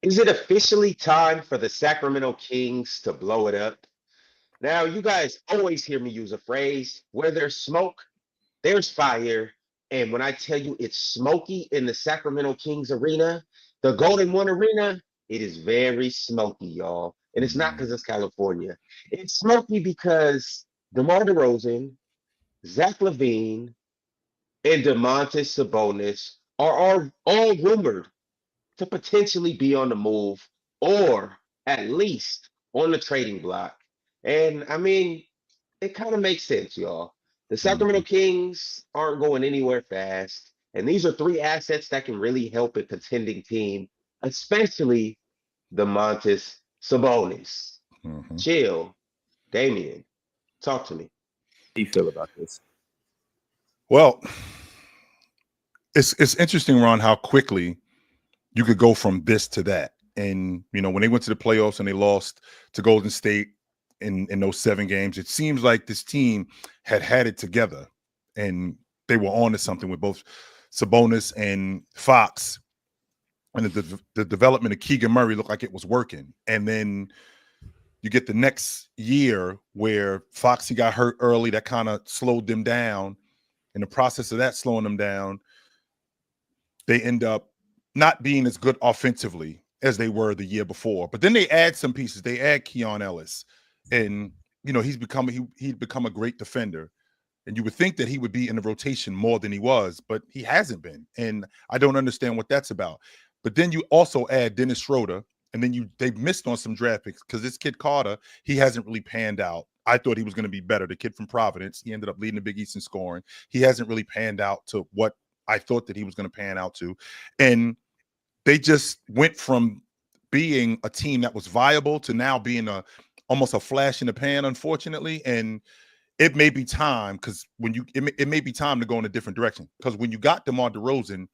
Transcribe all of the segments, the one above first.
Is it officially time for the Sacramento Kings to blow it up? Now, you guys always hear me use a phrase where there's smoke, there's fire. And when I tell you it's smoky in the Sacramento Kings arena, the Golden One Arena, it is very smoky, y'all. And it's not because it's California. It's smoky because DeMar DeRozan, Zach LaVine, and DeMontis Sabonis are all rumored to potentially be on the move or at least on the trading block. And I mean, it kind of makes sense, y'all. The Sacramento Mhm. Kings aren't going anywhere fast. And these are three assets that can really help a contending team, especially the Montes Sabonis. Mhm. Chill. Damien, talk to me. How do you feel about this? Well, it's interesting, Ron, how quickly you could go from this to that. And when they went to the playoffs and they lost to Golden State in those 7 games, it seems like this team had it together, and they were on to something with both Sabonis and Fox, and the development of Keegan Murray looked like it was working. And then you get the next year where Foxy got hurt early, that kind of slowed them down. In the process of that slowing them down, they end up not being as good offensively as they were the year before. But then they add some pieces. They add Keon Ellis, and he'd become a great defender. And you would think that he would be in the rotation more than he was, but he hasn't been. And I don't understand what that's about. But then you also add Dennis Schroeder, and then they've missed on some draft picks because this kid Carter, he hasn't really panned out. I thought he was going to be better. The kid from Providence, he ended up leading the Big East in scoring. He hasn't really panned out to what I thought that he was going to pan out to. And they just went from being a team that was viable to now being almost a flash in the pan, unfortunately. And it may be time, because it may be time to go in a different direction. Because when you got DeMar DeRozan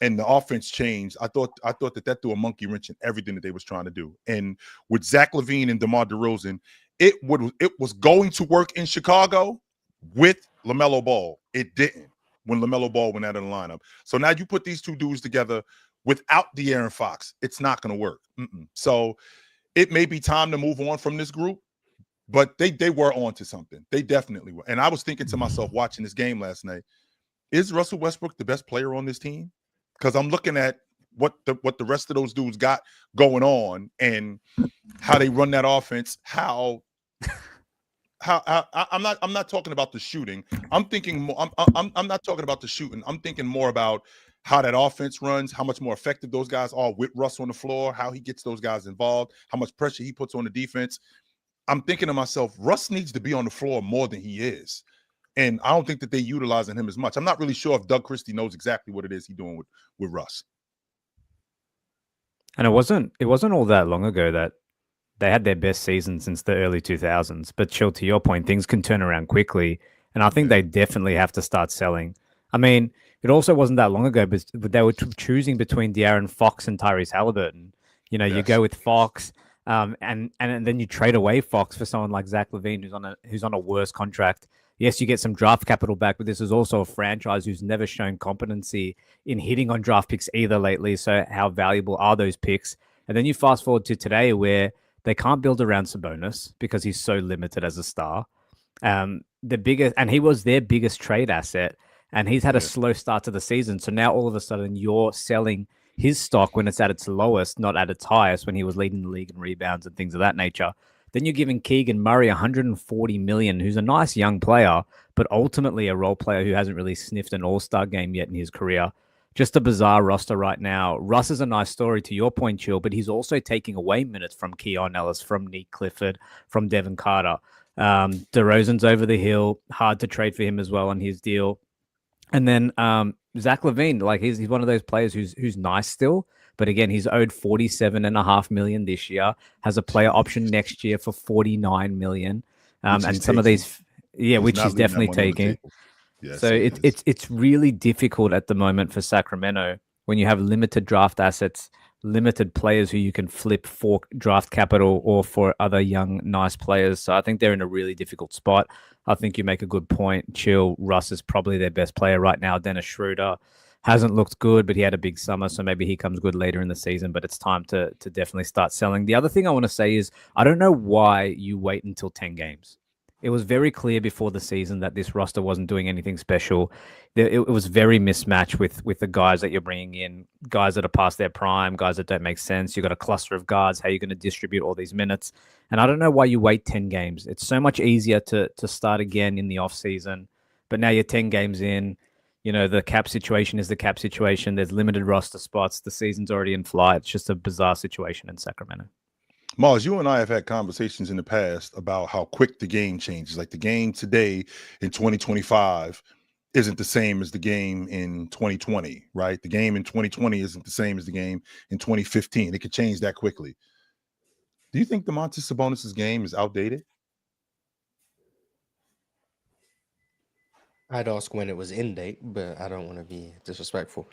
and the offense changed, I thought that threw a monkey wrench in everything that they was trying to do. And with Zach LaVine and DeMar DeRozan, it was going to work in Chicago with LaMelo Ball. It didn't when LaMelo Ball went out of the lineup. So now you put these two dudes together without De'Aaron Fox, it's not going to work. So it may be time to move on from this group. But they were on to something. They definitely were. And I was thinking to myself watching this game last night, is Russell Westbrook the best player on this team? Because I'm looking at what the rest of those dudes got going on and how they run that offense. I'm not talking about the shooting. I'm thinking more. I'm not talking about the shooting. I'm thinking more about how that offense runs, how much more effective those guys are with Russ on the floor, how he gets those guys involved, how much pressure he puts on the defense. I'm thinking to myself, Russ needs to be on the floor more than he is. And I don't think that they're utilizing him as much. I'm not really sure if Doug Christie knows exactly what it is he's doing with Russ. And it wasn't all that long ago that they had their best season since the early 2000s. But Chill, to your point, things can turn around quickly. And I think they definitely have to start selling. I mean, it also wasn't that long ago, but they were choosing between De'Aaron Fox and Tyrese Halliburton. You go with Fox. And then you trade away Fox for someone like Zach LaVine, who's on a worse contract. Yes, you get some draft capital back, but this is also a franchise who's never shown competency in hitting on draft picks either lately. So how valuable are those picks? And then you fast forward to today, where they can't build around Sabonis because he's so limited as a star. And he was their biggest trade asset, and he's had a slow start to the season. So now all of a sudden you're selling his stock when it's at its lowest, not at its highest, when he was leading the league in rebounds and things of that nature. Then you're giving Keegan Murray $140 million, who's a nice young player, but ultimately a role player who hasn't really sniffed an all-star game yet in his career. Just a bizarre roster right now. Russ is a nice story, to your point, Chill, but he's also taking away minutes from Keon Ellis, from Nick Clifford, from Devin Carter. DeRozan's over the hill. Hard to trade for him as well on his deal. And then Zach LaVine, he's one of those players who's nice still, but again, he's owed $47.5 million this year. Has a player option next year for $49 million, and some of these, which he's definitely taking. Yes, so it's really difficult at the moment for Sacramento when you have limited draft assets, limited players who you can flip for draft capital or for other young, nice players. So I think they're in a really difficult spot. I think you make a good point. Chill, Russ is probably their best player right now. Dennis Schroeder, hasn't looked good, but he had a big summer, so maybe he comes good later in the season. But it's time to definitely start selling. The other thing I want to say is I don't know why you wait until 10 games. It was very clear before the season that this roster wasn't doing anything special. It was very mismatched with the guys that you're bringing in, guys that are past their prime, guys that don't make sense. You've got a cluster of guards. How are you going to distribute all these minutes? And I don't know why you wait 10 games. It's so much easier to start again in the off season. But now you're 10 games in. The cap situation is the cap situation. There's limited roster spots. The season's already in flight. It's just a bizarre situation in Sacramento. Mars, you and I have had conversations in the past about how quick the game changes. Like the game today in 2025 isn't the same as the game in 2020, right? The game in 2020 isn't the same as the game in 2015. It could change that quickly. Do you think Domantas Sabonis' game is outdated? I'd ask when it was in date, but I don't want to be disrespectful.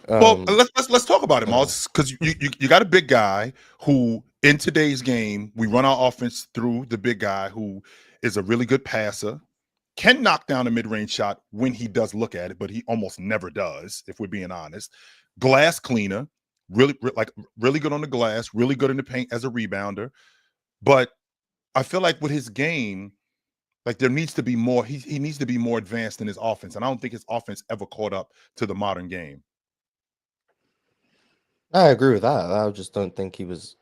Well, let's talk about it, Mars, because you got a big guy who in today's game we run our offense through the big guy who is a really good passer, can knock down a mid-range shot when he does look at it, but he almost never does, if we're being honest. Glass cleaner, really good on the glass, really good in the paint as a rebounder. But I feel like with his game, like there needs to be more. He needs to be more advanced in his offense, and I don't think his offense ever caught up to the modern game. I agree with that. I just don't think he was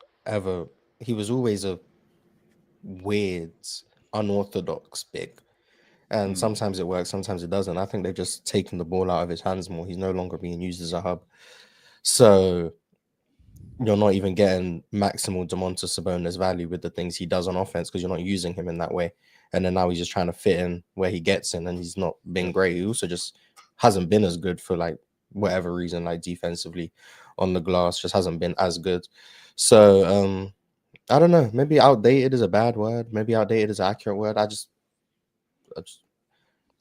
always a weird, unorthodox big. And sometimes it works, sometimes it doesn't. I think they've just taken the ball out of his hands more. He's no longer being used as a hub. So you're not even getting maximal Domantas Sabonis value with the things he does on offense because you're not using him in that way. And then now he's just trying to fit in where he gets in, and he's not been great. He also just hasn't been as good for like whatever reason, like defensively on the glass, just hasn't been as good. So I don't know. Maybe outdated is a bad word. Maybe outdated is an accurate word.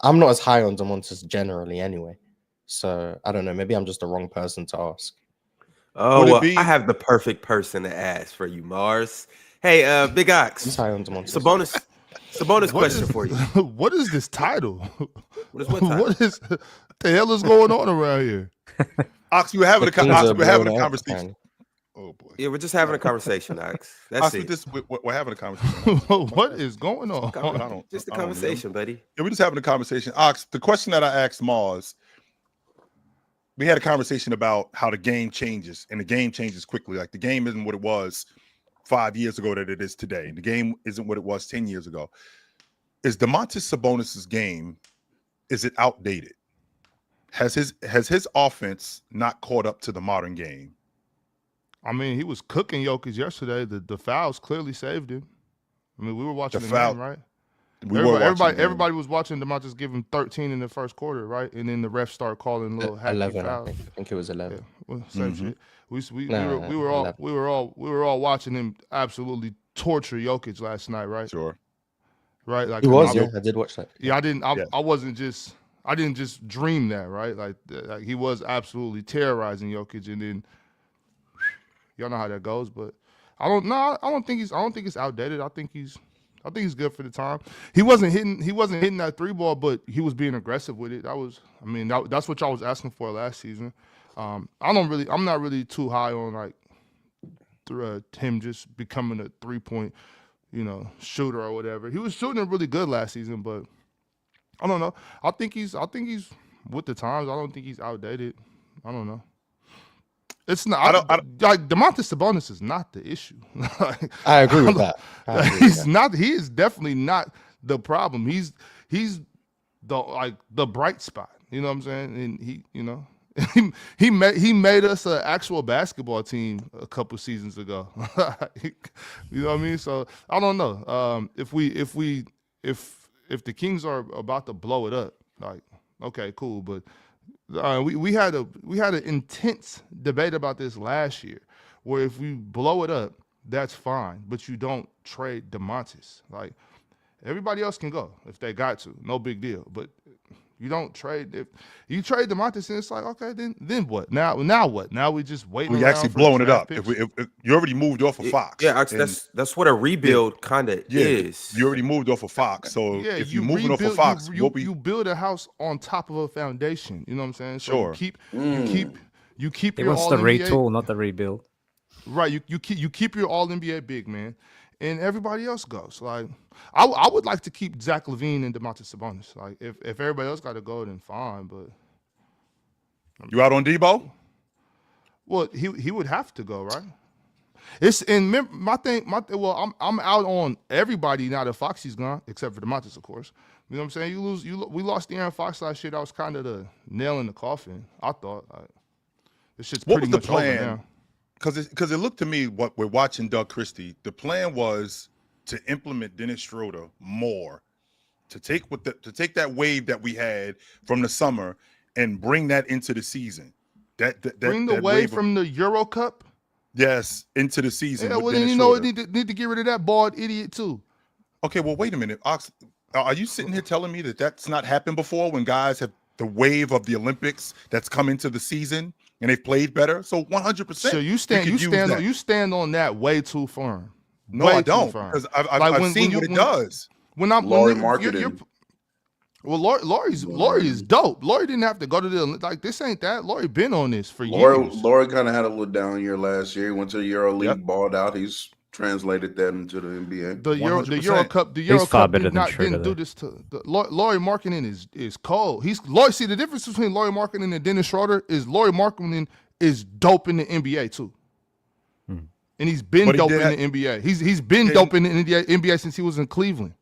I'm not as high on Domantas generally anyway. So I don't know. Maybe I'm just the wrong person to ask. Oh, well, I have the perfect person to ask for you, Mars. Hey, Big Ox. He's high on Domantas. Sabonis question for you. What is this title? What is what title? What the hell is going on around here? Ox, we're having a conversation. Oh boy. Yeah, we're just having a conversation, Ox. That's it. We're having a conversation. What is going on? Just a conversation, buddy. Yeah, we're just having a conversation. Ox, the question that I asked Mars, we had a conversation about how the game changes, and the game changes quickly. Like the game isn't what it was 5 years ago that it is today. The game isn't what it was 10 years ago. Is Domantas Sabonis' game, is it outdated? Has his offense not caught up to the modern game? I mean, he was cooking Jokic yesterday. The fouls clearly saved him. I mean, we were watching the game, right? Everybody was watching Domantas give him 13 in the first quarter, right? And then the refs start calling little hacky 11. fouls. I think it was 11. Yeah, well, same shit. We were all watching him absolutely torture Jokic last night, right? Sure. Right, like He was. I did watch that. Yeah, I didn't just dream that, right? Like he was absolutely terrorizing Jokic, and then y'all know how that goes. But I don't think it's outdated. I think he's good for the time. He wasn't hitting that three ball, but he was being aggressive with it. That's what y'all was asking for last season. I'm not really too high on like him just becoming a 3-point, shooter or whatever. He was shooting it really good last season, but I don't know. I think he's with the times. I don't think he's outdated. I don't know. It's not like Domantas Sabonis is not the issue. I agree with that. He is definitely not the problem. He's the bright spot. You know what I'm saying? And he made us an actual basketball team a couple seasons ago. You know what I mean? So I don't know. If the Kings are about to blow it up, like, okay, cool, but we had an intense debate about this last year, where if we blow it up, that's fine, but you don't trade Domantas. Like everybody else can go if they got to, no big deal. But You don't trade if you trade DeMontis, and it's like, okay, then what? Now what? Now we just waiting We around actually for blowing the it draft up. picks? If you already moved off of Fox, Yeah, and that's what a yeah, rebuild kind of yeah, is. you already moved off of Fox. So Yeah, if you you're moving off of rebuild Fox, you you build a house on top of a foundation. You know what I'm saying? So Sure. you keep He your wants all to NBA retool, not the rebuild. right. You keep your all NBA big man, and everybody else goes. Like I would like to keep Zach LaVine and DeMontis Sabonis. Like if everybody else got to go, then fine. But you out on Debo? well, he would have to go, right? It's and I'm out on everybody now that Foxy's gone, except for DeMontis, of course. You know what I'm saying? We lost De'Aaron Fox last year. That was kind of the nail in the coffin. I thought this shit's What pretty was the much over plan? now. Because it looked to me, what we're watching Doug Christie, the plan was to implement Dennis Schroeder more, to take that wave that we had from the summer and bring that into the season. Bring the that wave wave of, from the Euro Cup. yes, into the season. Yeah, with well then Dennis you know Schroeder. need to get rid of that bald idiot too. Okay, well, wait a minute. Ox, are you sitting here telling me that that's not happened before when guys have the wave of the Olympics that's come into the season and they've played better? So 100%. So you stand on that way too firm. No, way I too don't, firm. because Like I've seen what it does. When I'm Laurie when marketing. well, Laurie is dope. Laurie didn't have to go to the like. This ain't that. Laurie been on this for years. Laurie kind of had a little down year last year. He went to the Euro League, Yep. balled out. He's translated that into the NBA. The Euro 100%. Cup, He's far better than Schroeder, didn't do though. this to Laurie marketing is cold. Laurie. See the difference between Laurie marketing and Dennis Schroeder is Laurie marketing is dope in the NBA too. And he's been But he dope did in the NBA. He's been and- dope in the NBA since he was in Cleveland.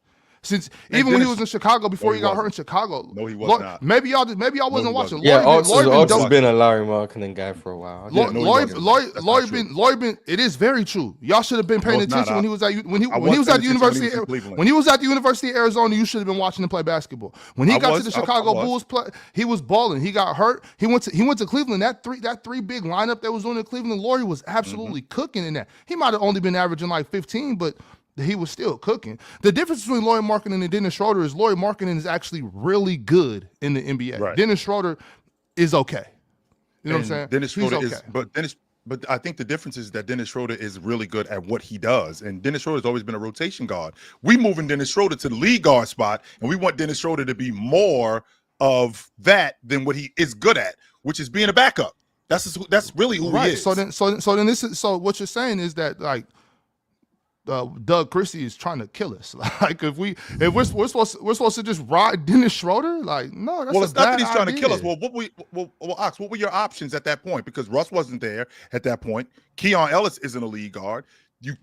Since even when he Dennis- was in Chicago before he he got hurt in wasn't. Chicago. No, he was not. Maybe y'all wasn't he watching. wasn't. Yeah, Laurie been Ox has dope. been a Larry marketing guy for a while. Yeah, no, he wasn't. That's not true. Laurie been. It is very true. Y'all should have been paying was not. attention when he was at when he I was was at the paying attention University when he was in Cleveland. when he was at the University of Arizona. You should have been watching him play basketball. When he I got was. to the I Chicago was. Bulls, play he was balling. He got hurt. He went to Cleveland. That three big lineup that was on in Cleveland. Laurie was absolutely cooking in that. He might have only been averaging like 15, but he was still cooking. The difference between Laurie Markkinen and Dennis Schroeder is Laurie Markkinen is actually really good in the NBA. Right. Dennis Schroeder is okay. You know what I'm saying? Dennis He's Schroeder okay. but I think the difference is that Dennis Schroeder is really good at what he does. And Dennis Schroeder has always been a rotation guard. We moving Dennis Schroeder to the lead guard spot, and we want Dennis Schroeder to be more of that than what he is good at, which is being a backup. That's really who he is. So then this is so what you're saying is that like Doug Christie is trying to kill us. Like if we're supposed to just ride Dennis Schroeder, like no, that's Well, a it's not that bad he's trying to kill us. idea. Ox, what were your options at that point? Because Russ wasn't there at that point. Keon Ellis isn't a lead guard.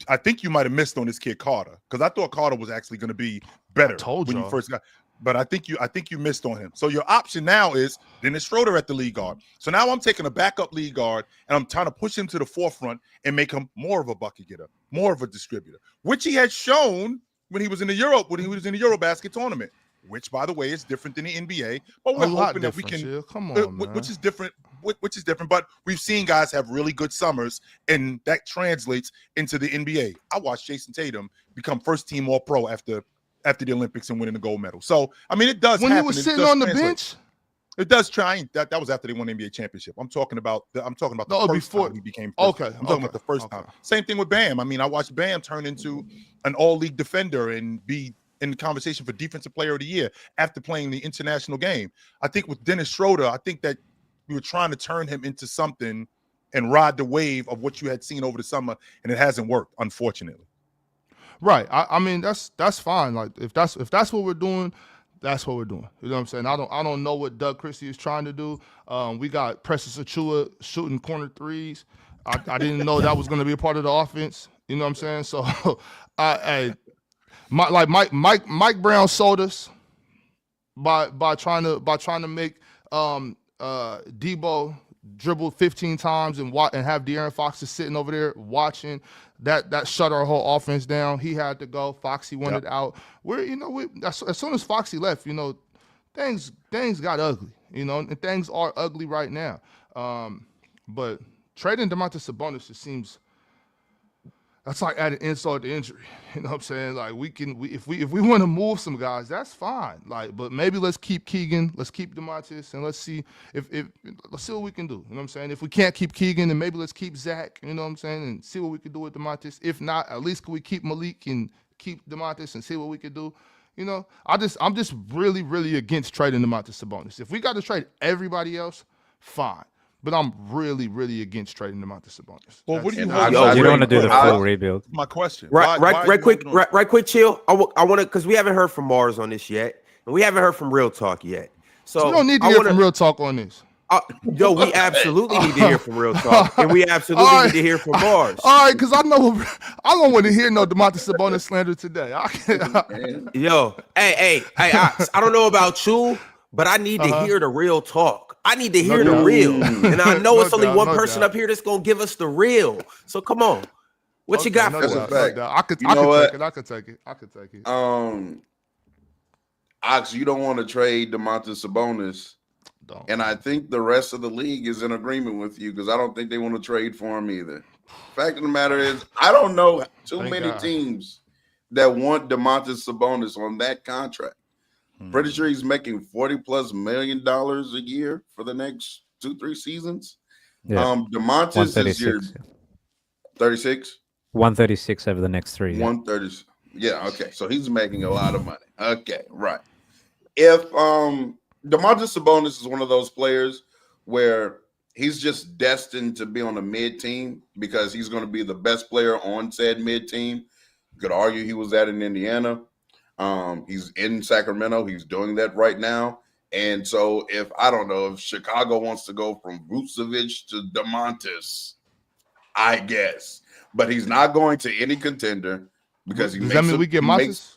I think you might have missed on this kid Carter, because I thought Carter was actually going to be better told when you y'all. first got. But I think you missed on him. So your option now is Dennis Schroeder at the lead guard. So now I'm taking a backup lead guard and I'm trying to push him to the forefront and make him more of a bucket getter, more of a distributor, which he had shown when he was in the Eurobasket tournament, which by the way is different than the NBA. But we're hoping that we can, Chill. Come on, man. which is different. But we've seen guys have really good summers, and that translates into the NBA. I watched Jason Tatum become first team All Pro after the Olympics and winning the gold medal. So I mean, it does When happen. he was It sitting does on the translate. bench. It does try. That was after they won the NBA championship. I'm talking about the first before. time he became first. Okay, I'm talking about the first time. Same thing with Bam. I mean, I watched Bam turn into an all-league defender and be in the conversation for Defensive Player of the Year after playing the international game. I think with Dennis Schroeder, I think that we were trying to turn him into something and ride the wave of what you had seen over the summer, and it hasn't worked, unfortunately. Right. I mean that's fine. Like if that's what we're doing, that's what we're doing. You know what I'm saying? I don't know what Doug Christie is trying to do. We got Precious Achua shooting corner threes. I didn't know that was going to be a part of the offense. You know what I'm saying? So Mike Brown sold us by trying to make Debo dribble 15 times and have De'Aaron Fox just sitting over there watching. That shut our whole offense down. He had to go. Foxy wanted out. As soon as Foxy left, things got ugly. And things are ugly right now. But trading DeMontis Sabonis just seems That's like adding insult to injury. You know what I'm saying? Like if we want to move some guys, that's fine. Like, but maybe let's keep Keegan, let's keep DeMontis, and let's see let's see what we can do. You know what I'm saying? If we can't keep Keegan, then maybe let's keep Zach. You know what I'm saying? And see what we can do with DeMontis. If not, at least can we keep Malik and keep DeMontis and see what we can do. You know, I'm just really, really against trading DeMontis Sabonis. If we got to trade everybody else, fine. But I'm really, really against trading DeMontis Sabonis. Well, what do you And hope? I You don't want to do the agree. full rebuild. My question. Right, Why are you holding on? right quick, chill. I want to, because we haven't heard from Mars on this yet, and we haven't heard from Real Talk yet. So we don't need to I hear wanna- from Real Talk on this. Yo, we absolutely need to hear from Real Talk, and we absolutely All right. need to hear from Mars. All right, because I don't want to hear no DeMontis Sabonis slander today. Yo, hey, I don't know about you, but I need to hear the real talk. I need to hear the doubt. real, and I know No it's only doubt, one no person doubt. up here that's gonna give us the real. So come on, what you got No for That's a us? doubt, no fact. doubt. I could You know what? take it. I could take it. Ox, you don't want to trade DeMontis Sabonis. Don't. And I think the rest of the league is in agreement with you because I don't think they want to trade for him either. Fact of the matter is, I don't know too Thank many God. teams that want DeMontis Sabonis on that contract. Pretty sure he's making $40+ million a year for the next 2-3 seasons. Yeah. DeMontis is your 136. 36, 136 over the next 3 years. 130. Yeah, okay. So he's making a lot of money. Okay, right. If DeMontis Sabonis is one of those players where he's just destined to be on a mid team because he's going to be the best player on said mid team. You could argue he was that in Indiana. He's in Sacramento. He's doing that right now. And so if Chicago wants to go from Vucevic to DeMontis, I guess. But he's not going to any contender because he Does makes that mean we get he makes- Montis?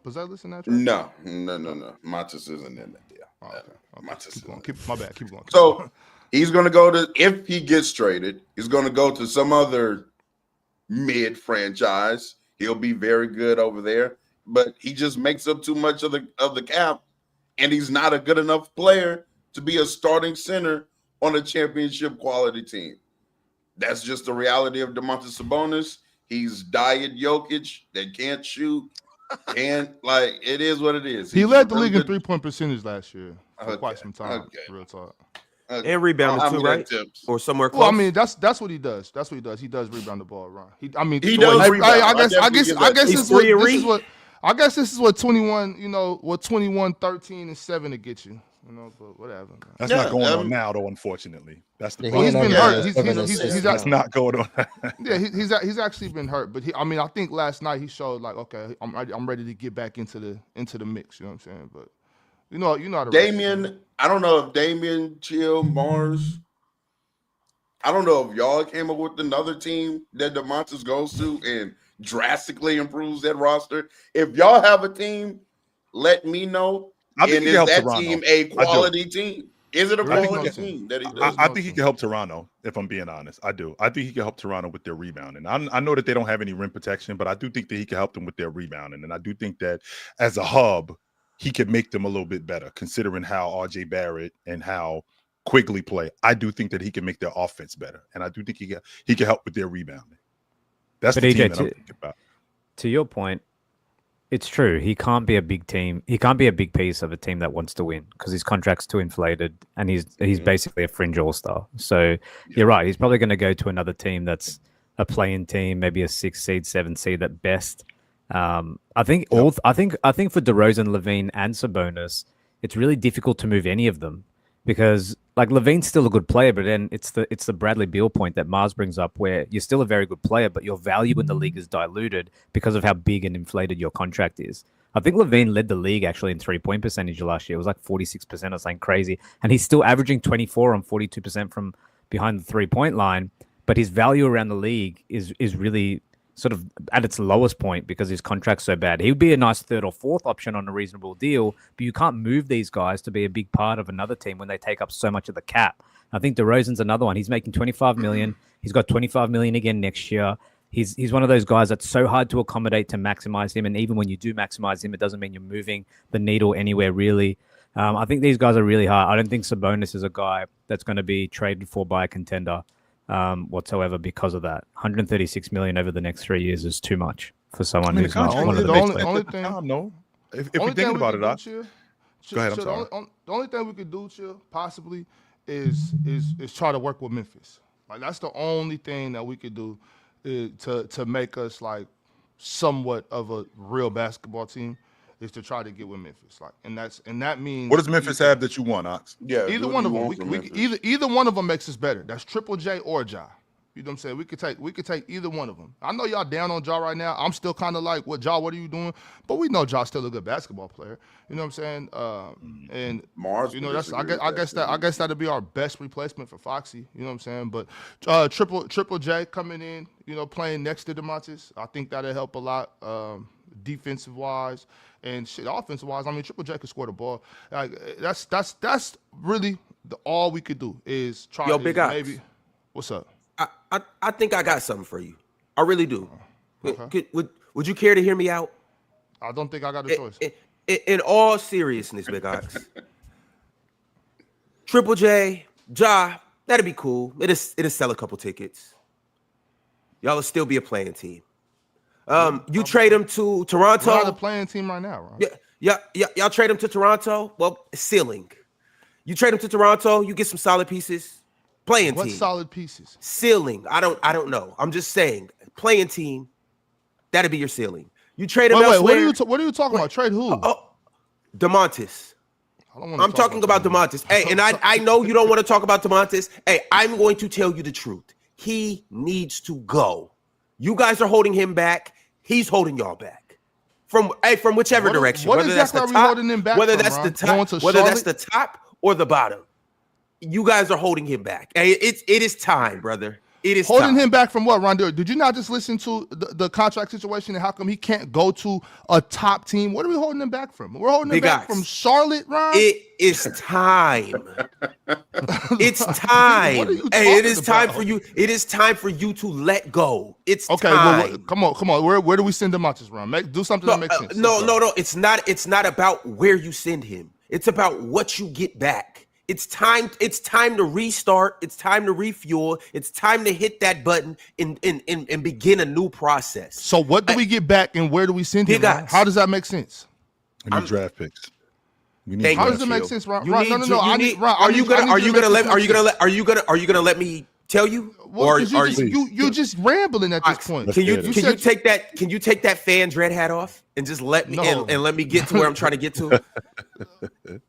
Was that listen to that? Trade? No. Montis isn't in that deal. Oh, okay. Montis Keep going. isn't. My bad. Keep going. So he's going to go to, if he gets traded, he's going to go to some other mid franchise. He'll be very good over there, but he just makes up too much of the cap, and he's not a good enough player to be a starting center on a championship quality team. That's just the reality of DeMontis Sabonis. He's diet Jokic that can't shoot. And it is what it is. he He's led the really league in good- 3-point percentage last year for quite Okay, some time. okay. Real talk. And rebounding I'm too, gonna right? tips. Or somewhere close. Well, I mean, that's what he does. That's what he does. He does rebound the ball around. He He the does way- rebound. I guess definitely give that this to is him. what 21, 13, and 7 to get you. You know, but whatever. Man. That's Yeah, not going on now, though. Unfortunately, that's the Yeah, problem. He's been Yeah, hurt. yeah. He's That's not going on. Yeah, he's actually been hurt, but I think last night he showed okay, I'm ready to get back into the mix. You know what I'm saying? But you know how the rest is. Damian, I don't know if Damian, Chill, Mars. I don't know if y'all came up with another team that DeMontis goes to and drastically improves that roster. If y'all have a team, let me know. I think And he is helped that Toronto. team a do. quality team? Is it a I think quality so. team that he does? I think he can help Toronto, if I'm being honest. I do. I think he can help Toronto with their rebounding. I know that they don't have any rim protection, but I do think that he can help them with their rebounding. And I do think that as a hub, he could make them a little bit better, considering how RJ Barrett and how Quigley play. I do think that he can make their offense better. And I do think he can help with their rebounding. That's But the EJ, team that I'm thinking about. To your point, it's true. He can't be a big team. He can't be a big piece of a team that wants to win because his contract's too inflated and he's basically a fringe all-star. So you're right. He's probably going to go to another team that's a play-in team, maybe a 6 seed, 7 seed at best. I think for DeRozan, Levine, and Sabonis, it's really difficult to move any of them because Levine's still a good player, but then it's the Bradley Beal point that Mars brings up where you're still a very good player, but your value in the league is diluted because of how big and inflated your contract is. I think Levine led the league actually in 3-point percentage last year. It was 46% or something crazy. And he's still averaging 24 on 42% from behind the 3-point line, but his value around the league is really sort of at its lowest point because his contract's so bad. He would be a nice 3rd or 4th option on a reasonable deal, but you can't move these guys to be a big part of another team when they take up so much of the cap. I think DeRozan's another one. He's making $25 million. He's got $25 million again next year. He's one of those guys that's so hard to accommodate to maximize him, and even when you do maximize him, it doesn't mean you're moving the needle anywhere really. I think these guys are really hard. I don't think Sabonis is a guy that's going to be traded for by a contender. whatsoever because of that. 136 million over the next 3 years is too much for someone I mean, who's the not contract one of is the the best only- players. only at the thing- time, no. If Only you think thing about we it, could Doc. do, Chill, Go ahead, I'm Chill, sorry. The only thing we could do, Chill, possibly, is try to work with Memphis. Like that's the only thing that we could do to make us like somewhat of a real basketball team is to try to get with Memphis. Like, and that means What does Memphis have that you want, Ox? Yeah, either what one do of you them. want from We Memphis? either one of them makes us better. That's Triple J or Ja. You know what I'm saying? We could take either one of them. I know y'all down on Ja right now. I'm still kind of like, what are you doing? But we know Ja's still a good basketball player. You know what I'm saying? And Mars, you would know, that's I disagree with guess that'd be our best replacement for Foxy. You know what I'm saying? But Triple J coming in, you know, playing next to DeMontis, I think that'll help a lot, defensive wise and shit, offensive wise. I mean, Triple J could score the ball. Like that's really all we could do is try. Yo, to Big Ox. maybe. What's up? I think I got something for you. I really do. Okay. Would you care to hear me out? I don't think I got a choice. In all seriousness, Big Ox, Triple J, Ja, that'd be cool. It'll sell a couple tickets. Y'all will still be a playing team. You trade him to Toronto. We're not a playing team right now, right? Yeah. Y'all trade him to Toronto. Well, ceiling. You trade him to Toronto. You get some solid pieces. Playing What team. solid pieces? Ceiling. I don't know. I'm just saying. Playing team. That'd be your ceiling. You trade him Wait, elsewhere. what are you talking about? Trade who? DeMontis. I don't wanna I'm talk talking about DeMontis. Hey, and I know you don't want to talk about DeMontis. Hey, I'm going to tell you the truth. He needs to go. You guys are holding him back. He's holding y'all back. From whichever direction. What whether exactly that's are the we top, holding him back whether from, that's Ron? the Going top, to whether that's Charlotte? the top or the bottom. You guys are holding him back. Hey, it is time, brother. It is Holding time. him back from what, Rondell? Did you not just listen to the contract situation and how come he can't go to a top team? What are we holding him back from? We're holding him Big back Ox. from Charlotte, Ron? It is time. It's time. What are you Hey, it talking is time about? for you. It is time for you to let go. It's Okay, time. well, come on. Where do we send DeMontis, Ron? Do something that makes sense. No. Let's go. It's not about where you send him. It's about what you get back. It's time to restart. It's time to refuel. It's time to hit that button and begin a new process. So what do we get back and where do we send him? Big Ron? Ox. How does that make sense? We need draft picks. We need Thank How you. does it make sense, Ron? You Ron, need no. to- I you need, need- Ron, Are you gonna let me tell you? Well, Or 'cause are you just rambling at this Ox, point. Let's Can you get it. can you take that fan dread hat off and just let me No. and let me get to where I'm trying to get to?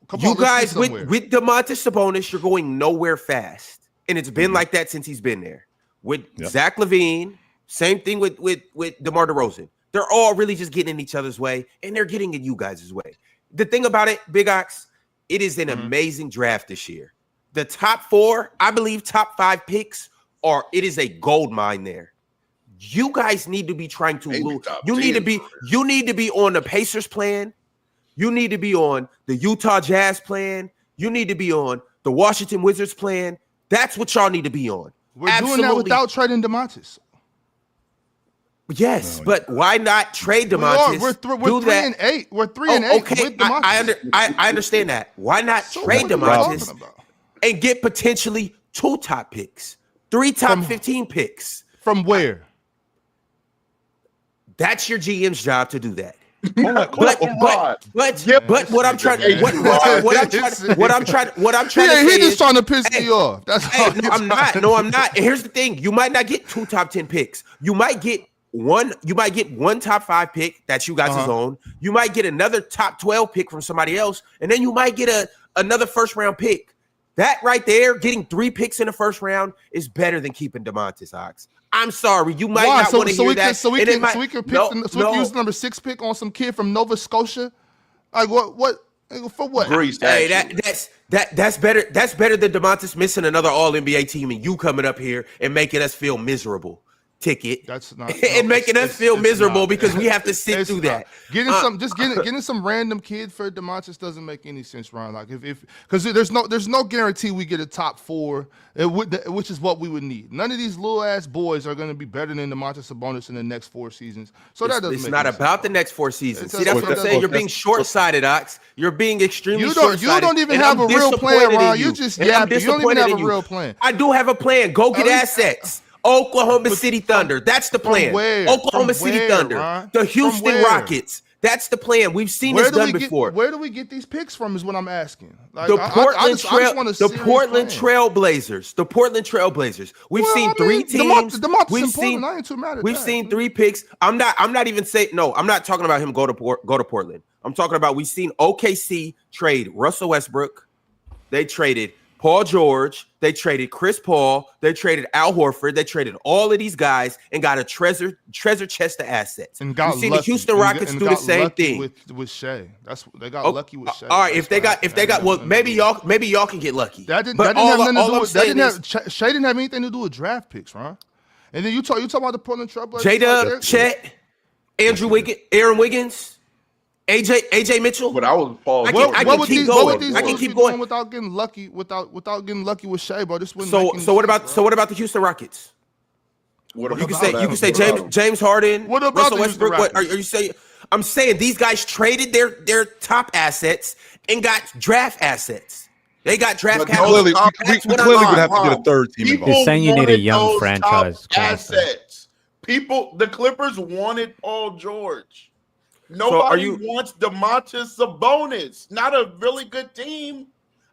Come You on, let's guys get somewhere. with DeMontis Sabonis, you're going nowhere fast, and it's been like that since he's been there. With Yep. Zach LaVine, same thing with DeMar DeRozan. They're all really just getting in each other's way, and they're getting in you guys' way. The thing about it, Big Ox, it is an amazing draft this year. The top 4, I believe, top 5 picks it is a gold mine there. You guys need to be trying to Maybe lose. top You need to 10. be on the Pacers plan. You need to be on the Utah Jazz plan. You need to be on the Washington Wizards plan. That's what y'all need to be on. We're doing that without trading DeMontis. Yes, but why not trade We are. DeMontis? We're Do 3 that. and 8. We're 3 and 8 Okay, with DeMontis. I understand that. Why not So trade what are we DeMontis talking about? and get potentially 2 top picks, 3 top From- 15 picks? From where? That's your GM's job to do that. But What I'm trying to He say just is, trying to piss me off. That's all. no, I'm not. No, I'm not. And here's the thing: you might not get 2 top 10 picks. You might get one. You might get 1 top 5 pick that's you guys' own. You might get another top 12 pick from somebody else, and then you might get another first round pick. That right there, getting 3 picks in the first round is better than keeping DeMontis, Ox. I'm sorry, you might Why? not want to hear that. So we and it can might- pick No, we no. can use the number 6 pick on some kid from Nova Scotia. Like what for what? Greece, Hey, actually. that's better. That's better than DeMontis missing another All NBA team and you coming up here and making us feel miserable. ticket That's not and making us feel miserable not. because we have to sit It's through not. that. Getting some random kid for DeMontis doesn't make any sense, Ron. Like if because there's no guarantee we get a top 4, which is what we would need. None of these little ass boys are going to be better than DeMontis Sabonis in the next 4 seasons. So that doesn't. It's make not any about sense, the next 4 seasons. See, It that's what I'm doesn't- saying. You're being short-sighted, Ox. You're being extremely short-sighted. You don't even and have I'm a real plan, disappointed in Ron. You just and I'm yapping. You don't even disappointed have in a you. real plan. I do have a plan. Go get assets. Oklahoma City Thunder. That's the plan. where? Oklahoma From City where, Thunder. Ron? The From Houston where? Rockets. That's the plan. We've seen this done before. Where do we get these picks from? Is what I'm asking. Like, The I just want a serious Portland plan. Trailblazers. The Portland Trailblazers. We've seen 3 teams. We've seen. I ain't too mad at We've that. seen 3 picks. I'm not even saying no. I'm not talking about him go to Portland. I'm talking about we've seen OKC trade Russell Westbrook. They traded Paul George. They traded Chris Paul. They traded Al Horford. They traded all of these guys and got a treasure chest of assets. And got We've seen lucky. the Houston Rockets and do the got same lucky thing. with Shea. They got lucky with Shea. All right, if they got well, maybe y'all can get lucky. That didn't But have nothing to all do I'm with. saying is Shea didn't have anything to do with draft picks, Ron. And then you talk about the Portland Trailblazers. J-Dub, Chet, Aaron Wiggins, AJ Mitchell. But I was Paul. I George. can keep going. These I can dudes keep be doing going. without getting lucky. Without getting lucky with Shea, bro. This wouldn't. So what about the Houston Rockets? What You about can say that? James Harden, What about Russell the Houston Westbrook. What are Rockets? you saying? I'm saying these guys traded their top assets and got draft assets. They got draft But capital. Clearly, That's we what clearly I'm would have to get a third team People involved. He's saying you need a wanted young those franchise, top Jonathan. assets. The Clippers wanted Paul George. are Nobody you- wants DeMontis Sabonis. Not a really good team.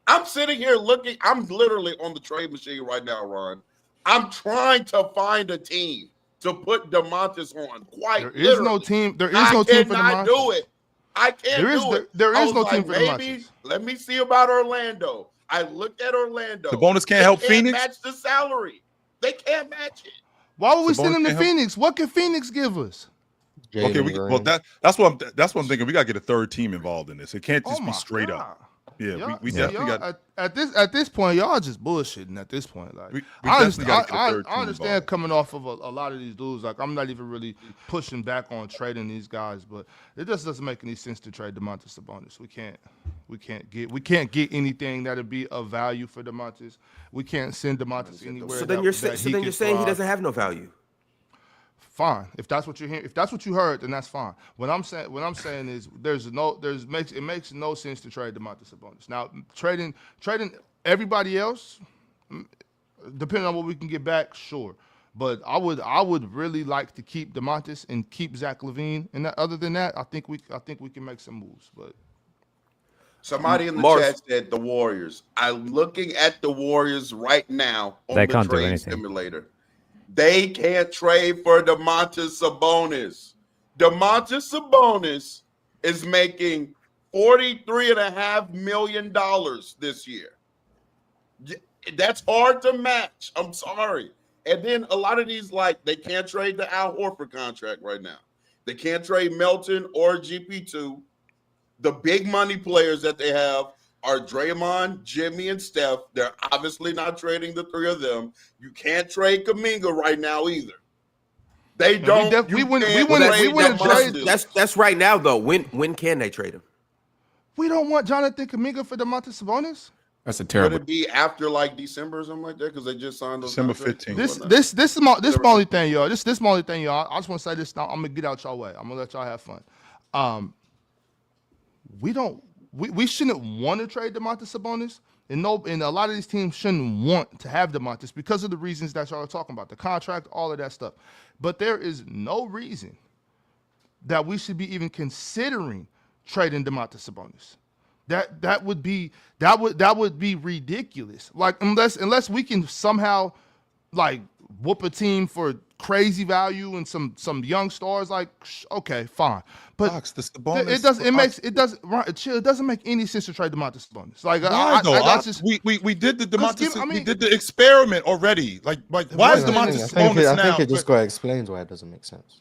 I'm sitting here looking. I'm literally on the trade machine right now, Ron. I'm trying to find a team to put DeMontis on. There is no team. There is no team for cannot DeMontis. do it. I can't do it. There I is was no like, team for maybe DeMontis. let me see about Orlando. I looked at Orlando. Sabonis can't They help Phoenix? match the salary. They can't match it. Why would we Sabonis send him to can't help- Phoenix? What can Phoenix give us? Okay, Jalen well Green. that's what I'm thinking. We gotta get a third team involved in this. It can't just Oh be my straight God. up. Yeah, Y'all- we see, definitely y'all- got. at this point, y'all just bullshitting. At this point, like We I definitely gotta get a third team understand involved. coming off of a lot of these dudes. Like I'm not even really pushing back on trading these guys, but it just doesn't make any sense to trade DeMontis Sabonis. We can't get anything that'll be of value for DeMontis. We can't send DeMontis anywhere. So then you're saying he thrive. doesn't have no value. Fine. If that's what you're hearing, if that's what you heard, then that's fine. What I'm saying is it makes no sense to trade DeMontis Sabonis. Now trading everybody else, depending on what we can get back, sure. But I would really like to keep DeMontis and keep Zach LaVine. And other than that, I think we can make some moves. But Somebody in the Mars- chat said the Warriors. I'm looking at the Warriors right now on They the can't do trade anything. simulator. They can't trade for DeMontis Sabonis. DeMontis Sabonis is making $43.5 million this year. That's hard to match. I'm sorry. And then a lot of these, like, they can't trade the Al Horford contract right now. They can't trade Melton or GP2. The big money players that they have are Draymond, Jimmy, and Steph. They're obviously not trading the 3 of them. You can't trade Kuminga right now either. They don't. we wouldn't DeMontis. trade. That's right now though. When can they trade him? We don't want Jonathan Kuminga for DeMontis Sabonis. That's a Would terrible. it be after like December or something like that? Because they just signed those December contracts? 15th. This is my only thing, y'all. This is my only thing, y'all. I just want to say this now. I'm gonna get out y'all way. I'm gonna let y'all have fun. We shouldn't want to trade DeMontis Sabonis, and a lot of these teams shouldn't want to have DeMontis because of the reasons that y'all are talking about, the contract, all of that stuff. But there is no reason that we should be even considering trading DeMontis Sabonis. That would be ridiculous. Like unless we can somehow like whoop a team for crazy value and some young stars, like okay, fine. But Fox, the Sabonis, it doesn't make any sense to trade DeMontis Sabonis. Like Why though? that's just We did the DeMontis. I mean- we did the experiment already. Like why is I DeMontis think Sabonis now? it just got explains why it doesn't make sense.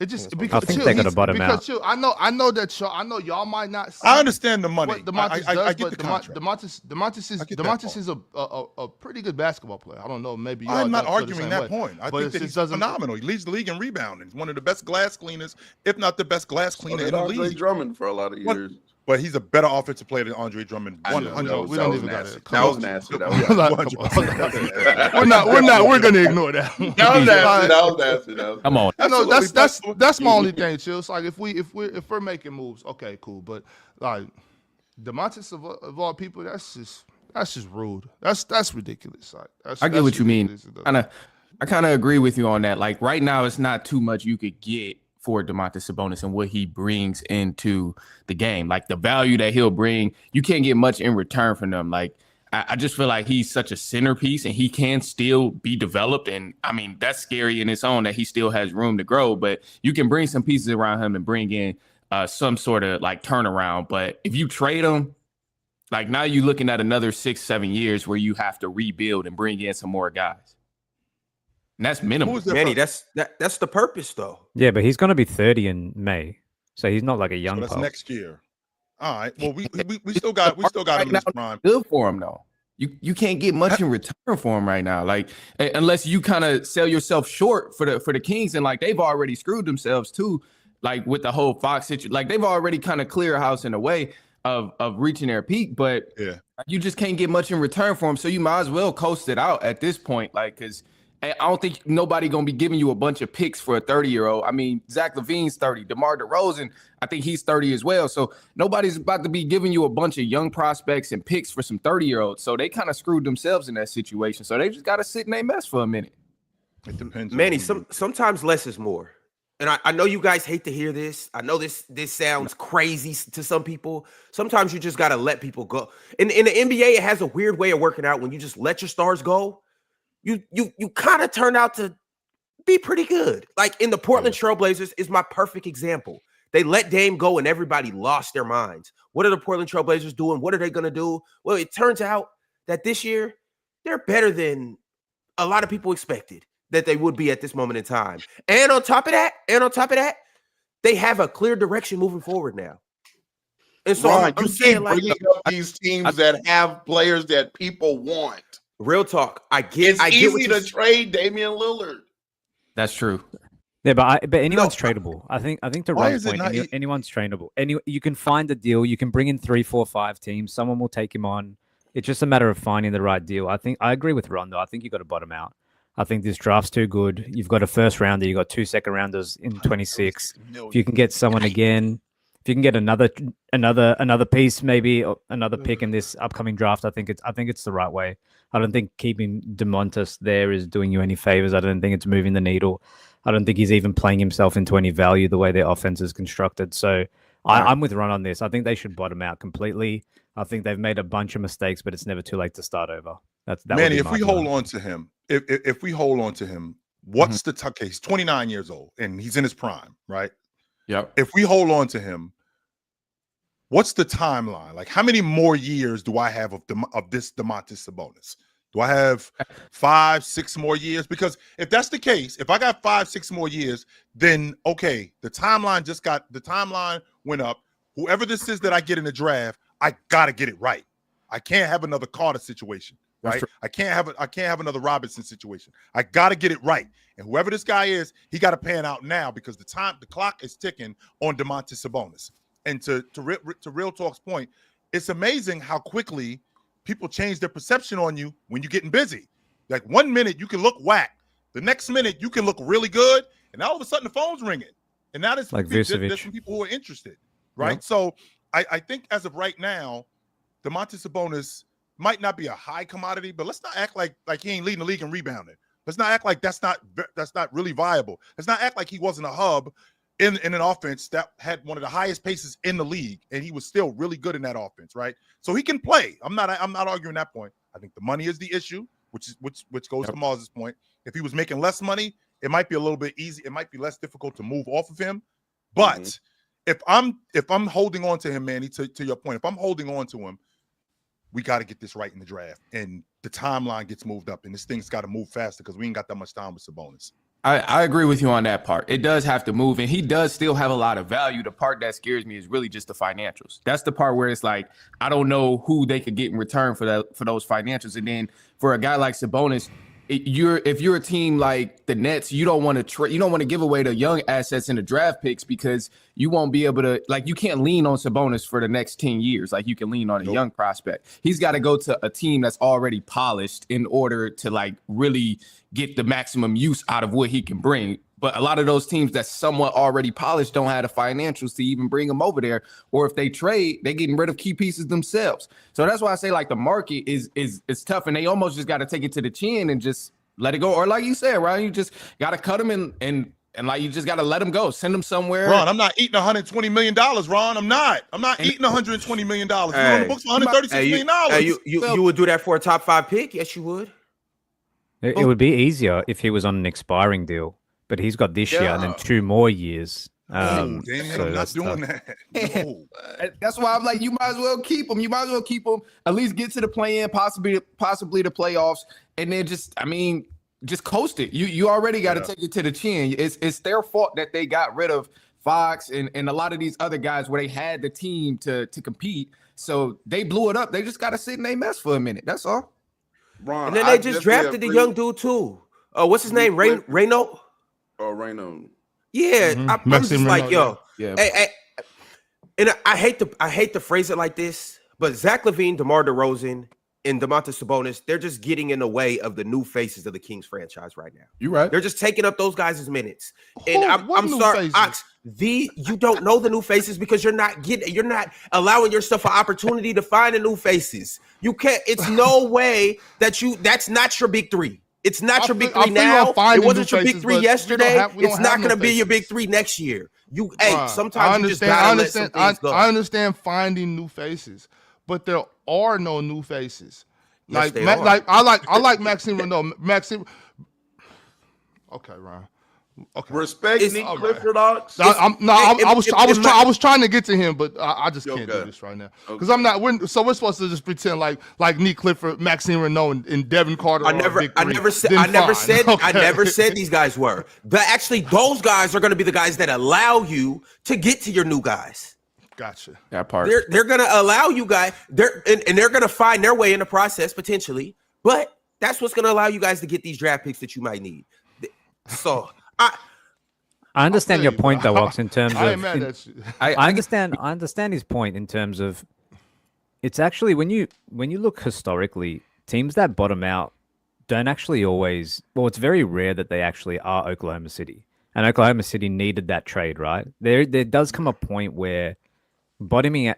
It just I because think chill, they're gonna he's- bottom because out. chill, I know that y'all might not see I understand the money. what DeMontis does, I get but the contract. DeMontis I get that is a pretty good basketball player. I don't know, maybe y'all I'm not don't feel the arguing same that way. point. I But think it that just he's doesn't- phenomenal. He leads the league in rebounding. He's one of the best glass cleaners, if not the best glass So cleaner did in the Andre league. Drummond for a lot of What- years. But he's a better offensive player than Andre Drummond. I know, 100. we don't that even was got nasty. it. That was nasty. That was Come on, nasty. come on. We're gonna ignore that. That was nasty. That was nasty. That was Come on. You know, Absolutely. that's my only thing, chill. It's like if we're making moves, okay, cool. But like DeMontis of all people, that's just rude. That's ridiculous. Like, I get what you mean. ridiculous. I kind of agree with you on that. Like right now, it's not too much you could get for DeMontis Sabonis and what he brings into the game. Like the value that he'll bring, you can't get much in return from them. Like I just feel like he's such a centerpiece and he can still be developed. And I mean, that's scary in its own that he still has room to grow, but you can bring some pieces around him and bring in some sort of like turnaround. But if you trade him, like now you're looking at another 6-7 years where you have to rebuild and bring in some more guys. And that's minimal. Manny, that's the purpose, though. Yeah, but he's going to be 30 in May, so he's not like a young. So that's pup. next year. All right. Well, we still got him in his prime. Good for him though. You can't get much in return for him right now. Like unless you kind of sell yourself short for the Kings, and like they've already screwed themselves too. Like with the whole Fox situation, like they've already kind of cleared house in a way of reaching their peak, but Yeah. you just can't get much in return for him. So you might as well coast it out at this point, like because. I don't think nobody gonna be giving you a bunch of picks for a 30-year-old. I mean, Zach LaVine's 30, DeMar DeRozan, I think he's 30 as well. So nobody's about to be giving you a bunch of young prospects and picks for some 30-year-olds. So they kind of screwed themselves in that situation. So they just got to sit in their mess for a minute. It depends. Manny, sometimes less is more. And I know you guys hate to hear this. I know this sounds crazy to some people. Sometimes you just got to let people go. In the NBA, it has a weird way of working out when you just let your stars go. You kind of turn out to be pretty good. Like in the Portland Trailblazers is my perfect example. They let Dame go and everybody lost their minds. What are the Portland Trailblazers doing? What are they going to do? Well, it turns out that this year they're better than a lot of people expected that they would be at this moment in time. And on top of that, they have a clear direction moving forward now. And so Ron, I'm you saying keep like bringing up these teams that have players that people want. real talk. I get It's what easy you're to trade Damian Lillard. That's true. Yeah, but anyone's tradable. I think to Why Ron's is it point, not anyone's tradeable. You can find a deal. You can bring in 3, 4, 5 teams. Someone will take him on. It's just a matter of finding the right deal. I agree with Ron though. I think you got to bottom out. I think this draft's too good. You've got a first rounder. You got 2 second rounders in 26. If you can get someone again, if you can get another piece, maybe another pick in this upcoming draft, I think it's the right way. I don't think keeping DeMontis there is doing you any favors. I don't think it's moving the needle. I don't think he's even playing himself into any value the way their offense is constructed. So I'm with Ron on this. I think they should bottom out completely. I think they've made a bunch of mistakes, but it's never too late to start over. That Manny, if we hold on to him, if we hold on to him, what's the okay? He's 29 years old and he's in his prime, right? Yep. If we hold on to him, what's the timeline? Like, how many more years do I have of this DeMontis Sabonis? Do I have 5, 6 more years? Because if that's the case, if I got 5, 6 more years, then okay, the timeline went up. Whoever this is that I get in the draft, I gotta get it right. I can't have another Carter situation, right? I can't have another Robinson situation. I gotta get it right. And whoever this guy is, he got to pan out now because the clock is ticking on DeMontis Sabonis. And to Real Talk's point, it's amazing how quickly people change their perception on you when you're getting busy. Like 1 minute you can look whack, the next minute you can look really good, and all of a sudden the phone's ringing. And now there's some people who are interested, right? Yep. So I think as of right now, DeMontis Sabonis might not be a high commodity, but let's not act like he ain't leading the league in rebounding. Let's not act like that's not really viable. Let's not act like he wasn't a hub in an offense that had one of the highest paces in the league, and he was still really good in that offense, right? So he can play. I'm not arguing that point. I think the money is the issue, which goes to Mars's point. If he was making less money, it might be a little bit easy. It might be less difficult to move off of him. But if I'm holding on to him, Manny, to your point, if I'm holding on to him, we got to get this right in the draft, and the timeline gets moved up, and this thing's got to move faster because we ain't got that much time with Sabonis. I agree with you on that part. It does have to move, and he does still have a lot of value. The part that scares me is really just the financials. That's the part where it's like I don't know who they could get in return for those financials. And then for a guy like Sabonis, if you're a team like the Nets, you don't want to give away the young assets in the draft picks because you won't be able to, like, you can't lean on Sabonis for the next 10 years like you can lean on a young prospect. He's got to go to a team that's already polished in order to like really get the maximum use out of what he can bring. But a lot of those teams that's somewhat already polished don't have the financials to even bring him over there. Or if they trade, they're getting rid of key pieces themselves. So that's why I say like the market is tough, and they almost just got to take it to the chin and just let it go. Or like you said, Ryan, you just got to cut them and like you just got to let them go, send them somewhere. Ron, I'm not eating $120 million, Ron. I'm not eating $120 million. You're on the books for $136 million. You would do that for a top 5 pick? Yes, you would. It would be easier if he was on an expiring deal, but he's got this year and then 2 more years. Damn, so I'm not doing tough. that. No. That's why I'm like, you might as well keep him. You might as well keep him. At least get to the play-in, possibly the playoffs, and then just coast it. You already got to take it to the chin. It's their fault that they got rid of Fox and a lot of these other guys where they had the team to compete. So they blew it up. They just got to sit in their mess for a minute. That's all. Ron, and then they just drafted the young dude too. What's his name? Reno? Oh, Reno. Yeah, I'm just like, yo. Yeah. Hey, and I hate to phrase it like this, but Zach LaVine, DeMar DeRozan, and Domantas Sabonis, they're just getting in the way of the new faces of the Kings franchise right now. You're right. They're just taking up those guys' minutes. And I'm sorry, Ox, you don't know the new faces because you're not allowing yourself an opportunity to find the new faces. You can't. It's no way that's not your big 3. It's not your big 3 now. It wasn't your big 3 yesterday. It's not going to be your big 3 next year. Sometimes you just gotta let some things go. I understand finding new faces, but there are no new faces. Yes, I like Maxime Renault. Okay, Ryan. Okay. Respect Nick Clifford, Ox. I was trying to get to him, but I just can't do this right now because I'm not. We're supposed to just pretend like Nick Clifford, Maxime Renault, and Devin Carter. I never said these guys were. But actually, those guys are going to be the guys that allow you to get to your new guys. Gotcha. That part. They're going to allow you guys. They're going to find their way in the process potentially, but that's what's going to allow you guys to get these draft picks that you might need. So. I understand your point, though, Ox, in terms of. I understand his point in terms of. It's actually when you look historically, teams that bottom out don't actually always. Well, it's very rare that they actually are Oklahoma City, and Oklahoma City needed that trade, right? There does come a point where bottoming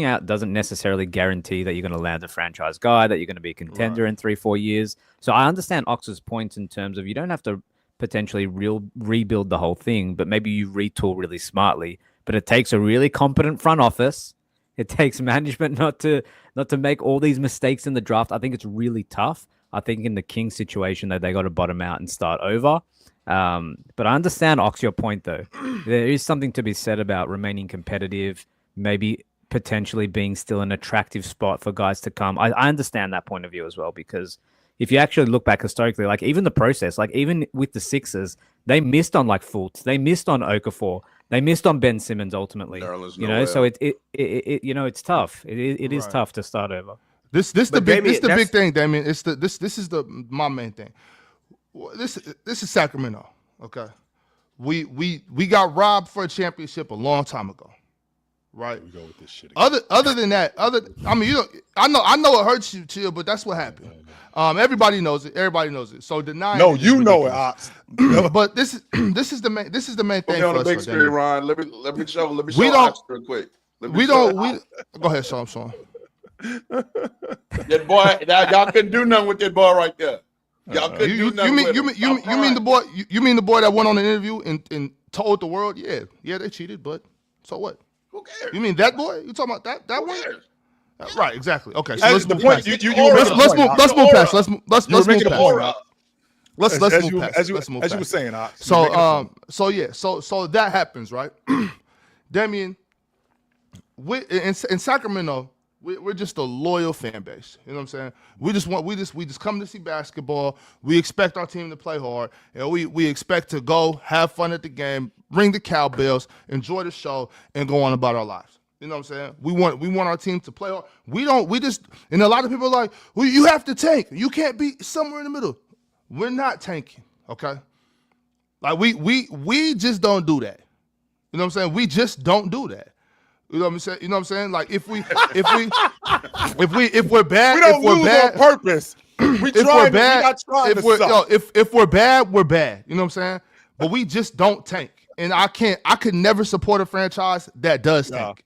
out doesn't necessarily guarantee that you're going to land a franchise guy, that you're going to be a contender in 3-4 years. So I understand Ox's points in terms of you don't have to potentially rebuild the whole thing, but maybe you retool really smartly. But it takes a really competent front office. It takes management not to make all these mistakes in the draft. I think it's really tough. I think in the Kings situation that they got to bottom out and start over. But I understand, Ox, your point though. There is something to be said about remaining competitive, maybe potentially being still an attractive spot for guys to come. I understand that point of view as well, because if you actually look back historically, like even the process, like even with the Sixers, they missed on like Fultz, they missed on Okafor, they missed on Ben Simmons ultimately. So it's tough. It is tough to start over. This the big thing, Damien. This is my main thing. This is Sacramento. Okay, we got robbed for a championship a long time ago. Right. We go with this shit again. Other than that, I know it hurts you, Chill, but that's what happened. Everybody knows it. So denying. No, you know it, Ox. But this is the main thing. Okay, on the big screen, Ron. Let me show Ox real quick. Go ahead, Sean. That boy, y'all couldn't do nothing with that boy right there. Y'all couldn't do nothing. You mean the boy? You mean the boy that went on an interview and told the world, yeah, they cheated, but so what? Who cares? You mean that boy? You talking about that one? Right, exactly. Okay, so let's move past. Let's move past. Let's move past. As you were saying, Ox. So that happens, right? Damien, in Sacramento, We're just a loyal fan base. You know what I'm saying? We just come to see basketball. We expect our team to play hard, and we expect to go have fun at the game, ring the cowbells, enjoy the show, and go on about our lives. You know what I'm saying? We want our team to play hard. And a lot of people are like, well, you have to tank. You can't be somewhere in the middle. We're not tanking, okay? Like we just don't do that. You know what I'm saying? We just don't do that. You know what I'm saying? You know what I'm saying? Like if we're bad, We don't if we're lose bad, on purpose. We if we're bad, we're not trying to suck. if we're bad, we're bad. You know what I'm saying? But we just don't tank. And I could never support a franchise that does tank.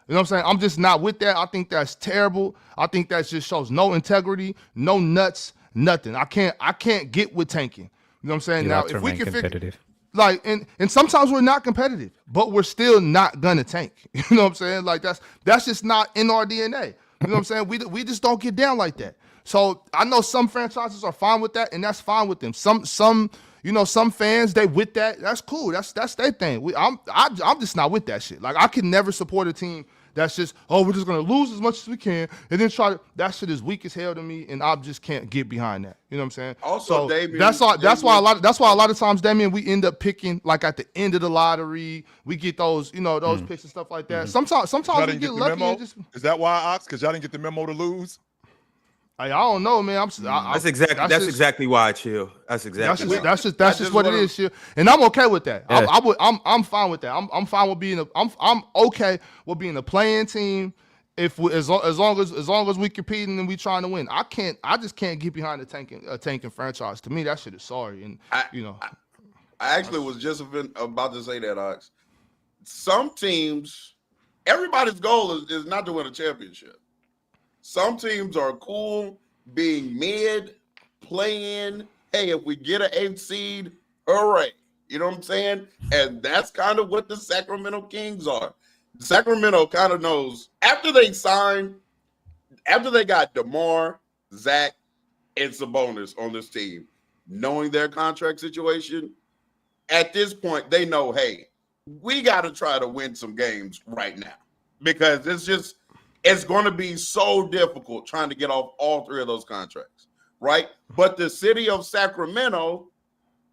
You know what I'm saying? I'm just not with that. I think that's terrible. I think that just shows no integrity, no nuts, nothing. I can't get with tanking. You know what I'm saying? You Now like to if we remain can figure competitive. like and sometimes we're not competitive, but we're still not gonna tank. You know what I'm saying? Like that's just not in our DNA. You know what I'm saying? We just don't get down like that. So I know some franchises are fine with that, and that's fine with them. Some fans, they with that. That's cool. That's their thing. I'm just not with that shit. Like I can never support a team that's just, we're just gonna lose as much as we can, and then try to. That shit is weak as hell to me, and I just can't get behind that. You know what I'm saying? Also, Damian, that's why a lot of times, Damian, we end up picking like at the end of the lottery. We get those picks and stuff like that. Sometimes Y'all we didn't get the lucky. memo? And just, Is that why, Ox? Because y'all didn't get the memo to lose? I don't know, man. That's exactly why I chill. That's exactly. That's just what it is, shit. And I'm okay with that. Yeah. I'm fine with that. I'm fine with being I'm okay with being a playing team. If we, as long as we competing and we trying to win, I just can't get behind a tanking franchise. To me, that shit is sorry. And I actually was just about to say that, Ox. Some teams, everybody's goal is not to win a championship. Some teams are cool being mid, playing. Hey, if we get an 8th seed, hooray. You know what I'm saying? And that's kind of what the Sacramento Kings are. Sacramento kind of knows after they got DeMar, Zach, and Sabonis on this team, knowing their contract situation, at this point, they know, hey, we got to try to win some games right now because it's going to be so difficult trying to get off all 3 of those contracts, right? But the city of Sacramento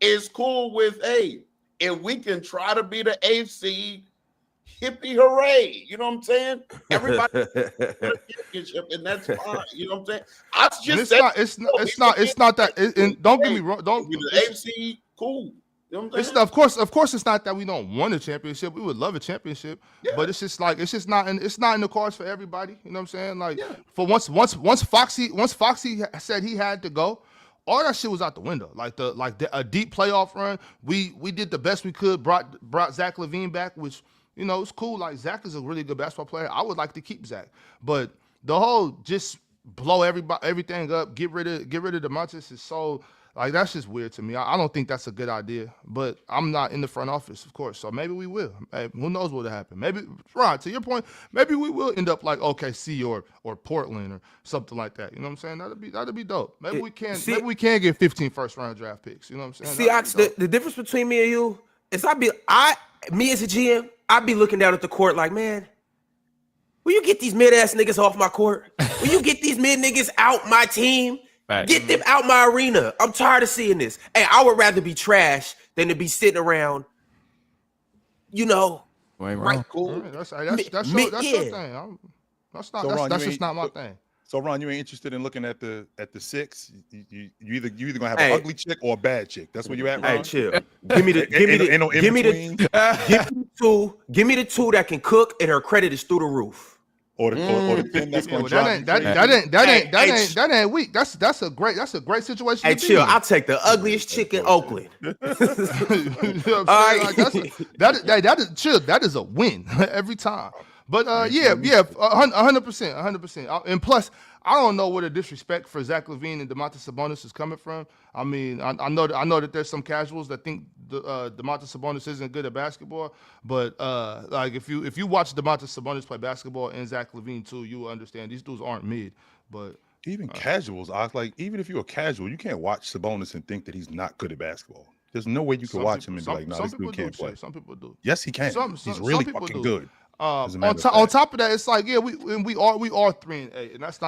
is cool with, hey, if we can try to be the 8th seed, hippie hooray. You know what I'm saying? Everybody championship, and that's fine. You know what I'm saying? It's not that. And don't get me wrong. Don't be the 8th seed, cool. You know what I'm saying? Of course, it's not that we don't want a championship. We would love a championship, but it's just not in the cards for everybody. You know what I'm saying? Like for once Foxy said he had to go, all that shit was out the window. Like a deep playoff run. We did the best we could. Brought Zach LaVine back, which it's cool. Like Zach is a really good basketball player. I would like to keep Zach, but the whole just blow everything up, get rid of DeMontis is so. Like, that's just weird to me. I don't think that's a good idea. But I'm not in the front office, of course. So maybe we will. Hey, who knows what will happen? Maybe, Ron, to your point, maybe we will end up like OKC or Portland or something like that. You know what I'm saying? That'd be dope. Maybe we can get 15 first-round draft picks. You know what I'm saying? See, Ox, the difference between me and you is me as a GM, I'd be looking down at the court like, man, will you get these mid-ass niggas off my court? Will you get these mid niggas out my team? Get them out my arena. I'm tired of seeing this. Hey, I would rather be trash than to be sitting around, right? Cool. That's your thing. That's just not my thing. So Ron, you ain't interested in looking at the 6? You either gonna have an ugly chick or a bad chick. That's where you at, Ron? Hey, chill. Give me the two. Give me the 2 that can cook and her credit is through the roof. Or the 10 that's going to that ain't weak. That's a great situation. Hey, chill. I'll take the ugliest chick in Oakland. You know what I'm saying? Like, that is a win every time. But 100%. And plus, I don't know where the disrespect for Zach LaVine and Domantas Sabonis is coming from. I mean, I know that there's some casuals that think Domantas Sabonis isn't good at basketball, but like if you watch Domantas Sabonis play basketball and Zach LaVine too, you will understand these dudes aren't mid. But even casuals, like even if you're a casual, you can't watch Sabonis and think that he's not good at basketball. There's no way you can watch him and be like, no, this dude can't play. Some people do. Yes, he can. He's really fucking good. As a On matter of top, on fact. top of that, it's like we are 3-8, and that's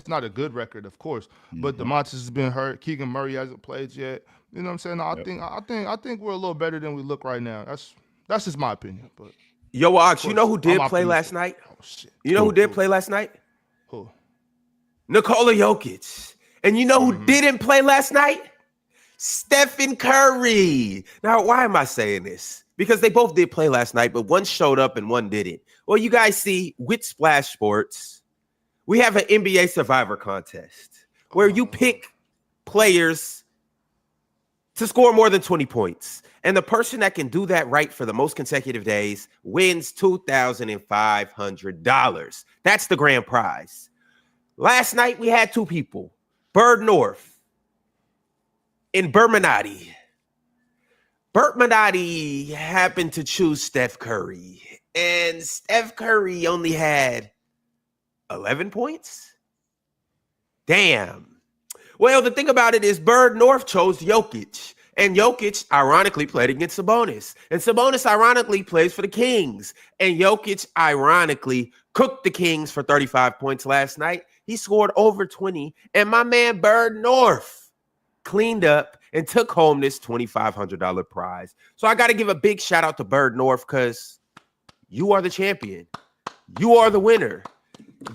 not a good record, of course. But DeMontis has been hurt. Keegan Murray hasn't played yet. You know what I'm saying? I think we're a little better than we look right now. That's just my opinion. But Yo, Ox, you know who I'm did play optimistic. last night? Oh shit. You know who did play last night? Who? Nikola Jokic. And you know who didn't play last night? Stephen Curry. Now, why am I saying this? Because they both did play last night, but one showed up and one didn't. Well, you guys see, with Splash Sports, we have an NBA Survivor contest where you pick players to score more than 20 points. And the person that can do that right for the most consecutive days wins $2,500. That's the grand prize. Last night, we had two people, Bird North and Berminati. Bert Minotti happened to choose Steph Curry, and Steph Curry only had 11 points? Damn. Well, the thing about it is Bird North chose Jokic, and Jokic ironically played against Sabonis, and Sabonis ironically plays for the Kings, and Jokic ironically cooked the Kings for 35 points last night. He scored over 20, and my man Bird North cleaned up and took home this $2,500 prize. So I got to give a big shout out to Bird North because you are the champion. You are the winner.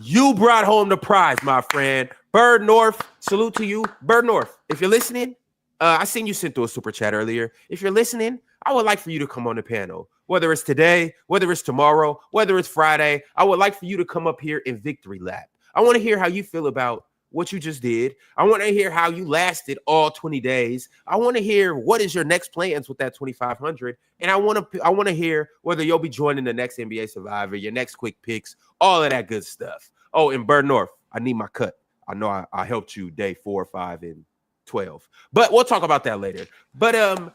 You brought home the prize, my friend. Bird North, salute to you. Bird North, if you're listening, I seen you sent through a super chat earlier. If you're listening, I would like for you to come on the panel. Whether it's today, whether it's tomorrow, whether it's Friday, I would like for you to come up here in victory lap. I want to hear how you feel about what you just did. I want to hear how you lasted all 20 days. I want to hear what is your next plans with that 2,500. And I want to hear whether you'll be joining the next NBA Survivor, your next quick picks, all of that good stuff. Oh, and Bird North, I need my cut. I know I helped you day 4, 5, and 12. But we'll talk about that later. But Damn,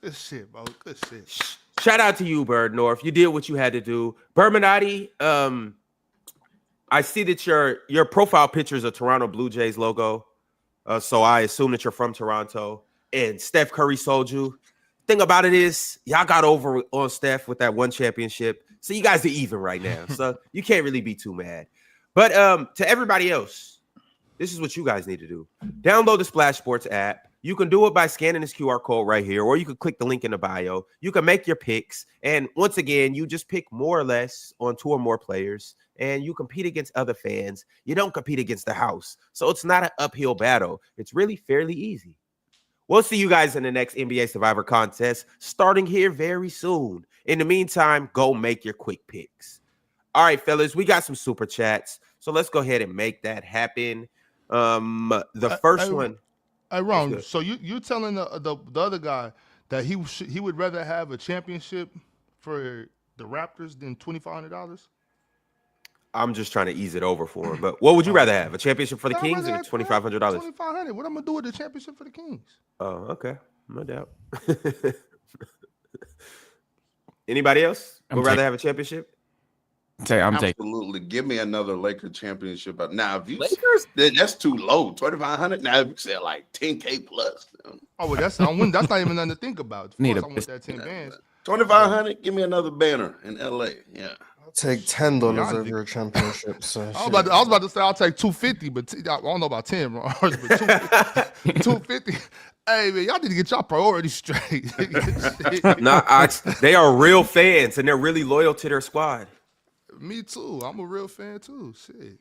good shit, bro. Good shit. Shout out to you, Bird North. You did what you had to do. Berminati, I see that your profile picture is a Toronto Blue Jays logo. So I assume that you're from Toronto. And Steph Curry sold you. Thing about it is, y'all got over on Steph with that one championship. So you guys are even right now. So you can't really be too mad. But to everybody else, this is what you guys need to do. Download the Splash Sports app. You can do it by scanning this QR code right here, or you can click the link in the bio. You can make your picks. And once again, you just pick more or less on 2 or more players, and you compete against other fans. You don't compete against the house. So it's not an uphill battle. It's really fairly easy. We'll see you guys in the next NBA Survivor contest starting here very soon. In the meantime, go make your quick picks. All right, fellas, we got some super chats. So let's go ahead and make that happen. The first one. Hey, Ron, so you telling the other guy that he would rather have a championship for the Raptors than $2,500? I'm just trying to ease it over for him. But what would you rather have? A championship for the Kings or $2,500? $2,500. What I'm gonna do with the championship for the Kings? Oh, okay. No doubt. Anybody else would rather have a championship? I'm taking. Absolutely. Give me another Laker championship. Now, if you Lakers? that's too low. 2,500. Now, if you say like 10K plus. Oh, well, that's not even nothing to think about. Of Need course, a I want that 10 bands. 2,500. Give me another banner in LA. Yeah. I'll take $10 over a championship. So I was about to say I'll take 250, but I don't know about 10, but 250. Hey man, y'all need to get y'all priorities straight. Nah, they are real fans and they're really loyal to their squad. Me too. I'm a real fan too. Shit.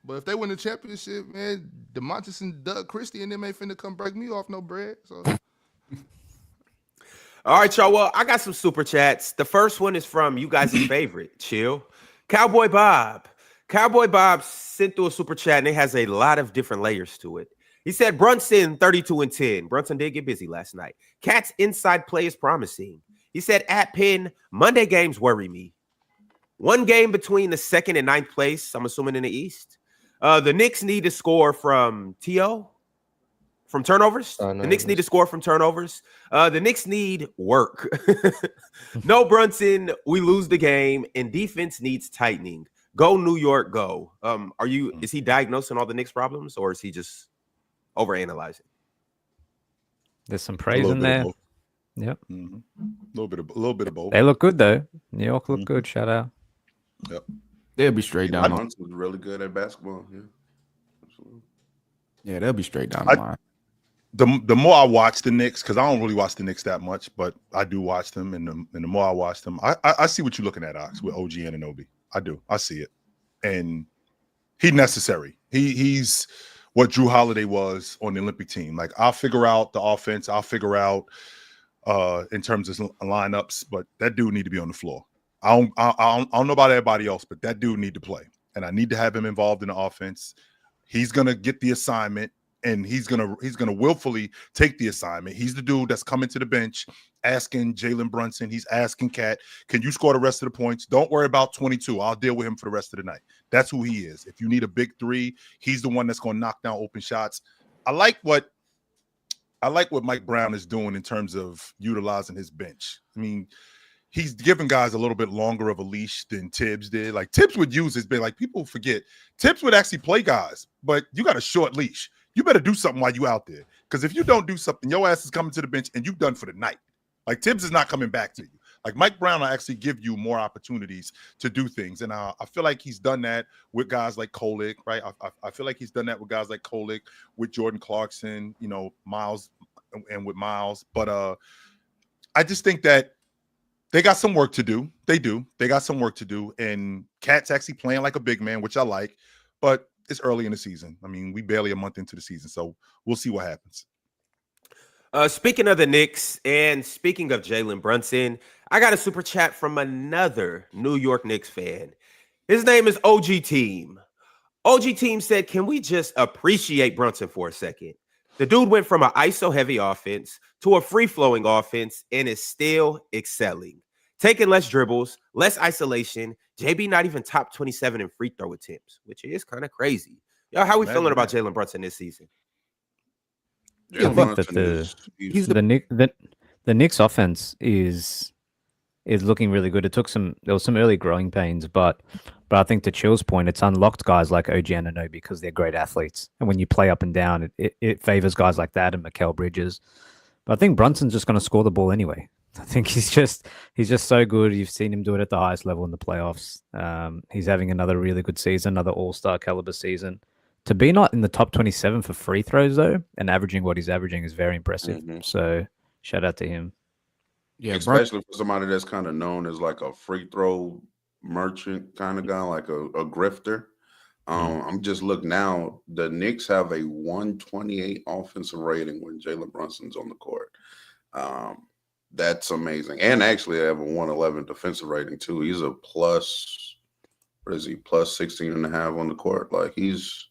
But if they win the championship, man, DeMontis and Doug Christie and them ain't finna come break me off no bread. So. All right, y'all. Well, I got some super chats. The first one is from you guys' favorite, Chill. Cowboy Bob. Cowboy Bob sent through a super chat, and it has a lot of different layers to it. He said, Brunson, 32-10. Brunson did get busy last night. Cat's inside play is promising. He said, at Penn, Monday games worry me. One game between the 2nd and 9th place, I'm assuming in the East. The Knicks need to score from T.O., from turnovers. The Knicks need to score from turnovers. The Knicks need work. No Brunson, we lose the game, and defense needs tightening. Go New York, go. Is he diagnosing all the Knicks problems, or is he just overanalyzing? There's some praise in there. Yep. A little bit of both. They look good though. New York look good. Shout out. Yep. They'll be straight down. Brunson was really good at basketball. Yeah, absolutely. Yeah, they'll be straight down the line. The more I watch the Knicks, because I don't really watch the Knicks that much, but I do watch them, and the more I watch them, I see what you're looking at, Ox, with OG Anunoby. I do. I see it. And he's necessary. He's what Drew Holiday was on the Olympic team. Like, I'll figure out the offense. I'll figure out in terms of lineups, but that dude need to be on the floor. I don't know about everybody else, but that dude need to play. And I need to have him involved in the offense. He's gonna get the assignment, and he's gonna willfully take the assignment. He's the dude that's coming to the bench, asking Jalen Brunson. He's asking Cat, can you score the rest of the points? Don't worry about 22. I'll deal with him for the rest of the night. That's who he is. If you need a big three, he's the one that's going to knock down open shots. I like what Mike Brown is doing in terms of utilizing his bench. I mean, he's giving guys a little bit longer of a leash than Tibbs did. Like, Tibbs would use his bench. Like, people forget, Tibbs would actually play guys, but you got a short leash. You better do something while you out there. Because if you don't do something, your ass is coming to the bench and you've done for the night. Like, Tibbs is not coming back to you. Like, Mike Brown will actually give you more opportunities to do things. And I feel like he's done that with guys like Kolek, right? I feel like he's done that with guys like Kolek, with Jordan Clarkson, you know, Miles, and with Miles. But I just think that they got some work to do. They do. They got some work to do. And Cat's actually playing like a big man, which I like. But it's early in the season. I mean, we barely a month into the season, so we'll see what happens. Speaking of the Knicks and speaking of Jalen Brunson, I got a super chat from another New York Knicks fan. His name is OG Team. OG Team said, can we just appreciate Brunson for a second? The dude went from an ISO-heavy offense to a free-flowing offense and is still excelling. Taking less dribbles, less isolation. JB not even top 27 in free throw attempts, which is kind of crazy. Yo, how we feeling about Jalen Brunson this season? I think that the Knicks offense is looking really good. There was some early growing pains, but I think to Chill's point, it's unlocked guys like OG Anunoby because they're great athletes. And when you play up and down, it favors guys like that and Mikal Bridges. But I think Brunson's just going to score the ball anyway. I think he's just so good. You've seen him do it at the highest level in the playoffs. He's having another really good season, another all-star caliber season. To be not in the top 27 for free throws, though, and averaging what he's averaging is very impressive. Mm-hmm. So shout out to him. Yeah, especially for somebody that's kind of known as like a free throw merchant kind of guy, like a grifter. I'm just looking now. The Knicks have a 128 offensive rating when Jalen Brunson's on the court. That's amazing. And actually, they have a 111 defensive rating too. He's a plus, what is he, plus 16 and a half on the court. Like, he's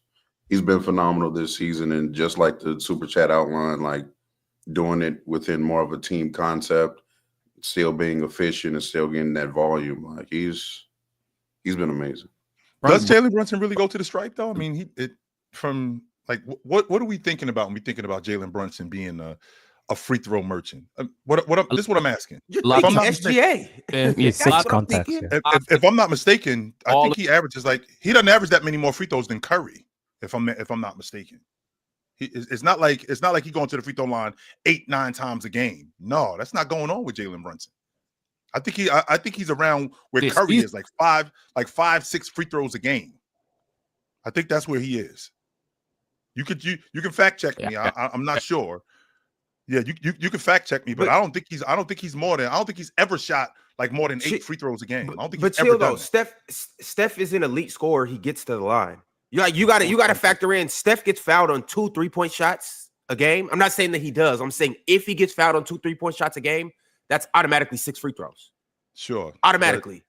been phenomenal this season. And just like the super chat outline, like doing it within more of a team concept, still being efficient and still getting that volume. Like, he's been amazing. Does Jalen Brunson really go to the stripe though? I mean, what are we thinking about when we thinking about Jalen Brunson being a free throw merchant? This is what I'm asking. Like SGA. If I'm not mistaken, I think he averages he doesn't average that many more free throws than Curry. If I'm not mistaken, it's not like he going to the free throw line 8-9 times a game. No, that's not going on with Jalen Brunson. I think he's around where Curry is, like 5-6 free throws a game. I think that's where he is. You can fact check me. I'm not sure. Yeah, you can fact check me, but I don't think he's ever shot like more than 8 free throws a game. I don't think. But he's ever done that. Steph is an elite scorer. He gets to the line. You got to factor in. Steph gets fouled on 2 3-point shots a game. I'm not saying that he does. I'm saying if he gets fouled on 2 3-point shots a game, that's automatically 6 free throws. Sure, automatically.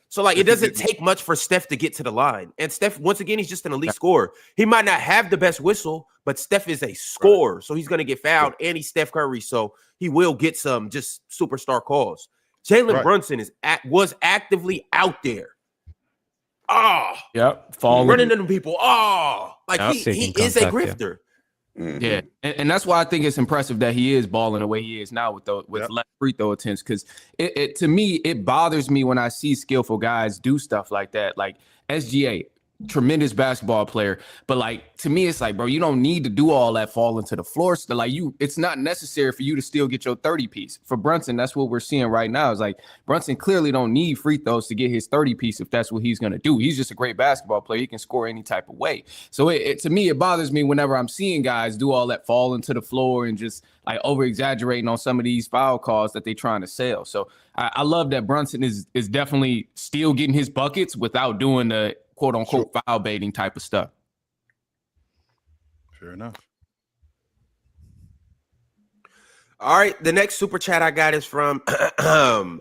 So it doesn't take much for Steph to get to the line. And Steph, once again, he's just an elite scorer. He might not have the best whistle, but Steph is a scorer. Right. So he's going to get fouled, and he's Steph Curry. So he will get some just superstar calls. Jalen Brunson was actively out there. Running into people. He is a grifter. Mm-hmm. Yeah, and that's why I think it's impressive that he is balling the way he is now with less free throw attempts. Because it to me, it bothers me when I see skillful guys do stuff like that. Like SGA, tremendous basketball player, but like to me, it's like, bro, you don't need to do all that fall into the floor. So like it's not necessary for you to still get your 30 piece. For Brunson, that's what we're seeing right now. Is like Brunson clearly don't need free throws to get his 30 piece if that's what he's gonna do. He's just a great basketball player. He can score any type of way. So it to me, it bothers me whenever I'm seeing guys do all that fall into the floor and just like over exaggerating on some of these foul calls that they're trying to sell. So I love that Brunson is definitely still getting his buckets without doing the quote unquote foul baiting type of stuff. Fair enough. All right, the next super chat I got is from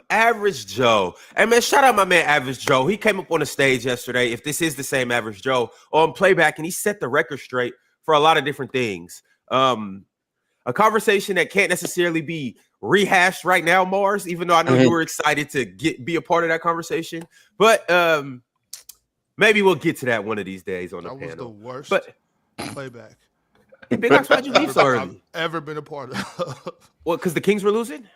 Average Joe. Hey man, shout out my man Average Joe. He came up on the stage yesterday, if this is the same Average Joe, on playback, and he set the record straight for a lot of different things. A conversation that can't necessarily be rehashed right now, Mars, even though I know you were excited to be a part of that conversation. But maybe we'll get to that one of these days on the panel. That was the worst playback Hey, Big Ox, why'd you leave so early? I've ever been a part of. Well, because the Kings were losing?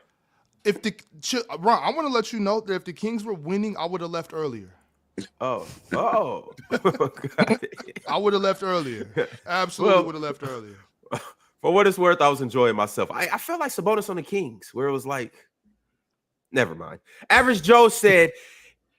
Ron, I want to let you know that if the Kings were winning, I would have left earlier. Oh. I would have left earlier. Absolutely would have left earlier. For what it's worth, I was enjoying myself. I felt like Sabonis on the Kings, where it was like, never mind. Average Joe said,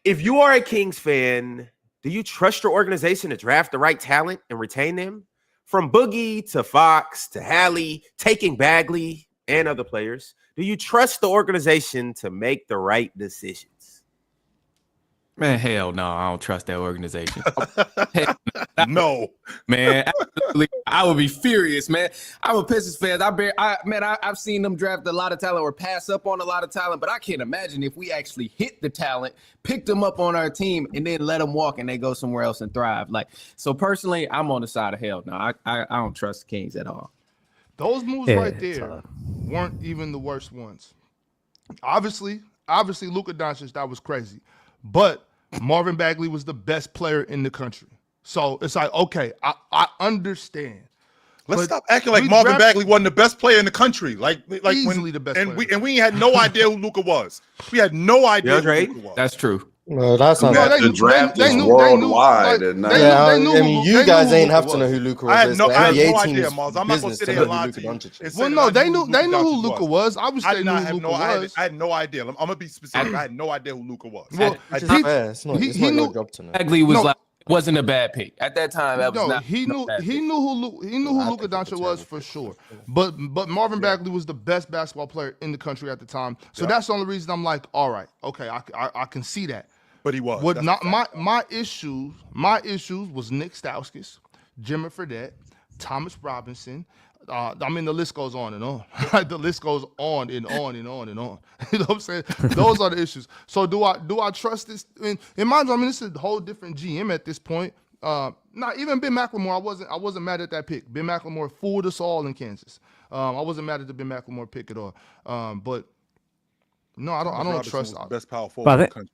if you are a Kings fan, do you trust your organization to draft the right talent and retain them? From Boogie to Fox to Hallie, taking Bagley and other players, do you trust the organization to make the right decisions? Man, hell no, I don't trust that organization. No, man, absolutely. I would be furious, man. I'm a Pistons fan. I've seen them draft a lot of talent or pass up on a lot of talent, but I can't imagine if we actually hit the talent, picked them up on our team, and then let them walk and they go somewhere else and thrive. Like, so personally, I'm on the side of hell. No, I don't trust the Kings at all. Those moves right there weren't even the worst ones. Obviously, Luka Doncic, that was crazy, but Marvin Bagley was the best player in the country. So it's like, okay, I understand. Let's stop acting like Marvin Bagley wasn't the best player in the country. Like easily the best player. We had no idea who Luka was. We had no idea who Luka was. That's true. No, that's not. The draft is worldwide. You guys ain't have to know who Luka was. I had no idea, Miles. I'm not going to sit here and lie to you. Well, no, they knew who Luka was. Obviously, they knew who Luka was. I had no idea. I'm going to be specific. I had no idea who Luka was. Well, it's not your job to know. Bagley was wasn't a bad pick at that time. He knew who Luka Doncic was for sure. But Marvin Bagley was the best basketball player in the country at the time. So that's the only reason I'm like, all right, okay, I can see that. But he was. What not my issues was Nick Stauskas, Jimmy Fredette, Thomas Robinson. The list goes on and on. The list goes on and on and on and on. You know what I'm saying? Those are the issues. So do I trust this? In my mind, this is a whole different GM at this point. Not even Ben McLemore. I wasn't mad at that pick. Ben McLemore fooled us all in Kansas. I wasn't mad at the Ben McLemore pick at all. But no, I don't trust. The best power forward in the country,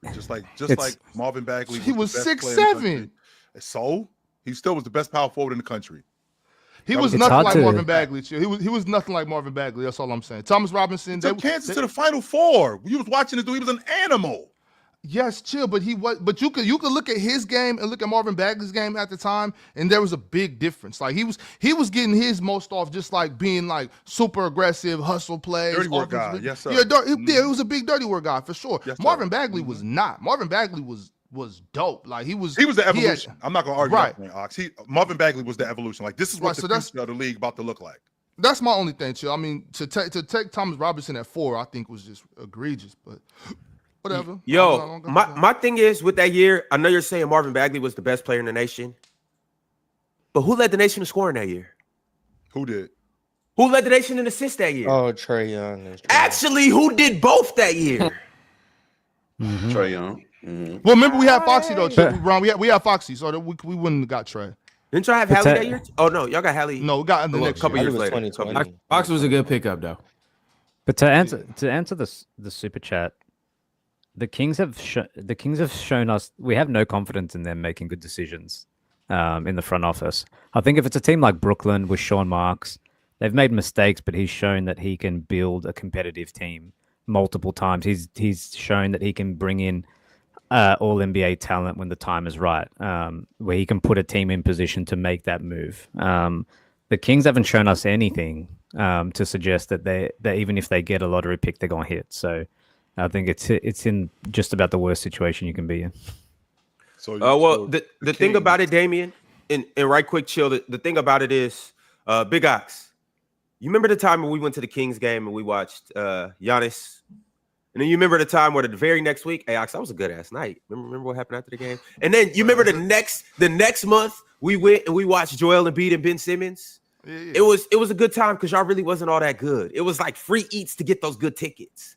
just like Marvin Bagley. He was 6'7". So he still was the best power forward in the country. He was nothing like Marvin Bagley. He was nothing like Marvin Bagley. That's all I'm saying. Thomas Robinson. Took Kansas to the Final Four. You was watching the dude. He was an animal. Yes, chill. But But you could look at his game and look at Marvin Bagley's game at the time, and there was a big difference. Like he was getting his most off just like being like super aggressive, hustle plays, dirty work guy. Yes, sir. Yeah, it was a big dirty work guy for sure. Yes, Marvin Bagley was not. Marvin Bagley was dope. Like he was the evolution. I'm not gonna argue that point, Ox. Marvin Bagley was the evolution. Like this is what the future of the league about to look like. That's my only thing, chill. I mean, to take Thomas Robinson at 4, I think was just egregious, but whatever. Yo, my thing is with that year, I know you're saying Marvin Bagley was the best player in the nation, but who led the nation in scoring that year? Who did? Who led the nation in assists that year? Oh, Trae Young. Actually, who did both that year? Trae Young. Mm-hmm. Well, remember we had Foxy though, Ron. We had Foxy, so that we wouldn't have got Trae. Didn't y'all have Hallie that year? Oh no, y'all got Hallie. No, we got the next couple years later. Fox was a good pickup though. But to answer the super chat, the Kings have shown us we have no confidence in them making good decisions in the front office. I think if it's a team like Brooklyn with Sean Marks, they've made mistakes, but he's shown that he can build a competitive team multiple times. He's shown that he can bring in all NBA talent when the time is right, where he can put a team in position to make that move. The Kings haven't shown us anything to suggest that they even if they get a lottery pick, they're going to hit. So I think it's in just about the worst situation you can be in. So, the thing about it, Damian, and right quick, chill. The thing about it is, Big Ox, you remember the time when we went to the Kings game and we watched Giannis? And then you remember the time where the very next week, hey, Ox, that was a good ass night. Remember what happened after the game? And then you remember the next month we went and we watched Joel Embiid and Ben Simmons. Yeah. It was a good time because y'all really wasn't all that good. It was like free eats to get those good tickets.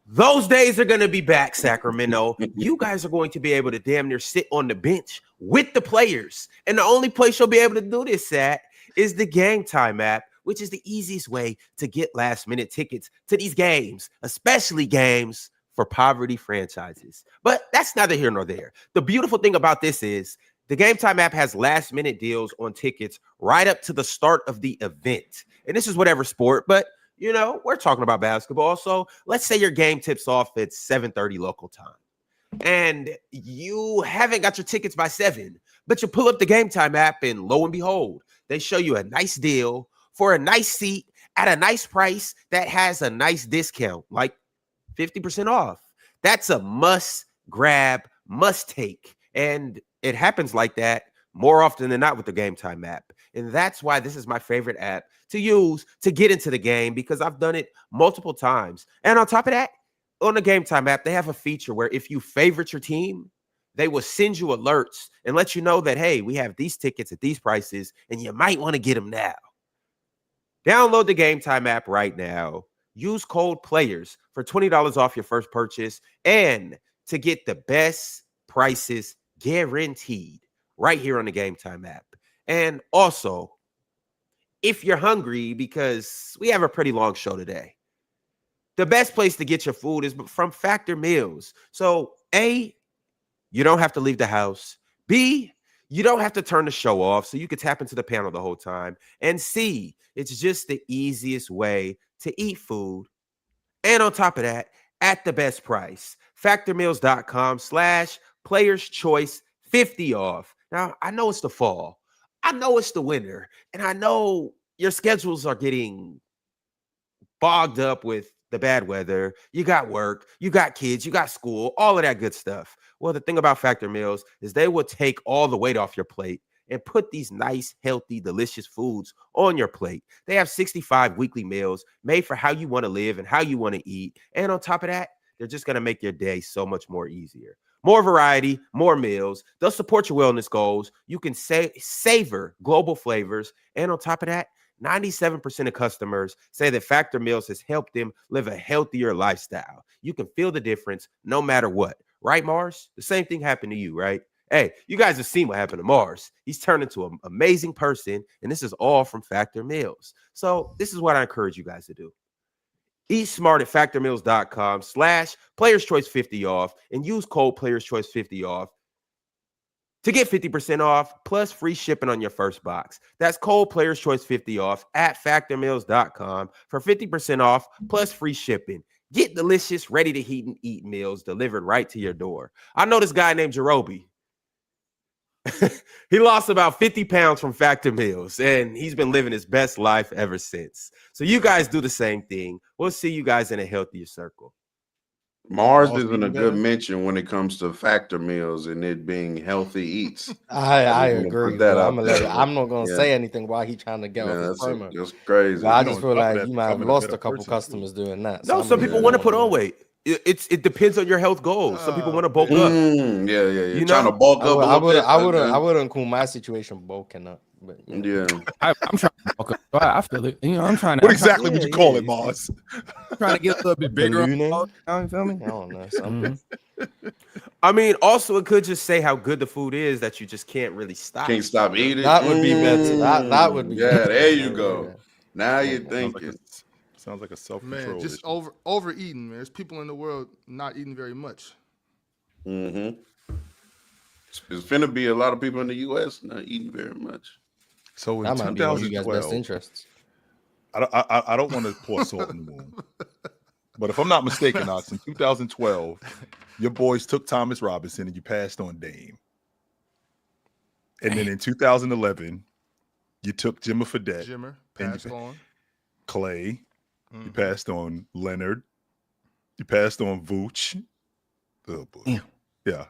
Those days are going to be back, Sacramento. You guys are going to be able to damn near sit on the bench with the players. And the only place you'll be able to do this at is the Game Time app, which is the easiest way to get last-minute tickets to these games, especially games for poverty franchises. But that's neither here nor there. The beautiful thing about this is the Game Time app has last-minute deals on tickets right up to the start of the event. And this is whatever sport, but you know, we're talking about basketball. So let's say your game tips off at 7:30 local time. And you haven't got your tickets by 7, but you pull up the Game Time app and lo and behold, they show you a nice deal for a nice seat at a nice price that has a nice discount, like 50% off. That's a must grab, must take. And it happens like that more often than not with the Game Time app. And that's why this is my favorite app to use to get into the game, because I've done it multiple times. And on top of that, on the Game Time app, they have a feature where if you favorite your team, they will send you alerts and let you know that, hey, we have these tickets at these prices and you might want to get them now. Download the Game Time app right now. Use code PLAYERS for $20 off your first purchase and to get the best prices guaranteed right here on the Game Time app. And also, if you're hungry, because we have a pretty long show today, the best place to get your food is from Factor Meals. So A, you don't have to leave the house. B, you don't have to turn the show off so you can tap into the panel the whole time. And C, it's just the easiest way to eat food. And on top of that, at the best price, factormeals.com/playerschoice50 off. Now, I know it's the fall. I know it's the winter. And I know your schedules are getting bogged up with the bad weather. You got work, you got kids, you got school, all of that good stuff. Well, the thing about Factor Meals is they will take all the weight off your plate and put these nice, healthy, delicious foods on your plate. They have 65 weekly meals made for how you want to live and how you want to eat. And on top of that, they're just going to make your day so much more easier. More variety, more meals. They'll support your wellness goals. You can savor global flavors. And on top of that, 97% of customers say that Factor Meals has helped them live a healthier lifestyle. You can feel the difference no matter what. Right, Mars? The same thing happened to you, right? Hey, you guys have seen what happened to Mars. He's turned into an amazing person, and this is all from Factor Meals. So this is what I encourage you guys to do. Eat smart at factormeals.com/playerschoice50 off and use code playerschoice50 off to get 50% off plus free shipping on your first box. That's code playerschoice50 off at factormeals.com for 50% off plus free shipping. Get delicious, ready to heat and eat meals delivered right to your door. I know this guy named Jerobi. He lost about 50 pounds from Factor Meals, and he's been living his best life ever since. So you guys do the same thing. We'll see you guys in a healthier circle. Mars isn't a good mention when it comes to Factor Meals and it being healthy eats. I agree. I'm not gonna Yeah. say anything while he's trying to get off his promo. That's crazy. But I just feel like you might have lost a couple customers doing that. No, some people want to put on weight. It depends on your health goals. Some people want to bulk up. Yeah. You Trying to bulk up. I wouldn't call my situation bulking up. But, you know. Yeah. I'm trying to bulk up. I feel it. You know, I'm trying to. What exactly would you call it, Mars? Trying to get a little bit bigger. Ballooning? You feel me? I don't know. Something. I mean, also it could just say how good the food is that you just can't really stop. Can't stop eating. That would be better. That would be better. There you go. Now you're thinking. Sounds like a self-control. Man, just overeating, man. There's people in the world not eating very much. Mm-hmm. It's finna be a lot of people in the U.S. not eating very much. So in That might be one of you guys' best 2012, interests. I don't want to pour salt in the wound. But if I'm not mistaken, Ox, in 2012, your boys took Thomas Robinson and you passed on Dame. And then in 2011, you took Jimmer Fredette. Jimmer passed on. Clay. You passed on Leonard. You passed on Vooch. Oh, boy. Yeah.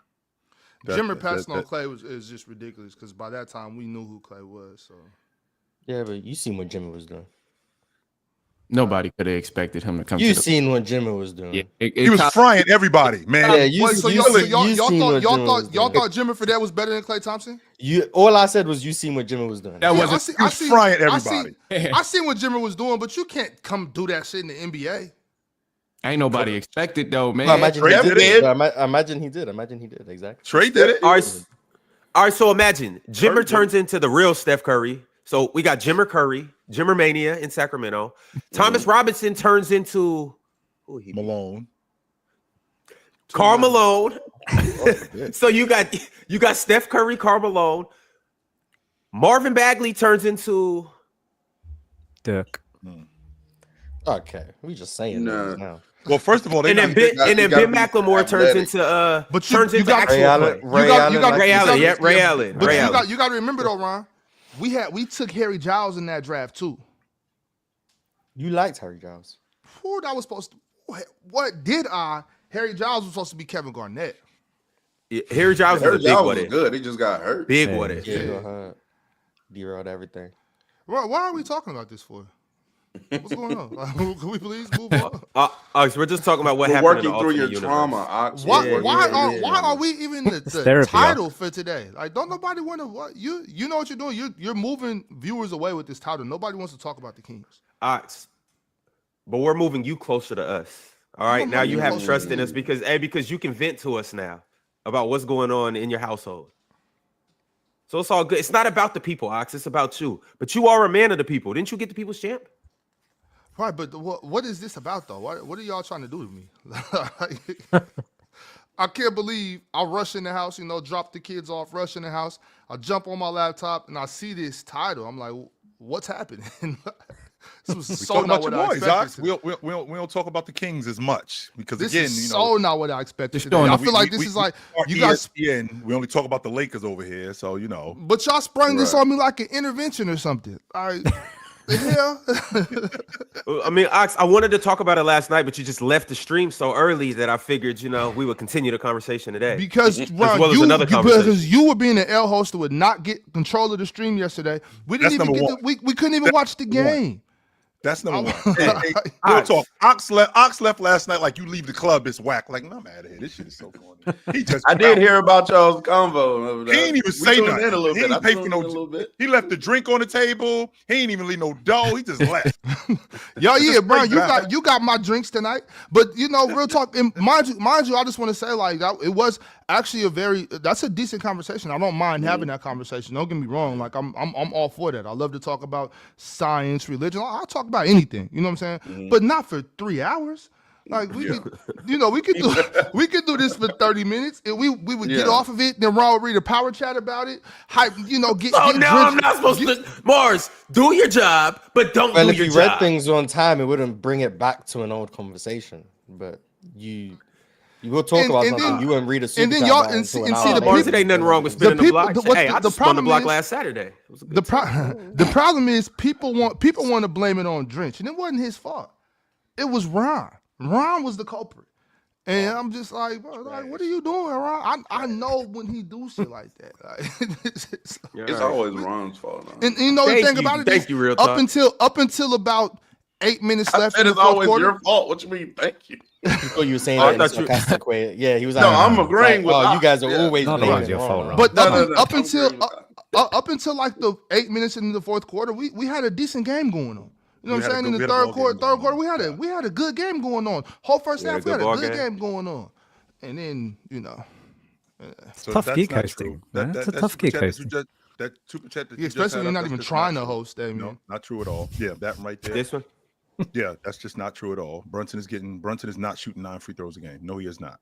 Jimmer passing on Clay is just ridiculous because by that time we knew who Clay was. So Yeah, but you seen what Jimmer was doing. Nobody could have expected him to come. You seen what Jimmer was doing. Yeah, he was frying everybody, man. Yeah, y'all thought Jimmer Fredette was better than Klay Thompson? All I said was you seen what Jimmer was doing. He was frying everybody. I seen what Jimmer was doing, but you can't come do that shit in the NBA. Ain't nobody expected though, man. No, imagine Trey he did did. it. Imagine he did. Imagine he did. Exactly. Trey did it. All right. So imagine Jimmer turns into the real Steph Curry. So we got Jimmer Curry, Jimmer Mania in Sacramento. Thomas Robinson turns into Malone. Karl Malone. So you got Steph Curry, Karl Malone. Marvin Bagley turns into Dirk. Okay, we just saying names now. Well, first of all, Ben McLemore turns into you got Ray Allen. Ray Allen. But you got to remember though, Ron. We took Harry Giles in that draft too. You liked Harry Giles. Who that was supposed to? What did I? Harry Giles was supposed to be Kevin Garnett. Yeah, Harry Giles was a big one. Good. He just got hurt. Big one. Yeah, derailed everything. Why are we talking about this for? What's going on? Can we please move on? We're just talking about what We're happened. working through your trauma. Ox. Why are we even the title for today? Like, don't nobody want to? What you know what you're doing? You're moving viewers away with this title. Nobody wants to talk about the Kings. Ox, but we're moving you closer to us. All right, now you have trust in us because you can vent to us now about what's going on in your household. So it's all good. It's not about the people, Ox. It's about you. But you are a man of the people. Didn't you get the people's champ? Right, but what is this about though? What are y'all trying to do to me? I can't believe I rush in the house, drop the kids off, rush in the house. I jump on my laptop and I see this title. I'm like, what's happening? This was so not what I expected. We don't talk about the Kings as much because this again, is so not what I expected. I feel like this is like you guys. We only talk about the Lakers over here, so But y'all sprung this on me like an intervention or something. All right. The hell? I mean, Ox, I wanted to talk about it last night, but you just left the stream so early that I figured, we would continue the conversation today. Because Ron, because you were being an L host that would not get control of the stream yesterday. We didn't even get we couldn't even watch the game. That's number one. Real talk. Ox left last night like you leave the club, it's whack. Like, I'm out of here. This shit is so funny. I did hear about y'all's convo. He ain't even say nothing. He ain't pay for no. He left the drink on the table. He ain't even leave no dough. He just left. Yeah, bro. You got my drinks tonight. But real talk. And mind you, I just want to say like that. It was actually that's a decent conversation. I don't mind having that conversation. Don't get me wrong. Like I'm all for that. I love to talk about science, religion. I'll talk about anything. You know what I'm saying? But not for 3 hours. Like we could, we could do this for 30 minutes, and we would get off of it. Then Ron would read a power chat about it. Hype, get. Oh no, I'm not supposed to. Mars, do your job, but don't do your job. If you read things on time, it wouldn't bring it back to an old conversation. But you will talk about something. You wouldn't read a super and then y'all and see the Mars. It ain't nothing wrong with spinning the block. Hey, I just spun the block last Saturday. The problem is people want to blame it on Drench, and it wasn't his fault. It was Ron. Ron was the culprit. And I'm just like, bro, what are you doing, Ron? I know when he do shit like that. It's always Ron's fault. And the thing about it thank you, real talk. Up until about 8 minutes left in the it's fourth always quarter. your fault. What you mean, thank you? Oh, you were saying that in a sarcastic way. Yeah, he was. No, I'm agreeing with. Oh, you guys are always not your fault, Ron. But up until like the 8 minutes into the fourth quarter, we had a decent game going on. You know what I'm saying? In the third quarter, we had a good game going on. Whole first half, we had a good game going on. And then, It's tough gig hosting. It's a tough gig hosting. That super chat that especially when you're not even trying to host that. No, not true at all. Yeah, that right there. This one? Yeah, that's just not true at all. Brunson is not shooting 9 free throws a game. No, he is not.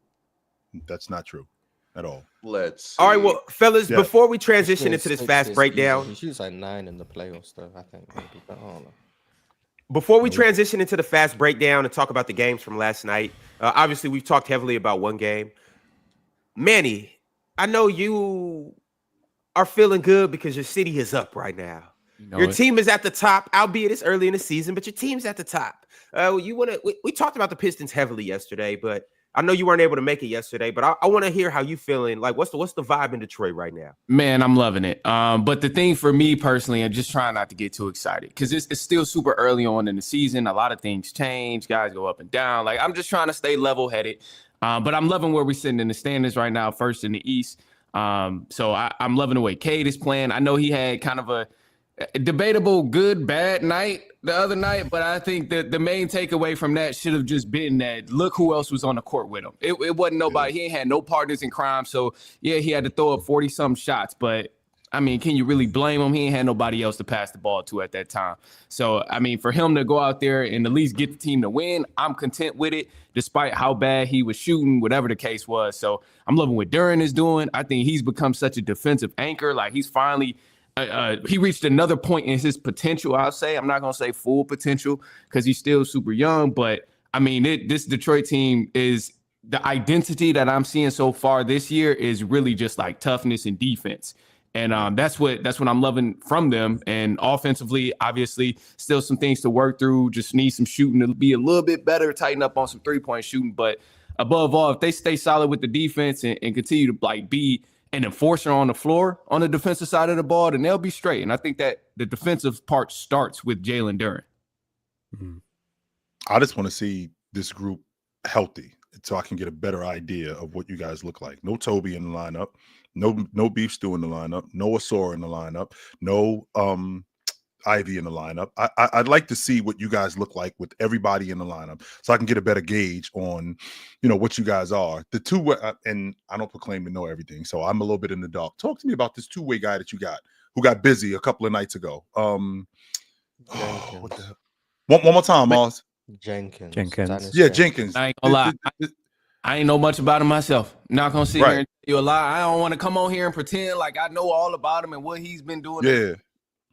That's not true at all. Let's see. All right, well, fellas, before we transition into this fast breakdown. He shoots like 9 in the playoffs, though, I think. Maybe, but I don't know. Before we transition into the fast breakdown and talk about the games from last night, obviously we've talked heavily about one game. Manny, I know you are feeling good because your city is up right now. Your team is at the top, albeit it's early in the season, but your team's at the top. We talked about the Pistons heavily yesterday, but I know you weren't able to make it yesterday, but I want to hear how you feeling. Like, what's the vibe in Detroit right now? Man, I'm loving it. But the thing for me personally, I'm just trying not to get too excited because it's still super early on in the season. A lot of things change. Guys go up and down. Like, I'm just trying to stay level-headed. But I'm loving where we're sitting in the standings right now, first in the East. So I'm loving the way Cade is playing. I know he had kind of a debatable good, bad night the other night, but I think that the main takeaway from that should have just been that look who else was on the court with him. It wasn't nobody. He ain't had no partners in crime. So, yeah, he had to throw up 40-some shots, but I mean, can you really blame him? He ain't had nobody else to pass the ball to at that time. So, I mean, for him to go out there and at least get the team to win, I'm content with it, despite how bad he was shooting, whatever the case was. So, I'm loving what Duren is doing. I think he's become such a defensive anchor. Like, he's finally he reached another point in his potential, I'll say. I'm not going to say full potential because he's still super young. But, I mean, this Detroit team is the identity that I'm seeing so far this year is really just like toughness and defense. And that's what I'm loving from them. And offensively, obviously, still some things to work through. Just need some shooting to be a little bit better, tighten up on some three-point shooting. But above all, if they stay solid with the defense and continue to like be an enforcer on the floor on the defensive side of the ball, then they'll be straight. And I think that the defensive part starts with Jalen Duren. Mm-hmm. I just want to see this group healthy so I can get a better idea of what you guys look like. No Toby in the lineup, no Beef Stew in the lineup, no Asor in the lineup, no Ivy in the lineup. I'd like to see what you guys look like with everybody in the lineup so I can get a better gauge on, what you guys are. The two, and I don't proclaim to know everything, so I'm a little bit in the dark. Talk to me about this two-way guy that you got who got busy a couple of nights ago. What the hell? One more time, Oz. Jenkins. Yeah, Jenkins. I ain't gonna lie. I ain't know much about him myself. Not gonna sit here and tell you a lie. I don't want to come on here and pretend like I know all about him and what he's been doing. Yeah.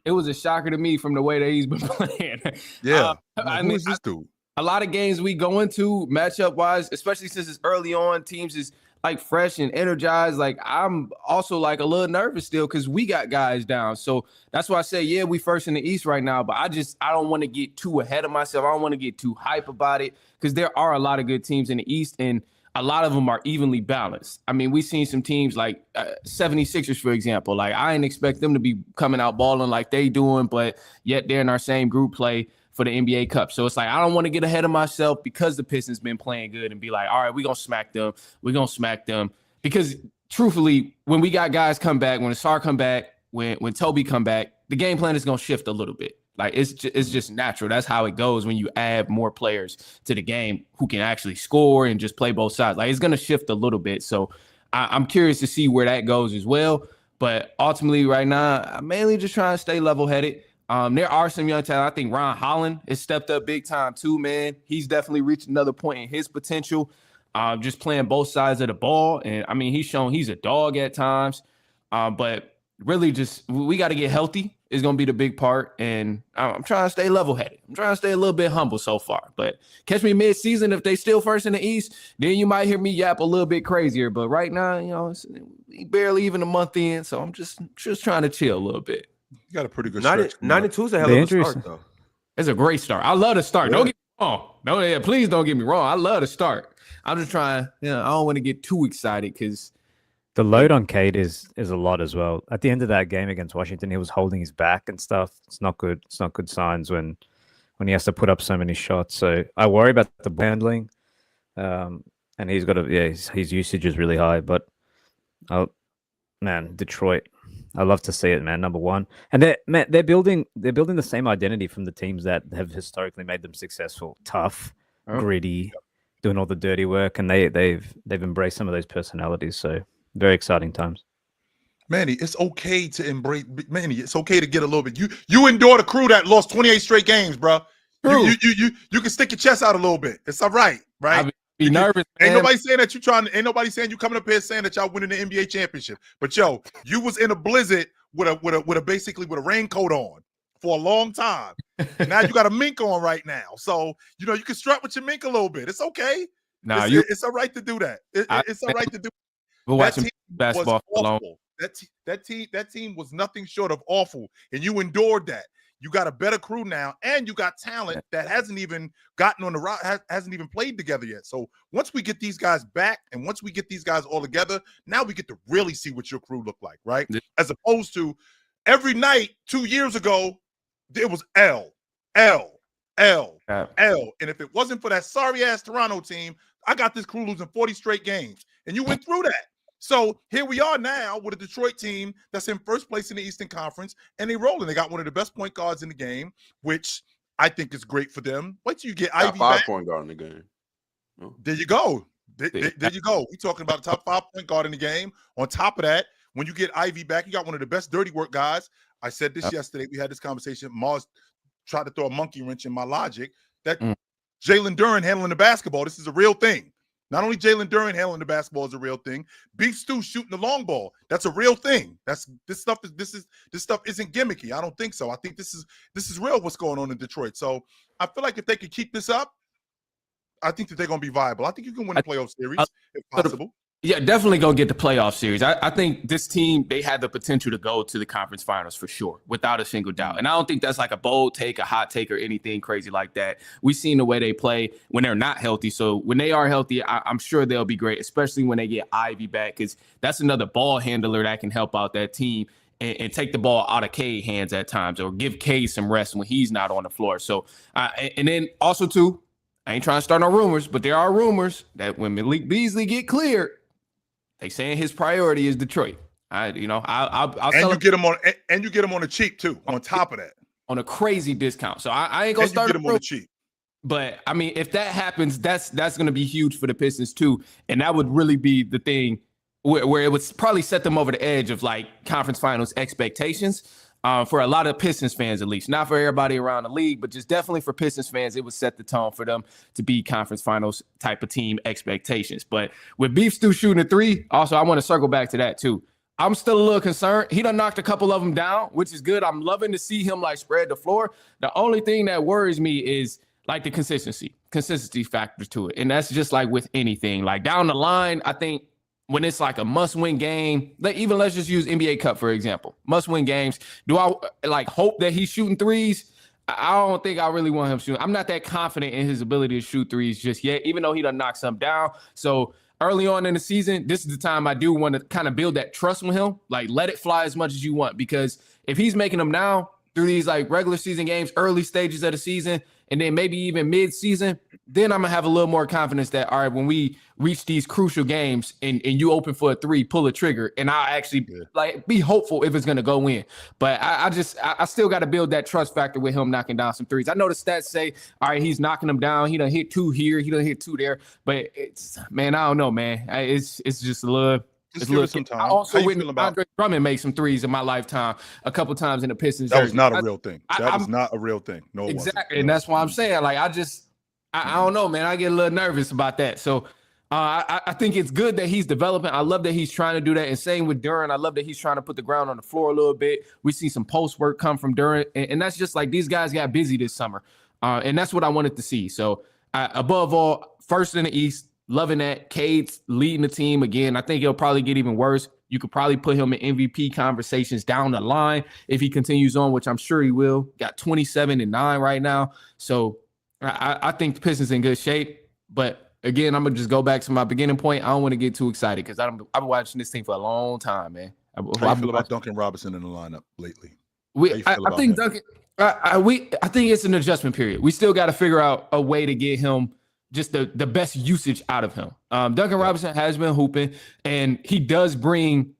It was a shocker to me from the way that he's been playing. Yeah. Who is this dude? A lot of games we go into matchup wise, especially since it's early on, teams is like fresh and energized. Like I'm also like a little nervous still because we got guys down. So that's why I say, yeah, we first in the East right now, but I don't want to get too ahead of myself. I don't want to get too hype about it because there are a lot of good teams in the East and a lot of them are evenly balanced. I mean, we've seen some teams like 76ers, for example. Like, I didn't expect them to be coming out balling like they doing, but yet they're in our same group play for the NBA Cup. So it's like, I don't want to get ahead of myself because the Pistons been playing good and be like, all right, we're going to smack them. We're going to smack them. Because truthfully, when we got guys come back, when Asar come back, when Toby come back, the game plan is going to shift a little bit. Like it's just natural. That's how it goes when you add more players to the game who can actually score and just play both sides. Like it's going to shift a little bit. So I'm curious to see where that goes as well. But ultimately right now, I'm mainly just trying to stay level-headed. There are some young talent. I think Ron Holland has stepped up big time too, man. He's definitely reached another point in his potential. Just playing both sides of the ball. And I mean, he's shown he's a dog at times. But really just we got to get healthy is going to be the big part. And I'm trying to stay level-headed. I'm trying to stay a little bit humble so far. But catch me mid-season. If they still first in the East, then you might hear me yap a little bit crazier. But right now, it's barely even a month in. So I'm just trying to chill a little bit. You got a pretty good stretch. 9-2 is a hell of a start, though. It's a great start. I love the start. Yeah. Don't get me wrong. Please don't get me wrong. I love the start. I'm just trying, I don't want to get too excited because the load on Cade is a lot as well. At the end of that game against Washington, he was holding his back and stuff. It's not good. It's not good signs when he has to put up so many shots. So I worry about the ball handling. And he's got his usage is really high. But Detroit, I love to see it, man. Number one, and they're building the same identity from the teams that have historically made them successful. Tough, gritty, doing all the dirty work, and they've embraced some of those personalities. So very exciting times. Manny, it's okay to embrace. Manny, it's okay to get a little bit. You endure the crew that lost 28 straight games, bro. You can stick your chest out a little bit. It's all right, right? Be nervous. Ain't nobody saying that ain't nobody saying you coming up here saying that y'all winning the NBA championship. But you was in a blizzard with a basically with a raincoat on for a long time. Now you got a mink on right now. So, you know, you can strut with your mink a little bit. It's okay. Nah, It's all right to do that. It's all right to do. We're That watching team basketball was for long. awful. That team was nothing short of awful, and you endured that. You got a better crew now, and you got talent that hasn't even gotten on the hasn't even played together yet. So once we get these guys back, and once we get these guys all together, now we get to really see what your crew look like, right? As opposed to every night 2 years ago, it was L, L, L, L, and if it wasn't for that sorry ass Toronto team, I got this crew losing 40 straight games, and you went through that. So here we are now with a Detroit team that's in first place in the Eastern Conference, and they rolling. They got one of the best point guards in the game, which I think is great for them. Wait till you get Ivy top 5 back. point guard in the game. Oh. There you go. There you go. We're talking about a top 5 point guard in the game. On top of that, when you get Ivy back, you got one of the best dirty work guys. I said this yesterday. We had this conversation. Mars tried to throw a monkey wrench in my logic. That Jalen Duren handling the basketball, this is a real thing. Not only Jalen Duren handling the basketball is a real thing. Beef Stew shooting the long ball, that's a real thing. This stuff isn't gimmicky. I don't think so. I think this is real what's going on in Detroit. So I feel like if they could keep this up, I think that they're going to be viable. I think you can win a playoff series if possible. Yeah, definitely go get the playoff series. I think this team, they had the potential to go to the conference finals for sure, without a single doubt. And I don't think that's like a bold take, a hot take, or anything crazy like that. We've seen the way they play when they're not healthy. So when they are healthy, I'm sure they'll be great, especially when they get Ivy back, because that's another ball handler that can help out that team and take the ball out of K's hands at times, or give K some rest when he's not on the floor. So, and then also too, I ain't trying to start no rumors, but there are rumors that when Malik Beasley get cleared, they saying his priority is Detroit. I'll and you get him on the cheap too. On top of that, on a crazy discount. So I ain't gonna start get him on the cheap. But I mean, if that happens, that's going to be huge for the Pistons too, and that would really be the thing where it would probably set them over the edge of like conference finals expectations. For a lot of Pistons fans, at least, not for everybody around the league, but just definitely for Pistons fans, it would set the tone for them to be conference finals type of team expectations. But with Beef Stew shooting a 3, also, I want to circle back to that too. I'm still a little concerned. He done knocked a couple of them down, which is good. I'm loving to see him like spread the floor. The only thing that worries me is like the consistency factor to it. And that's just like with anything. Like down the line, I think when it's like a must-win game, even let's just use NBA Cup, for example. Must-win games. Do I like hope that he's shooting threes? I don't think I really want him shooting. I'm not that confident in his ability to shoot threes just yet, even though he done knocked some down. So early on in the season, this is the time I do want to kind of build that trust with him. Like, let it fly as much as you want, because if he's making them now through these like regular season games, early stages of the season, and then maybe even mid-season, then I'm going to have a little more confidence that, all right, when we reach these crucial games and you open for a 3, pull a trigger, and I'll actually like be hopeful if it's going to go in. But I still got to build that trust factor with him knocking down some threes. I know the stats say, all right, he's knocking them down. He done hit 2 here. He done hit 2 there. But it's, man, I don't know, man. It's just a little... I also witnessed Andre Drummond make some threes in my lifetime a couple times in the Pistons. That was not a real thing. That was not a real thing. No, exactly, and that's why I'm saying, like, I don't know, man. I get a little nervous about that. So I think it's good that he's developing. I love that he's trying to do that. And same with Duren. I love that he's trying to put the ground on the floor a little bit. We see some post work come from Duren, and that's just like these guys got busy this summer, and that's what I wanted to see. So above all, first in the East. Loving that. Cade's leading the team again. I think he'll probably get even worse. You could probably put him in MVP conversations down the line if he continues on, which I'm sure he will. Got 27-9 right now. So I think the Pistons in good shape. But again, I'm going to just go back to my beginning point. I don't want to get too excited because I've been watching this team for a long time, man. How do you feel about Duncan Robinson in the lineup lately? I think Duncan, I think it's an adjustment period. We still got to figure out a way to get him just the best usage out of him. Duncan Robinson has been hooping, and he does bring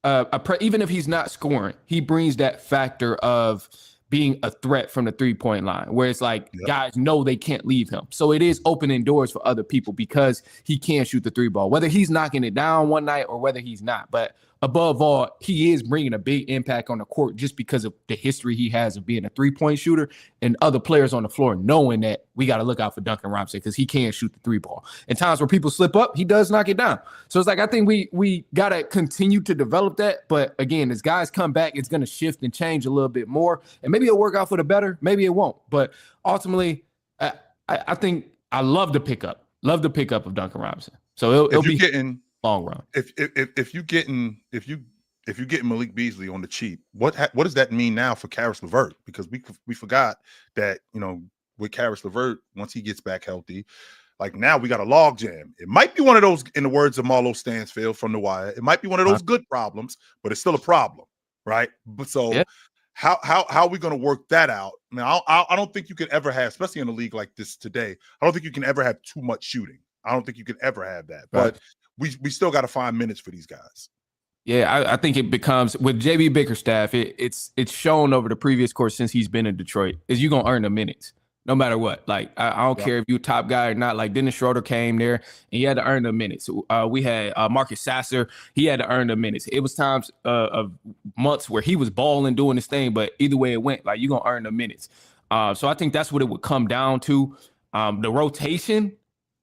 even if he's not scoring, he brings that factor of being a threat from the 3-point line, where it's like guys know they can't leave him. So it is opening doors for other people because he can shoot the 3 ball, whether he's knocking it down one night or whether he's not. But above all, he is bringing a big impact on the court just because of the history he has of being a 3-point shooter and other players on the floor knowing that we got to look out for Duncan Robinson because he can shoot the 3 ball. In times where people slip up, he does knock it down. So it's like, I think we got to continue to develop that. But again, as guys come back, it's going to shift and change a little bit more. And maybe it'll work out for the better. Maybe it won't. But ultimately, I think I love the pickup. Love the pickup of Duncan Robinson. So it'll be getting long run. If you getting Malik Beasley on the cheap, what does that mean now for Karis LeVert? Because we forgot that, you know, with Karis LeVert, once he gets back healthy, like now we got a log jam. It might be one of those, in the words of Marlo Stansfield from The Wire, it might be one of those good problems, but it's still a problem, right? But so how are we going to work that out? I mean, I don't think you could ever have, especially in a league like this today, I don't think you can ever have too much shooting. I don't think you could ever have that. But we still got to find minutes for these guys. Yeah, I think it becomes with JB Bickerstaff. It's shown over the previous course since he's been in Detroit is you're gonna earn the minutes no matter what. Like I don't care if you top guy or not. Like Dennis Schroeder came there and he had to earn the minutes. We had Marcus Sasser. He had to earn the minutes. It was times of months where he was balling doing his thing, but either way it went, like you're gonna earn the minutes. So I think that's what it would come down to. The rotation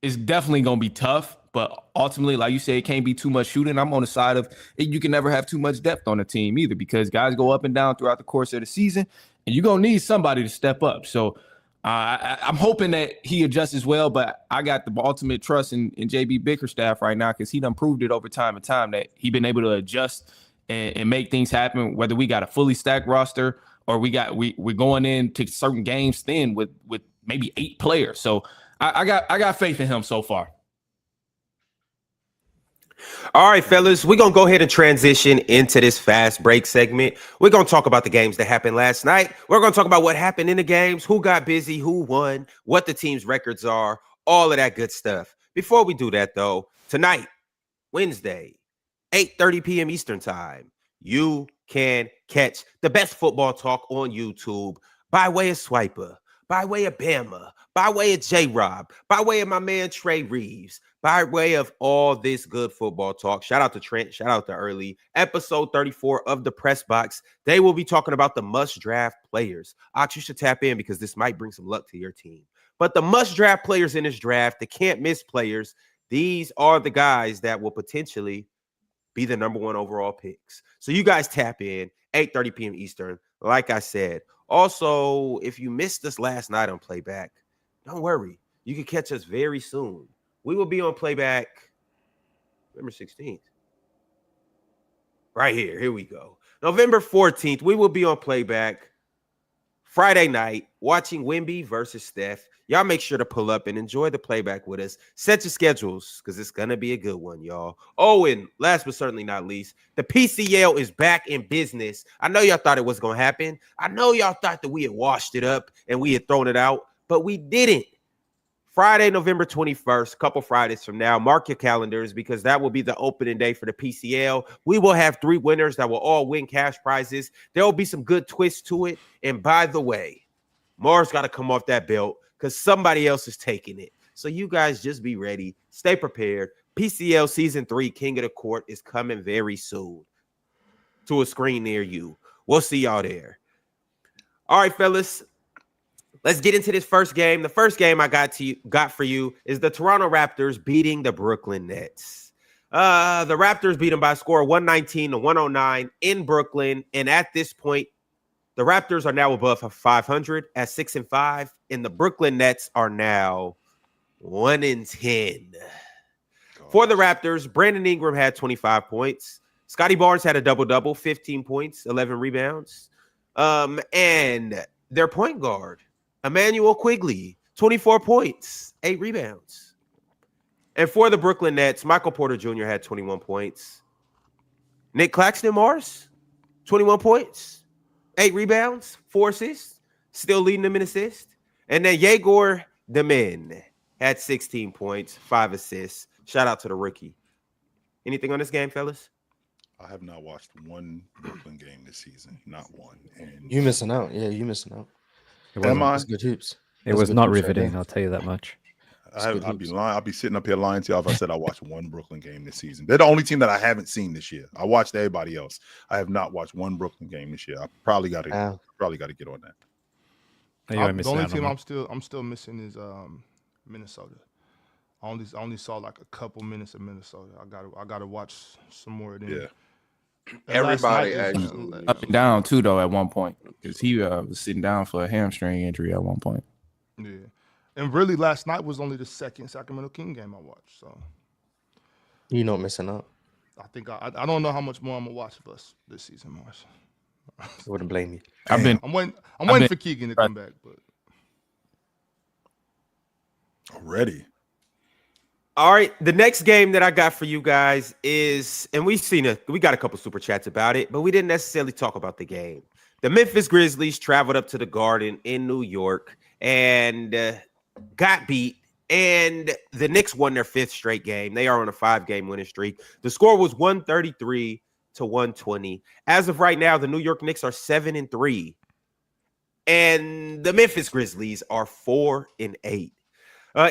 is definitely gonna be tough. But ultimately, like you said, it can't be too much shooting. I'm on the side of you can never have too much depth on a team either because guys go up and down throughout the course of the season, and you're going to need somebody to step up. So I'm hoping that he adjusts as well, but I got the ultimate trust in JB Bickerstaff right now because he done proved it over time and time that he been able to adjust and make things happen, whether we got a fully stacked roster or we're going into certain games thin with maybe 8 players. So I got faith in him so far. All right, fellas, we're going to go ahead and transition into this fast break segment. We're going to talk about the games that happened last night. We're going to talk about what happened in the games, who got busy, who won, what the team's records are, all of that good stuff. Before we do that, though, tonight, Wednesday, 8:30 p.m. Eastern time, you can catch the best football talk on YouTube by way of Swiper, by way of Bama, by way of J-Rob, by way of my man Trey Reeves, by way of all this good football talk. Shout out to Trent. Shout out to Early. Episode 34 of the Press Box. They will be talking about the must-draft players. Ox, you should tap in because this might bring some luck to your team. But the must-draft players in this draft, the can't-miss players, these are the guys that will potentially be the number 1 overall picks. So you guys tap in, 8:30 p.m. Eastern. Like I said, also, if you missed us last night on playback, don't worry. You can catch us very soon. We will be on playback November 16th. Right here. Here we go. November 14th, we will be on playback Friday night watching Wemby versus Steph. Y'all make sure to pull up and enjoy the playback with us. Set your schedules because it's going to be a good one, y'all. Oh, and last but certainly not least, the PCL is back in business. I know y'all thought it was going to happen. I know y'all thought that we had washed it up and we had thrown it out, but we didn't. Friday, November 21st, a couple Fridays from now, mark your calendars because that will be the opening day for the PCL. We will have 3 winners that will all win cash prizes. There will be some good twists to it. And by the way, Mars got to come off that belt because somebody else is taking it. So you guys just be ready. Stay prepared. PCL Season 3, King of the Court, is coming very soon to a screen near you. We'll see y'all there. All right, fellas. Let's get into this first game. The first game I got for you is the Toronto Raptors beating the Brooklyn Nets. The Raptors beat them by a score of 119-109 in Brooklyn. And at this point, the Raptors are now above 500 at 6-5. And the Brooklyn Nets are now 1-10. For the Raptors, Brandon Ingram had 25 points. Scotty Barnes had a double-double, 15 points, 11 rebounds. And their point guard, Emmanuel Quigley, 24 points, 8 rebounds. And for the Brooklyn Nets, Michael Porter Jr. had 21 points. Nick Claxton Morris, 21 points, 8 rebounds, 4 assists, still leading them in assists. And then Yegor Demin had 16 points, 5 assists. Shout out to the rookie. Anything on this game, fellas? I have not watched one Brooklyn game this season, not one. And You missing out. Yeah, you missing out. am I? That's good hoops. It was not riveting, I'll tell you that much. I'd be lying. I'll be sitting up here lying to y'all if I said I watched one Brooklyn game this season. They're the only team that I haven't seen this year. I watched everybody else. I have not watched one Brooklyn game this year. I probably got to get on that. The only team I'm still missing is Minnesota. I only saw like a couple minutes of Minnesota. I gotta watch some more of them. Yeah. And last night Everybody was- actually Up and down too, though, at one point, because he was sitting down for a hamstring injury at one point. Yeah. And really, last night was only the second Sacramento King game I watched. So You're not missing out. I think I don't know how much more I'm gonna watch of us this season, Mars. I wouldn't blame you. I've been I'm waiting for Keegan to come back, but Already. All right, the next game that I got for you guys is, and we got a couple super chats about it, but we didn't necessarily talk about the game. The Memphis Grizzlies traveled up to the Garden in New York and got beat, and the Knicks won their 5th straight game. They are on a 5-game winning streak. The score was 133 to 120. As of right now, the New York Knicks are 7-3, and the Memphis Grizzlies are 4-8.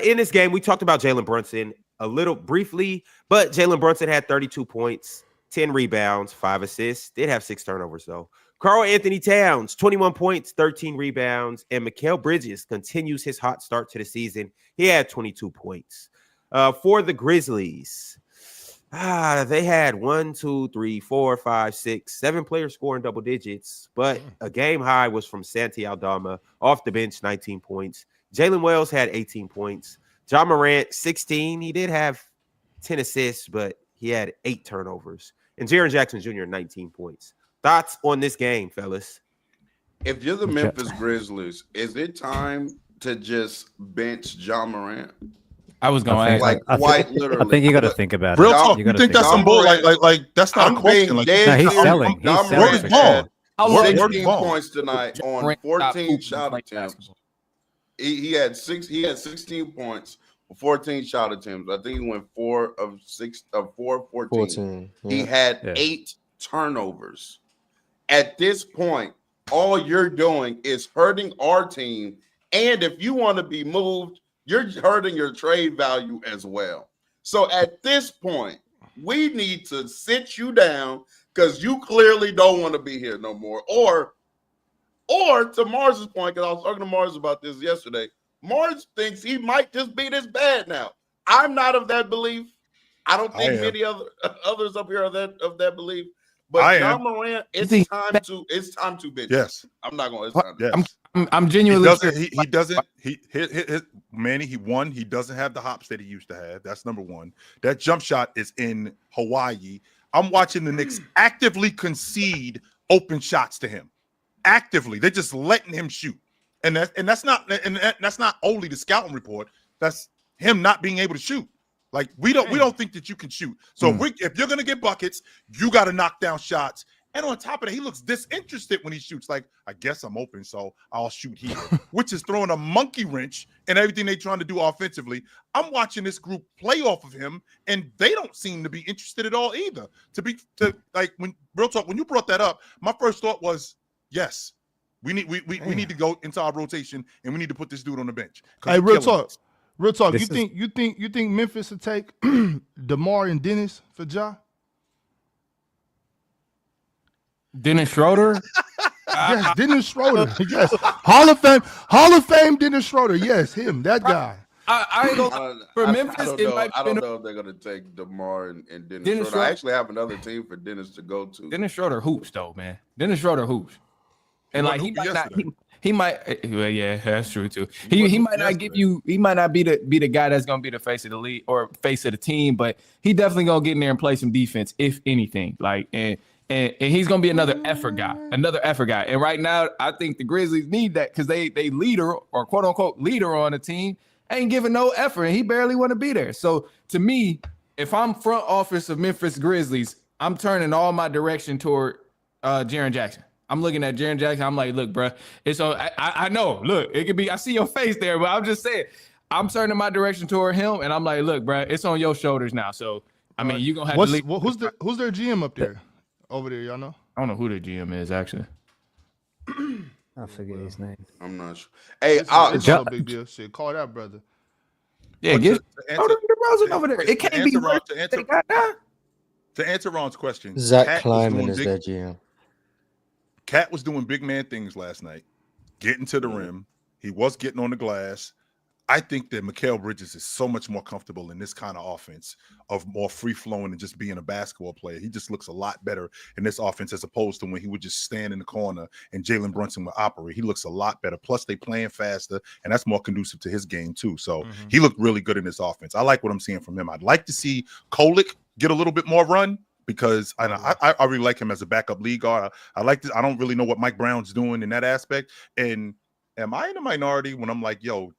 In this game, we talked about Jalen Brunson a little briefly, but Jalen Brunson had 32 points, 10 rebounds, 5 assists, did have 6 turnovers, though. Karl Anthony Towns, 21 points, 13 rebounds, and Mikal Bridges continues his hot start to the season. He had 22 points. For the Grizzlies, they had 1, 2, 3, 4, 5, 6, 7 players scoring double digits, but a game high was from Santi Aldama off the bench, 19 points. Jalen Wells had 18 points. John Morant, 16. He did have 10 assists, but he had 8 turnovers. And Jaren Jackson Jr., 19 points. Thoughts on this game, fellas? If you're the Memphis Grizzlies, is it time to just bench John Morant? I was going to ask. Like quite literally. I think you got to think about Real it. talk. You gotta think that's about some it. bull? Like that's not a question. Like, dead No, he's serious. selling. He's John selling Morant for sure. had How long- 16 Ball. points tonight on Morant stopped 14 hooping shot playing attempts. basketball. He had 16 points, 14 shot attempts. I think he went 4 of 14. 14. He Yeah. had 8 turnovers. At this point, all you're doing is hurting our team. And if you want to be moved, you're hurting your trade value as well. So at this point, we need to sit you down because you clearly don't want to be here no more. Or to Mars's point, because I was talking to Mars about this yesterday, Mars thinks he might just be this bad now. I'm not of that belief. I don't think many others up here are of that belief. But John Morant, it's time to bench. Yes. I'm not going to. Yes. I'm genuinely. He doesn't. Manny. He doesn't have the hops that he used to have. That's number one. That jump shot is in Hawaii. I'm watching the Knicks actively concede open shots to him. Actively, they're just letting him shoot, and that's not only the scouting report. That's him not being able to shoot. Like we don't think that you can shoot. So if you're gonna get buckets, you got to knock down shots. And on top of that, he looks disinterested when he shoots. Like, I guess I'm open, so I'll shoot here, which is throwing a monkey wrench in everything they're trying to do offensively. I'm watching this group play off of him, and they don't seem to be interested at all either. When real talk, when you brought that up, my first thought was, yes, we need to go into our rotation, and we need to put this dude on the bench. Hey, real talk. Real talk. This You think Memphis would take DeMar and Dennis for Ja? Dennis Schroeder. Yes, Dennis Schroeder. Yes, Hall of Fame. Dennis Schroeder. Yes, him. That guy. I ain't gonna. For Memphis, I don't know if they're going to take DeMar and Dennis Schroeder. I actually have another team for Dennis to go to. Dennis Schroeder hoops though, man. Dennis Schroeder hoops, and like he might not. He might. Well, yeah, that's true too. He might not give you. He might not be the guy that's gonna be the face of the league or face of the team, but he definitely gonna get in there and play some defense, if anything. Like and he's gonna be another effort guy. And right now, I think the Grizzlies need that because they leader or quote unquote leader on the team ain't giving no effort, and he barely want to be there. So to me, if I'm front office of Memphis Grizzlies, I'm turning all my direction toward Jaren Jackson. I'm looking at Jaren Jackson. I'm like, look, bro, it's on. I know. Look, it could be. I see your face there, but I'm just saying, I'm turning my direction toward him, and I'm like, look, bro, it's on your shoulders now. So I mean, you're gonna have to leave. Who's their GM up there? Over there, y'all know? I don't know who the GM is actually. I forget his name. I'm not sure. Hey, it's no big deal. Shit, call that brother. Yeah, get DeRozan over there. It can't be worse. To answer Ron's question, Zach Kleiman is their GM. Cat was doing big man things last night, getting to the rim. He was getting on the glass. I think that Mikal Bridges is so much more comfortable in this kind of offense, of more free flowing and just being a basketball player. He just looks a lot better in this offense as opposed to when he would just stand in the corner and Jalen Brunson would operate. He looks a lot better. Plus, they playing faster, and that's more conducive to his game too. So he looked really good in this offense. I like what I'm seeing from him. I'd like to see Kolick get a little bit more run, because I really like him as a backup lead guard. I like this. I don't really know what Mike Brown's doing in that aspect. And am I in the minority when I'm like, yo,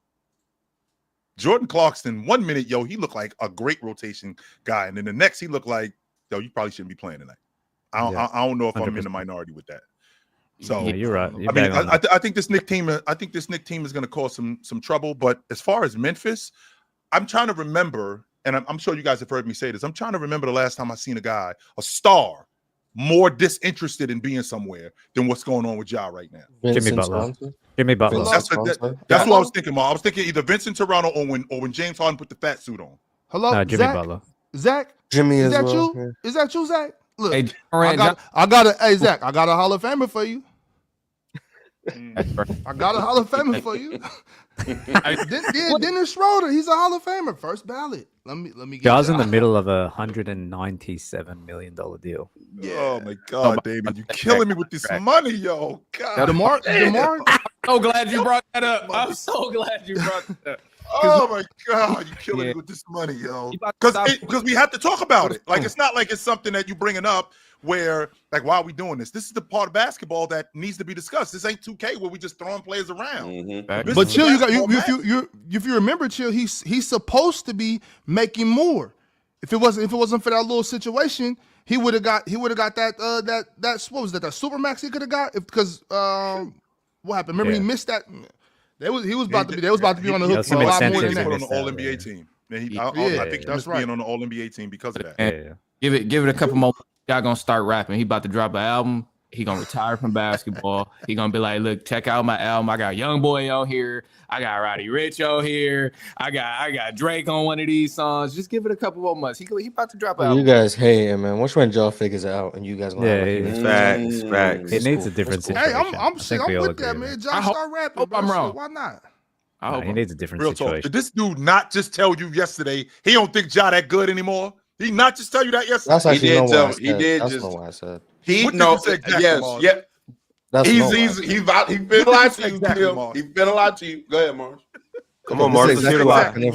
Jordan Clarkson, 1 minute, yo, he looked like a great rotation guy, and then the next he looked like, yo, you probably shouldn't be playing tonight. I don't know if 100%. I'm in the minority with that. So yeah, you're right. You're I mean, bang on I think this Knicks team is going to cause some trouble. But as far as Memphis, I'm trying to remember, and I'm sure you guys have heard me say this. I'm trying to remember the last time I seen a star, more disinterested in being somewhere than what's going on with Ja right now. Jimmy Butler. Jimmy Butler. That's what I was thinking, Mark. I was thinking either Vincent Toronto or when James Harden put the fat suit on. Hello, No, Jimmy Zach? Butler. Zach? Jimmy Is as that well. you? Yeah. Is that you, Zach? Look, Hey, Durant, hey, Zach, I got a Hall of Famer for you. I got a Hall of Famer for you. Dennis Schroeder, he's a Hall of Famer, first ballot. Let me get Ja's in you. the middle of a $197 million deal. Oh my God, David, you killing me with this money, yo. God. DeMar, I'm so glad you brought that up. I'm so glad you brought that up. Oh my God, you killing me with this money, yo. Because we have to talk about it. Like, it's not like it's something that you bringing up where, like, why are we doing this? This is the part of basketball that needs to be discussed. This ain't 2K where we just throwing players around. But Chill, if you remember, Chill, he's supposed to be making more. If it wasn't for that little situation, he would have got that what was that Supermax he could have got because what happened? Remember he missed that. They was about to be on the hook for a lot more than that. On the All NBA team. I think that's right. Being on the All NBA team because of that. Yeah. Give it a couple more. Y'all gonna start rapping. He about to drop an album. He gonna retire from basketball. He gonna be like, look, check out my album. I got Young Boy on here. I got Roddy Ricch on here. I got Drake on one of these songs. Just give it a couple more months. He about to drop an album. You guys hate him, man. Watch when Ja figures it out, and you guys gonna Facts. It needs a different situation. Hey, I'm with that, man. Ja start rapping. Hope I'm wrong. Why not? He needs a different Real situation. talk. Did this dude not just tell you yesterday he don't think Ja that good anymore? He not just tell you that yesterday? That's actually not what I said. He did That's just. not what I said. He What did no. you say exactly, Yes. Mars? Yeah. That's He not what I been a lot to you, Exactly, Tim. Mars. He been a lot to you. Go ahead, Mars. Come on, This Mark. is Let's hear exactly the what lie. happened.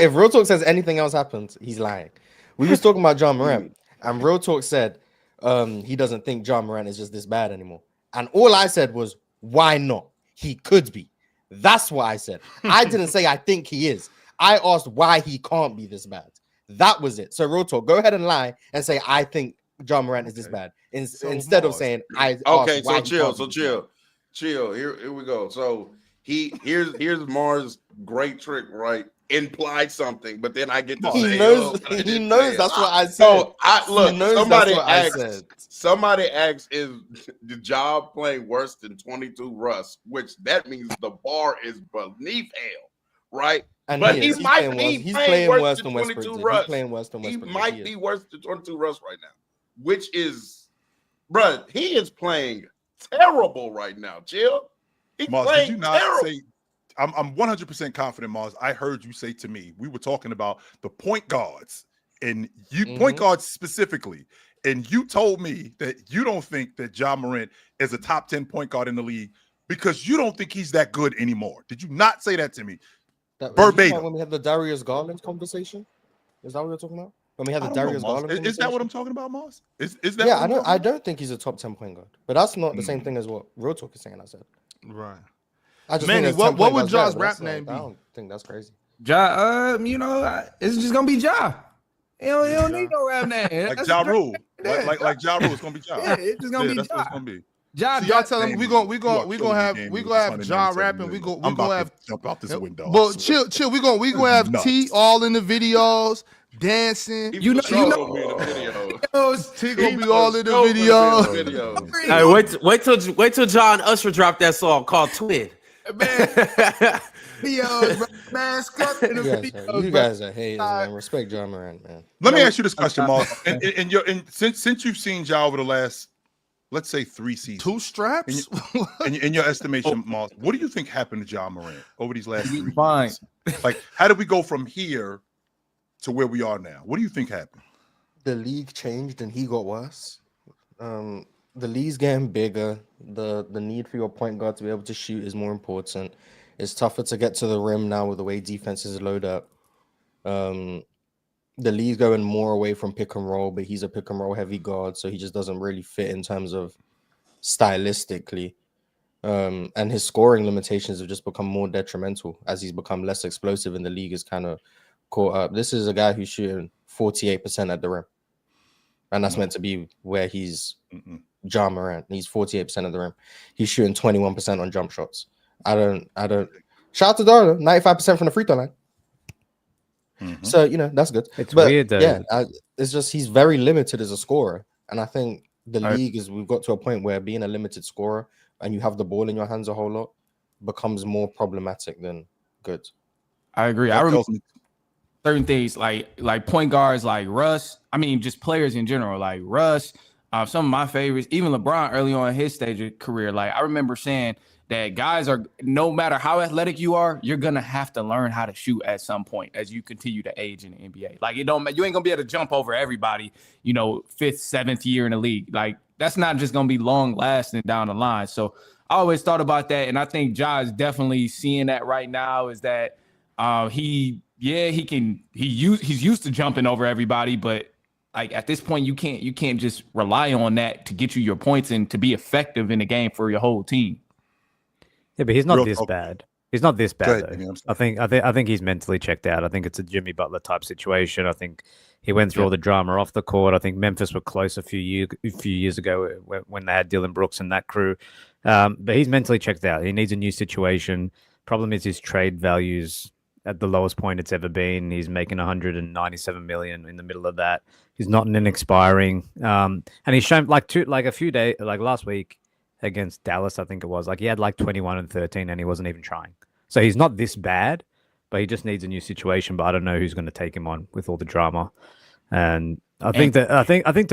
If Real Talk says anything else happens, he's lying. We was talking about John Morant, and Real Talk said he doesn't think John Morant is just this bad anymore. And all I said was, why not? He could be. That's what I said. I didn't say I think he is. I asked why he can't be this bad. That was it. So Real Talk, go ahead and lie and say I think John Morant is this bad instead of saying I. Okay, why so chill. Here we go. So here's Mars' great trick, right? Imply something, but then I get to say, He knows. He knows. That's what I said. So look. He knows Somebody that's what I said. Somebody asked, is the job playing worse than 22 Russ? Which that means the bar is beneath hell, right? And but he's might playing be playing worse than than Westbrook 22 did. Russ. He's playing worse than Westbrook. He might be worse than 22 Russ right now, which is, bruh, he is playing terrible right now. Chill. He's Mars, playing did you not terrible. say? I'm 100% confident, Mars. I heard you say to me, we were talking about the point guards and you point guards specifically, and you told me that you don't think that Ja Morant is a top 10 point guard in the league because you don't think he's that good anymore. Did you not say that to me? Verbatim. When we had the Darius Garland conversation, is that what we're talking about? When we had the Darius Garland, is that what I'm talking about, Mars? Is that? Yeah, I don't think he's a top 10 point guard, but that's not the same thing as what Real Talk is saying. I said, Right. I just Manny, think there's 10 what point would guards Ja's there, but rap that's name not- be? I don't think that's crazy. Ja, it's just gonna be Ja. He don't need no rap name. Like Ja Rule, like Ja Rule, it's gonna be Ja. Yeah, it's just gonna be that's Ja. what it's gonna be. Ja, So y'all tell him we gonna have Ja rapping. We gonna have jump out this window. But chill. We gonna have Nuts. T all in the videos, dancing. You know, T gonna be all in the videos. Hey, wait till John Usher dropped that song called Twin. videos, man, You guys are haters, man. Respect John Morant, man. Let me ask you this question, Mars. Since you've seen Ja over the last, let's say, 3 seasons, 2 straps. in your estimation, Mars, what do you think happened to Ja Morant over these last 3 fine. years? Like, how did we go from here to where we are now? What do you think happened? The league changed and he got worse. The league's getting bigger. The need for your point guard to be able to shoot is more important. It's tougher to get to the rim now with the way defenses load up. The league's going more away from pick and roll, but he's a pick and roll heavy guard, so he just doesn't really fit in terms of stylistically. And his scoring limitations have just become more detrimental as he's become less explosive and the league is kind of caught up. This is a guy who's shooting 48% at the rim. And that's meant to be where he's Ja Morant. He's 48% of the rim. He's shooting 21% on jump shots. I don't shout out to Darla, 95% from the free throw line. So, you know, that's good. It's weird though. Yeah, it's just he's very limited as a scorer. And I think the league we've got to a point where being a limited scorer and you have the ball in your hands a whole lot becomes more problematic than good. I agree. I remember certain things like point guards like Russ. I mean, just players in general, like Russ. Some of my favorites, even LeBron early on in his stage of career. Like I remember saying that guys are, no matter how athletic you are, you're gonna have to learn how to shoot at some point as you continue to age in the NBA. Like you ain't gonna be able to jump over everybody, you know, 5th, 7th year in the league. Like that's not just gonna be long lasting down the line. So I always thought about that, and I think Ja is definitely seeing that right now. Is that he's used to jumping over everybody, but like at this point, you can't just rely on that to get you your points and to be effective in the game for your whole team. Yeah, but he's not this bad. He's not this bad Good, though. I think he's mentally checked out. I think it's a Jimmy Butler type situation. I think he went through all the drama off the court. I think Memphis were close a few years ago when they had Dylan Brooks and that crew. But he's mentally checked out. He needs a new situation. Problem is his trade value's at the lowest point it's ever been. He's making $197 million in the middle of that. He's not in an expiring. And he's shown like a few days, like last week against Dallas, I think it was. Like he had like 21 and 13 and he wasn't even trying. So he's not this bad, but he just needs a new situation. But I don't know who's going to take him on with all the drama. And I think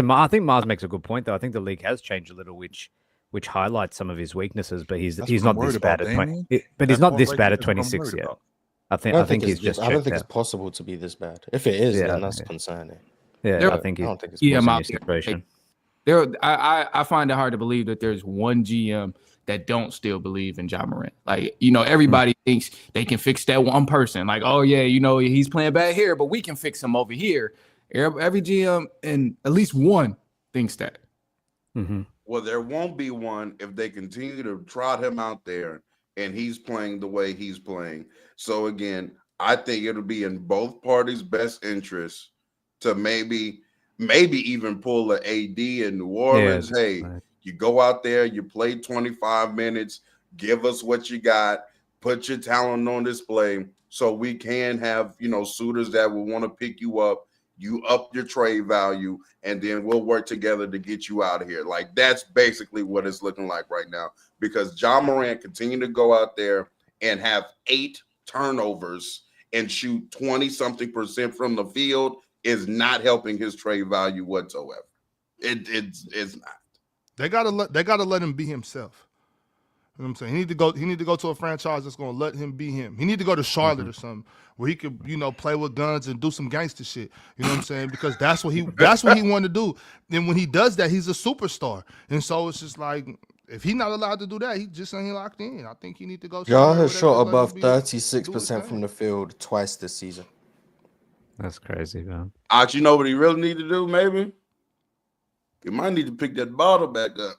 Mars makes a good point though. I think the league has changed a little, which highlights some of his weaknesses. But he's not this bad at 20. But he's not this bad at 26 yet. I think he's just. I don't think it's possible to be this bad. If it is, then that's concerning. Yeah, I think it's a situation. I find it hard to believe that there's one GM that don't still believe in Ja Morant. Like, you know, everybody thinks they can fix that one person. Like, oh yeah, you know, he's playing bad here, but we can fix him over here. Every GM and at least one thinks that. Well, there won't be one if they continue to trot him out there and he's playing the way he's playing. So again, I think it'll be in both parties' best interest to maybe even pull an AD in New Orleans. Yeah, hey, you go out there, you play 25 minutes, give us what you got, put your talent on display so we can have, you know, suitors that will want to pick you up. You up your trade value, and then we'll work together to get you out of here. Like, that's basically what it's looking like right now, because Ja Morant continue to go out there and have 8 turnovers and shoot 20-something% from the field is not helping his trade value whatsoever. It's not. They gotta let him be himself. You know what I'm saying? He need to go to a franchise that's gonna let him be him. He need to go to Charlotte or something where he could, you know, play with guns and do some gangster shit. You know what I'm saying? Because that's what he wanted to do. And when he does that, he's a superstar. And so it's just like, if he's not allowed to do that, he just ain't locked in. I think he need to go. Ja has shot above 36% from the field twice this season. That's crazy, man. You know what he really need to do? Maybe he might need to pick that bottle back up.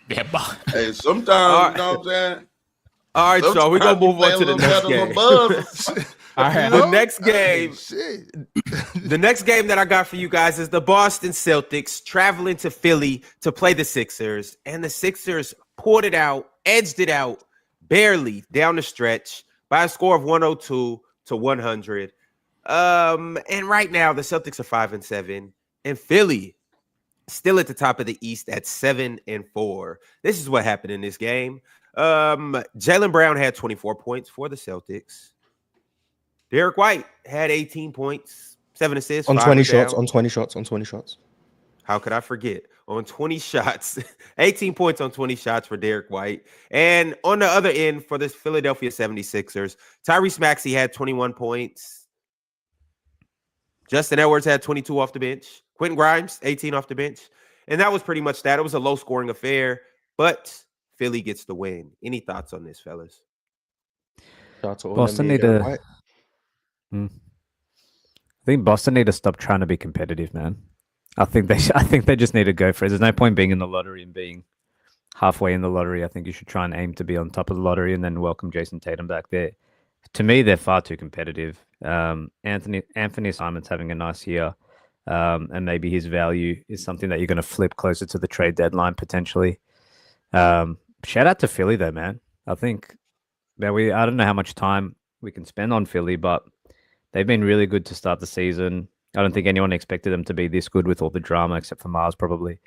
Hey, sometimes, you know what I'm saying? All right, so we're going to move on to the next game. All right, the next game. The next game that I got for you guys is the Boston Celtics traveling to Philly to play the Sixers. And the Sixers pulled it out, edged it out, barely down the stretch by a score of 102-100. And right now, the Celtics are 5-7. And Philly still at the top of the East at 7-4. This is what happened in this game. Jaylen Brown had 24 points for the Celtics. Derek White had 18 points, 7 assists. On 20 shots. On 20 shots. How could I forget? on 20 shots, 18 points on 20 shots for Derek White. And on the other end for the Philadelphia 76ers, Tyrese Maxey had 21 points. Justin Edwards had 22 off the bench. Quentin Grimes, 18 off the bench. And that was pretty much that. It was a low-scoring affair, but Philly gets the win. Any thoughts on this, fellas? Shout out to all Boston NBA need Derek to. White. I think Boston need to stop trying to be competitive, man. I think they just need to go for it. There's no point being in the lottery and being halfway in the lottery. I think you should try and aim to be on top of the lottery and then welcome Jason Tatum back there. To me, they're far too competitive. Anthony Simon's having a nice year, and maybe his value is something that you're going to flip closer to the trade deadline potentially. Shout out to Philly though, man. I think that I don't know how much time we can spend on Philly, but they've been really good to start the season. I don't think anyone expected them to be this good with all the drama, except for Mars, probably.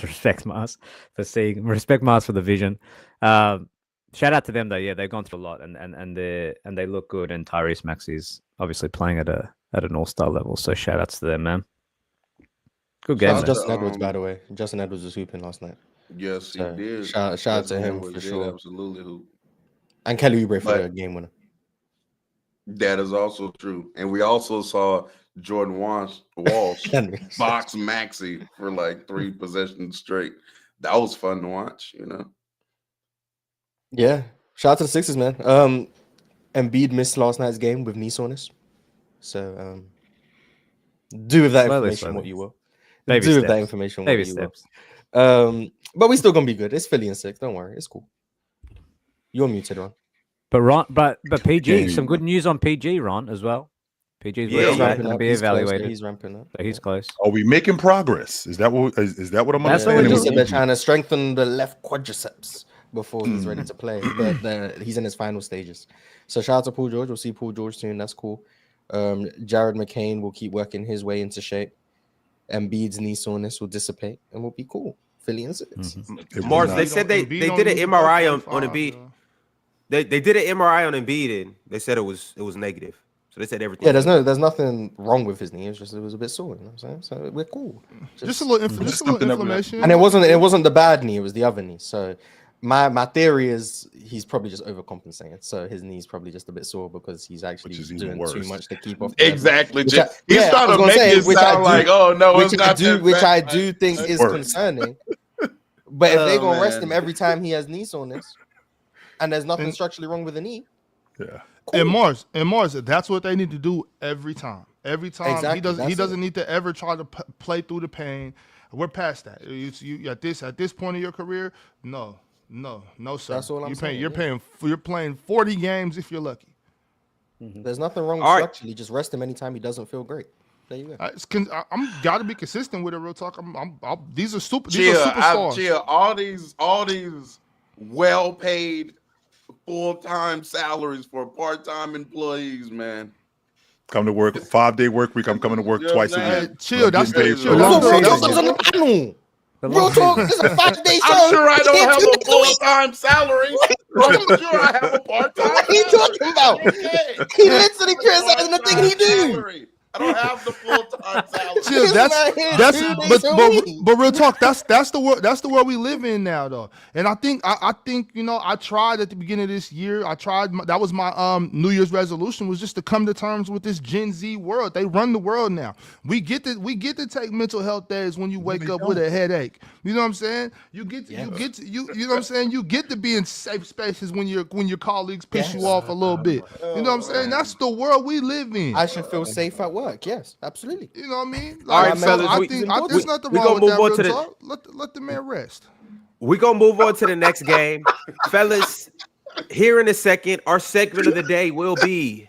Respect Mars for the vision. Shout out to them though. Yeah, they've gone through a lot, and they look good. And Tyrese Maxey's obviously playing at an all-star level. So shout outs to them, man. Good game. Shout out man. Justin Edwards, by the way. Justin Edwards was hooping last night. Yes, he So, did. shout out to him Edwards for did sure. Absolutely, who. And Kelly Oubre for But- the game winner. That is also true. And we also saw Jordan Walsh box Maxey for like 3 possessions straight. That was fun to watch, you know. Yeah. Shout out to the Sixers, man. Embiid missed last night's game with knee soreness. So do with that information what you will. Baby do with that steps. information Baby what you steps. will. But we still gonna be good. It's Philly and 6. Don't worry, it's cool. You're muted, Ron. But Ron, but PG, Yeah. some good news on PG, Ron, as well. PG's Yeah, yeah, he's ramping going to up. be He's close, evaluated. he's ramping up. So he's close. Are we making progress? Is that what I'm That's what Yeah, we're understanding? he just- said they're trying to strengthen the left quadriceps before he's ready to play. But he's in his final stages. So shout out to Paul George. We'll see Paul George soon. That's cool. Jared McCain will keep working his way into shape. Embiid's knee soreness will dissipate and we'll be cool. Philly and 6. It will Mars, not. they said they Embiid did only an was MRI about on 25, Embiid. yo. They did an MRI on Embiid and they said it was negative. So they said everything. Yeah, there's nothing wrong with his knee. It's just it was a bit sore. You know what I'm saying? So we're cool. Just a little, something that we- inflammation. And it wasn't the bad knee. It was the other knee. So my theory is he's probably just overcompensating. So his knee's probably just a bit sore because he's actually Which is even doing too worse. much to keep off. the level. Exactly. Which He's I trying was to gonna make say, it which I sound do- like, oh no, it's which I not do, that which I bad. do think is Worse. concerning. But if they're Oh, gonna rest man. him every time he has knee soreness, and there's nothing And- structurally wrong with the knee, Yeah. And Mars, that's what they need to do every time. Every time Exactly, he that's doesn't need to ever try to play through the pain. We're past that. You at this point of your career, no, sir. That's all I'm saying, You're playing 40 games if you're lucky. there's nothing wrong All right. structurally. Just rest him anytime he doesn't feel great. There you go. I'm got to be consistent with it. Real talk. These are super. These Chia, are superstars. Chia, all these well-paid full-time salaries for part-time employees, man. Come to work, 5-day work week. I'm coming to work You know twice what a I'm week. saying? Chill, that's Getting the- paid chill, for that's long the- Real days. talk on the panel. Real talk. This is a 5-day show. I'm sure I He don't can't have do a this week. full-time salary. I'm sure I have a part-time. What are you talking about? Okay. He literally criticizing the thing he do. Salary. I don't have the full-time salary. Chill, This that's man here that's 2 days a week. but real talk. That's the world we live in now, though. And I think I tried at the beginning of this year. That was my New Year's resolution, was just to come to terms with this Gen Z world. They run the world now. We get to take mental health days when you wake up with a headache. You know what I'm saying? You know what I'm saying? You get to be in safe spaces when your colleagues piss you off a little bit. You know what I'm saying? That's the world we live in. I should feel safe at work. Yes, absolutely. You know what I mean? All right, so fellas, I we- think we- there's nothing we wrong gonna with move that. on Real to the- talk. Let the man rest. We're going to move on to the next game. Fellas, here in a second, our segment of the day will be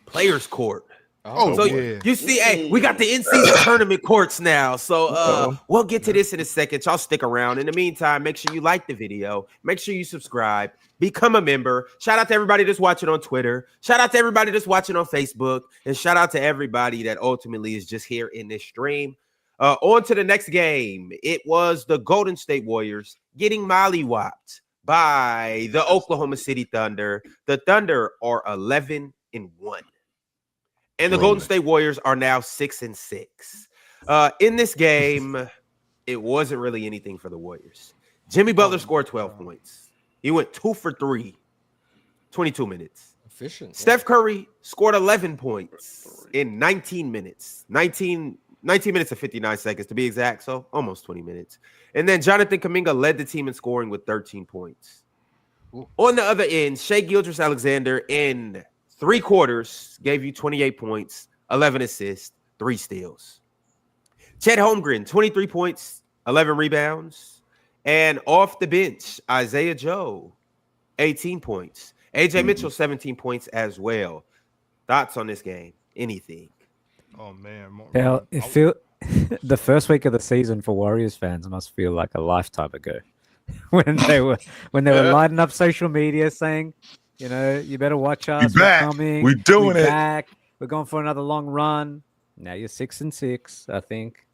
Players Court. Oh, So yeah. you see, hey, we got the in-season tournament courts now. So we'll get to this in a second. Y'all stick around. In the meantime, make sure you like the video. Make sure you subscribe. Become a member. Shout out to everybody that's watching on Twitter. Shout out to everybody that's watching on Facebook. And shout out to everybody that ultimately is just here in this stream. On to the next game. It was the Golden State Warriors getting mollywopped by the Oklahoma City Thunder. The Thunder are 11-1. And the Golden State Warriors are now 6-6. In this game, it wasn't really anything for the Warriors. Jimmy Butler scored 12 points. He went 2 for 3, 22 minutes. Efficient. Steph Curry scored 11 points in 19 minutes. 19 minutes and 59 seconds to be exact, so almost 20 minutes. And then Jonathan Kuminga led the team in scoring with 13 points. Ooh. On the other end, Shai Gilgeous-Alexander in 3 quarters gave you 28 points, 11 assists, 3 steals. Chet Holmgren, 23 points, 11 rebounds. And off the bench, Isaiah Joe, 18 points. AJ Mitchell, 17 points as well. Thoughts on this game? Anything? Oh, man. Now, the first week of the season for Warriors fans must feel like a lifetime ago. when they were lighting up social media saying, you better watch us. We're coming. We're doing it. Back. We're going for another long run. Now you're 6-6. I think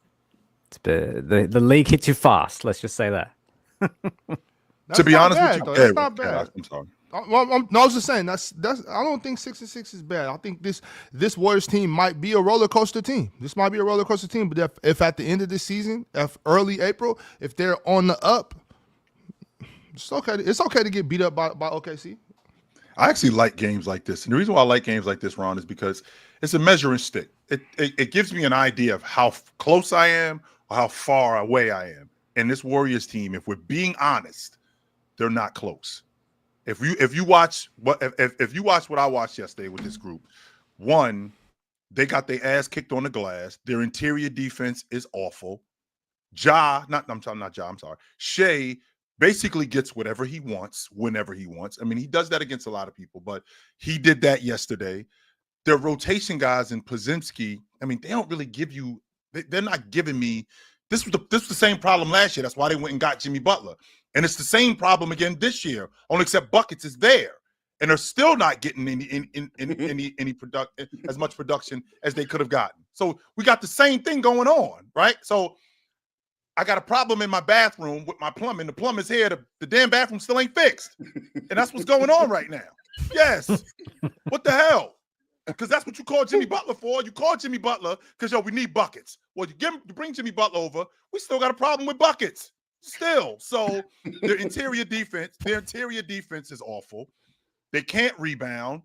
the league hits you fast. Let's just say that. To be honest with you, that's not bad. I'm sorry. I was just saying that's. I don't think 6-6 is bad. I think this Warriors team might be a roller coaster team. This might be a roller coaster team. But if at the end of this season, if early April, if they're on the up, it's okay. It's okay to get beat up by OKC. I actually like games like this, and the reason why I like games like this, Ron, is because it's a measuring stick. It gives me an idea of how close I am or how far away I am. And this Warriors team, if we're being honest, they're not close. If you watch what I watched yesterday with this group, one, they got their ass kicked on the glass. Their interior defense is awful. Shai basically gets whatever he wants, whenever he wants. I mean, he does that against a lot of people, but he did that yesterday. Their rotation guys in Pozinski, I mean, they don't really give you. They're not giving me. This was the same problem last year. That's why they went and got Jimmy Butler. And it's the same problem again this year, only except buckets is there, and they're still not getting any as much production as they could have gotten. So we got the same thing going on, right? So I got a problem in my bathroom with my plumbing. The plumber's here. The damn bathroom still ain't fixed, and that's what's going on right now. Yes, what the hell? Because that's what you call Jimmy Butler for. You call Jimmy Butler because we need buckets. Well, you bring Jimmy Butler over, we still got a problem with buckets. Still, so their interior defense is awful. They can't rebound.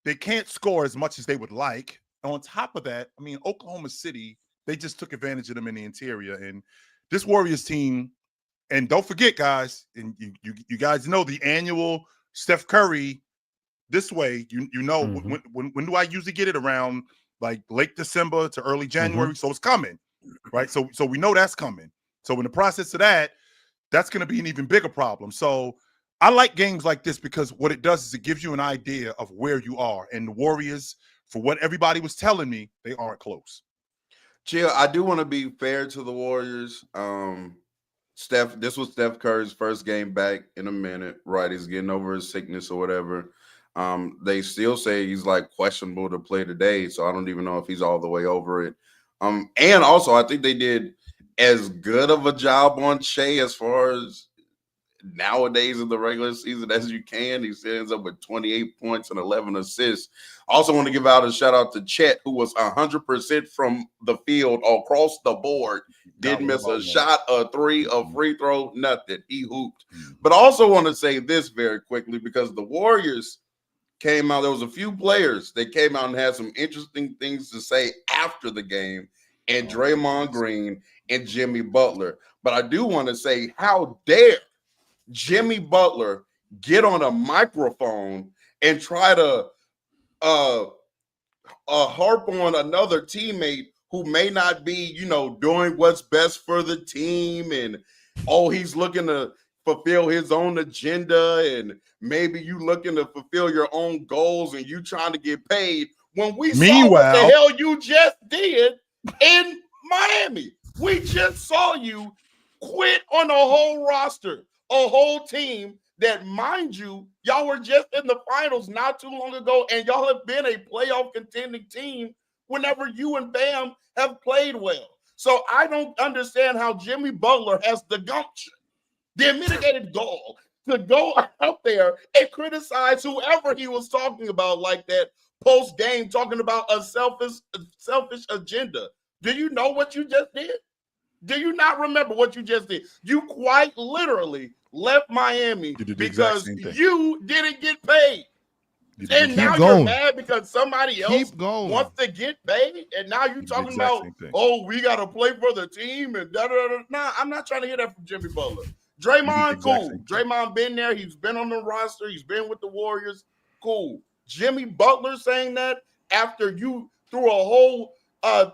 They can't score as much as they would like. And on top of that, I mean, Oklahoma City, they just took advantage of them in the interior. And this Warriors team, and don't forget, guys, and you guys know the annual Steph Curry this way. When do I usually get it? Around like late December to early January. So it's coming, right? So we know that's coming. So in the process of that, that's going to be an even bigger problem. So I like games like this because what it does is it gives you an idea of where you are. And the Warriors, for what everybody was telling me, they aren't close. Chill, I do want to be fair to the Warriors. This was Steph Curry's first game back in a minute, right? He's getting over his sickness or whatever. They still say he's like questionable to play today, so I don't even know if he's all the way over it. And also, I think they did as good of a job on Shai as far as nowadays in the regular season as you can. He ends up with 28 points and 11 assists. Also want to give out a shout out to Chet, who was 100% from the field across the board. Didn't miss a shot, a three, a free throw, nothing. He hooped. But I also want to say this very quickly because the Warriors came out. There was a few players that came out and had some interesting things to say after the game, and Draymond Green and Jimmy Butler. But I do want to say, how dare Jimmy Butler get on a microphone and try to harp on another teammate who may not be, doing what's best for the team, and he's looking to fulfill his own agenda, and maybe you looking to fulfill your own goals and you trying to get paid, when we saw what the hell you just did in Miami. We just saw you quit on a whole roster, a whole team that, mind you, y'all were just in the finals not too long ago, and y'all have been a playoff contending team whenever you and Bam have played well. So I don't understand how Jimmy Butler has the gumption, the unmitigated gall, to go out there and criticize whoever he was talking about like that post-game, talking about a selfish agenda. Do you know what you just did? Do you not remember what you just did? You quite literally left Miami You did the exact because same thing. you didn't get paid. You did the And exact now Keep you're going. mad because somebody else Keep going. wants to get paid. And now you're did the talking exact about, same thing. oh, we got to play for the team and da-da-da. Nah, I'm not trying to hear that from Jimmy Butler. You Draymond, did the exact cool. same thing. Draymond been there. He's been on the roster. He's been with the Warriors. Cool. Jimmy Butler saying that after you threw a whole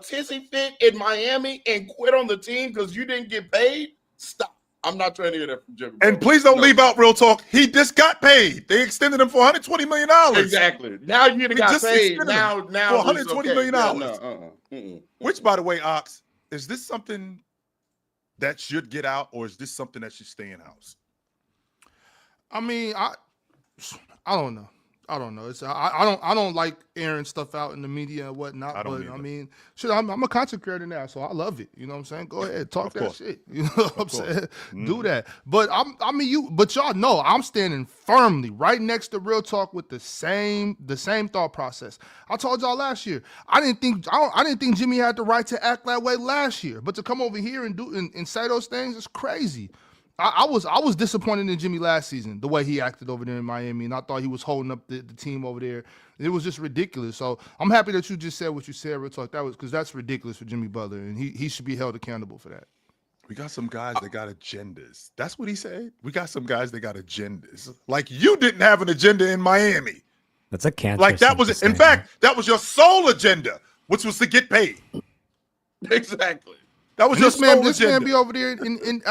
tizzy fit in Miami and quit on the team because you didn't get paid? Stop. I'm not trying to hear that from Jimmy Butler. And please don't No. leave out real talk. He just got paid. They extended him for $120 million. Exactly. Now you We got just paid. extended Now for it's $120 okay. million. Yeah, no, Which, by the way, Ox, is this something that should get out, or is this something that should stay in house? I mean, I don't know. I don't know. It's I don't like airing stuff out in the media and whatnot. I don't But either. I mean, shit, I'm a content creator now, so I love it. You know what I'm saying? Go ahead, talk Of that course. shit. You know what I'm Of course. saying? Do that. But but y'all know I'm standing firmly right next to Real Talk with the same thought process. I told y'all last year. I didn't think Jimmy had the right to act that way last year, but to come over here and do and say those things is crazy. I was disappointed in Jimmy last season, the way he acted over there in Miami, and I thought he was holding up the team over there. It was just ridiculous. So I'm happy that you just said what you said, Real Talk. That was because that's ridiculous for Jimmy Butler, and he should be held accountable for that. We got some guys that got agendas. That's what he said. We got some guys that got agendas. Like you didn't have an agenda in Miami. That's a cancer. Like that was, in fact, that was your sole agenda, which was to get paid. Exactly. That was And your this man, sole this man agenda. be over there, and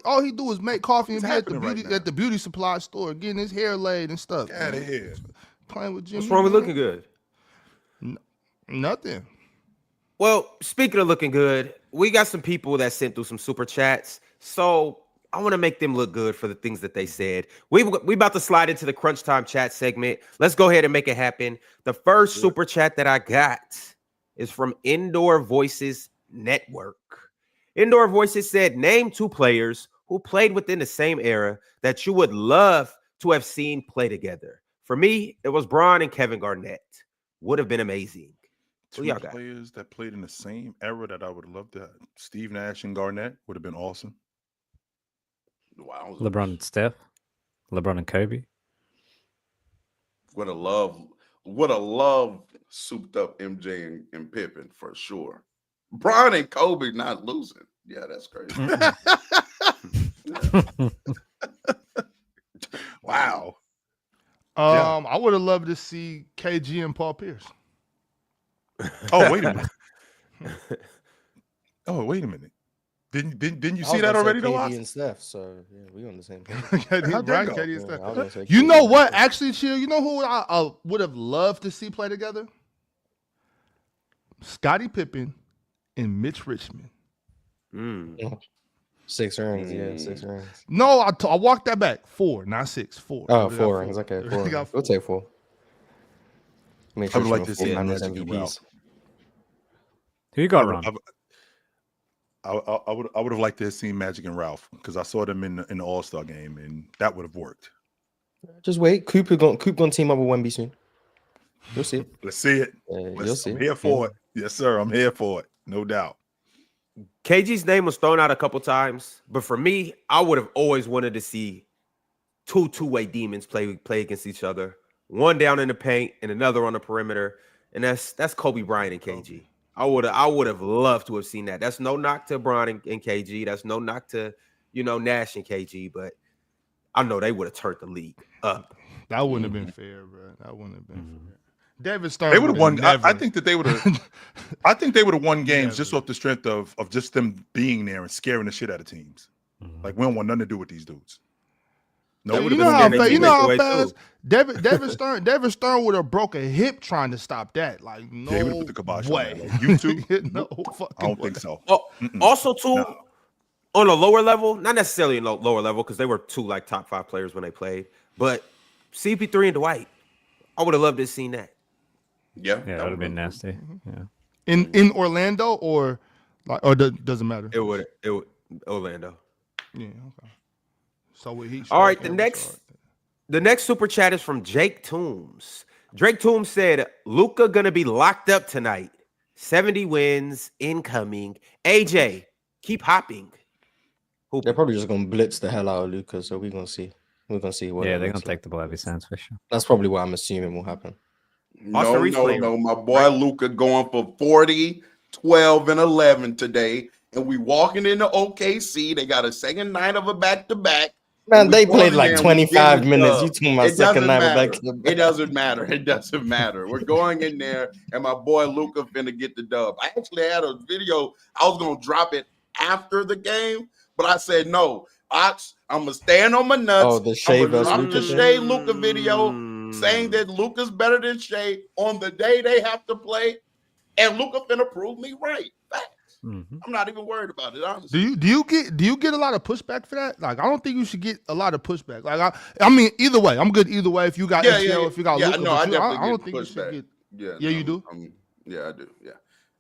all he do is make coffee and What's be at the happening beauty right now? at the beauty supply store, getting his hair laid and stuff. Get out of here. Playing with Jimmy. What's wrong with man. looking good? Nothing. Well, speaking of looking good, we got some people that sent through some super chats. So I want to make them look good for the things that they said. We about to slide into the crunch time chat segment. Let's go ahead and make it happen. The first super chat that I got is from Indoor Voices Network. Indoor Voices said, name two players who played within the same era that you would love to have seen play together. For me, it was Bron and Kevin Garnett. Would have been amazing. Who Two y'all got? players that played in the same era that I would love to have. Steve Nash and Garnett would have been awesome. Wow. LeBron and Steph, LeBron and Kobe. Would have loved souped up MJ and Pippen for sure. Bron and Kobe not losing. Yeah, that's crazy. Wow. I would have loved to see KG and Paul Pierce. Oh, wait a minute. Oh, wait a minute. Didn't you see that already, though? KD Ox? and Steph, so yeah, we on the same page. How'd that Right, go? KD and Yeah, Steph. I was gonna say You KD know and what? Steph. Actually, Chill, you know who I would have loved to see play together? Scottie Pippen and Mitch Richmond. Mm. 6 rings, yeah, 6 rings. No, I walked that back. 4, not 6. 4. Oh, They got 4 rings. Okay, 4 They rings. got We'll take 4. Make I sure would like to see see Magic and MVPs. Ralph. Who you got, Ron? I would have liked to have seen Magic and Ralph because I saw them in the All-Star game, and that would have worked. Just wait. Coop gonna team up with Wemby soon. You'll see it. Let's see it. You'll see I'm it. here for it. Yes, sir. I'm here for it. No doubt. KG's name was thrown out a couple times, but for me, I would have always wanted to see two-way demons play against each other. One down in the paint and another on the perimeter, and that's Kobe Bryant and KG. I would have loved to have seen that. That's no knock to Bron and KG. That's no knock to Nash and KG, but I know they would have turned the league up. That wouldn't have been fair, bro. That wouldn't have been fair. David Stern. They would have won. never- I think that they would have. I think they would have won games Never. just off the strength of just them being there and scaring the shit out of teams. Like we don't want nothing to do with these dudes. No, You would've know been how game fast? You changer. know how Away fast David Stern would have broke a hip trying to stop that. Like no Yeah, he would've put the kibosh on way. that. Like, you too? No fucking I don't way. think so. Oh, Mm-mm. also too No. on a lower level, not necessarily in lower level because they were two like top 5 players when they played, but CP3 and Dwight, I would have loved to have seen that. Yeah, Yeah, that would have been nasty. Yeah. In Orlando or doesn't matter. It would Orlando. Yeah, okay. So with Heat. All right, sure, the next super chat is from Jake Toombs. Drake Toombs said, Luka gonna be locked up tonight. 70 wins incoming. AJ, keep hopping. They're probably just gonna blitz the hell out of Luka, so we're gonna see. We're gonna see what. Yeah, it they're looks gonna like. take the ball every sense for sure. That's probably what I'm assuming will happen. Austin Reeves playing, My boy Luka going for 40, 12, and 11 today. And we walking into OKC. They got a second night of a back-to-back. Man, they going played in like there and we 25 getting minutes. dub. You talking about It second doesn't night matter. back to It back. doesn't matter. It doesn't matter. We're going in there, and my boy Luka finna get the dub. I actually had a video. I was gonna drop it after the game, but I said no. I'm gonna stand on my nuts. Oh, the Shea I'm gonna versus drop Luka the thing? Shea Luka video saying that Luka's better than Shea on the day they have to play, and Luka finna prove me right. Facts. Mm-hmm. I'm not even worried about it, honestly. Do you get a lot of pushback for that? Like, I don't think you should get a lot of pushback. Like, I mean, either way, I'm good either way. If you got HL, if you got Luka, no, I definitely I don't get think you should pushback. get. Yeah, you do. Yeah, I do. Yeah.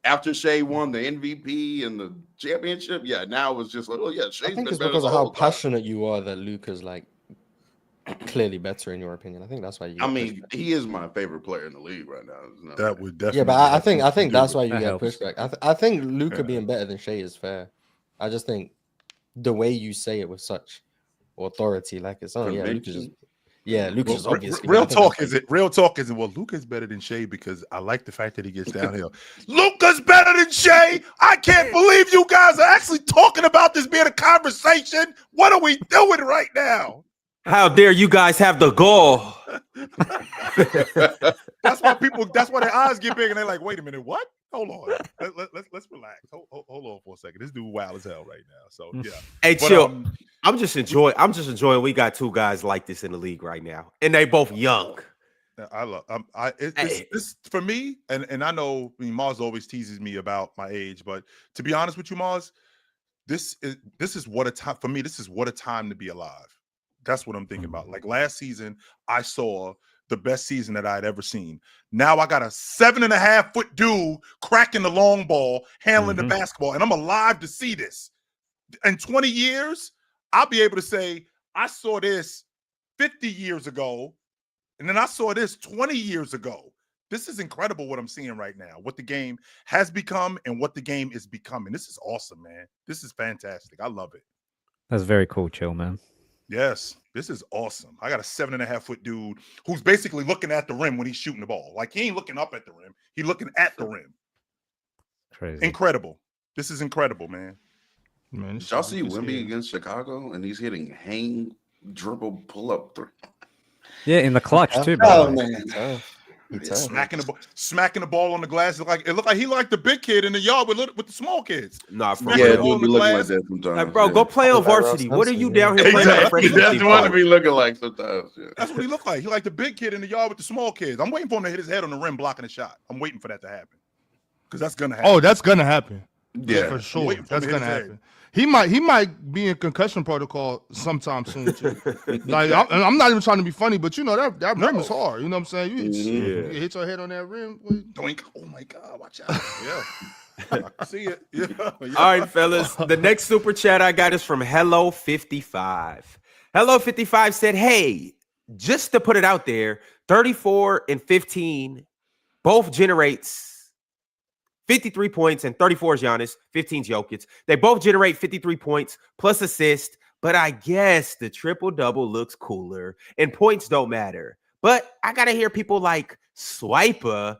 After Shea won the MVP and the championship, now it was just like, oh yeah, Shea's I think been it's better because the of how whole time. passionate you are that Luka's like clearly better in your opinion. I think that's why you. I get mean, pushback. he is my favorite player in the league right now. That would definitely. Yeah, but I think that's why you That get helps. pushback. I think Luka Yeah. being better than Shea is fair. I just think the way you say it with such authority, like it's Luka's just Luka's just obviously Real better. talk is it? Real talk is it? Well, Luka's better than Shea because I like the fact that he gets downhill. Luka's better than Shea. I can't believe you guys are actually talking about this being a conversation. What are we doing right now? How dare you guys have the gall? That's why their eyes get big and they're like, wait a minute, what? Hold on. Let's relax. Hold on for a second. This dude wild as hell right now. So yeah. Hey, But, chill. I'm just enjoying. We got two guys like this in the league right now, and they both young. I love this for me, and I know Mars always teases me about my age, but to be honest with you, Mars, this is what a time for me. This is what a time to be alive. That's what I'm thinking about. Like last season, I saw the best season that I had ever seen. Now I got a 7.5-foot dude cracking the long ball, handling the basketball, and I'm alive to see this. In 20 years, I'll be able to say, I saw this 50 years ago, and then I saw this 20 years ago. This is incredible what I'm seeing right now, what the game has become and what the game is becoming. This is awesome, man. This is fantastic. I love it. That's very cool, chill, man. Yes, this is awesome. I got a 7.5-foot dude who's basically looking at the rim when he's shooting the ball. Like he ain't looking up at the rim. He's looking at the rim. Crazy. Incredible. This is incredible, man. Man, Did y'all see Wemby against Chicago and he's hitting hang, dribble, pull up three? Yeah, in the clutch too, Oh bro. man, Smacking the ball on the glass. It looked like he liked the big kid in the yard with the small kids. Nah, for Smacking Yeah, the it ball do on be the looking like glass. that sometimes. Like, bro, go play on Like Ross varsity. What are you Simpson, down here playing on Exactly. freshman That's team what for? it be looking like sometimes. Yeah. That's what he looked like. He liked the big kid in the yard with the small kids. I'm waiting for him to hit his head on the rim blocking a shot. I'm waiting for that to happen. Because that's gonna happen. Oh, that's gonna happen. Yeah. For sure. waiting for him That's to hit gonna his happen. He might be in concussion protocol sometime soon too. Like I'm not even trying to be funny, but you know that rim is hard. You know what I'm saying? You hit your head on that rim. Doink. Oh my God, watch out. Yeah. I can see it. Yeah. All right, fellas. The next super chat I got is from Hello55. Hello55 said, hey, just to put it out there, 34 and 15 both generates 53 points, and 34 is Giannis, 15 is Jokic. They both generate 53 points plus assist, but I guess the triple-double looks cooler, and points don't matter. But I got to hear people like Swiper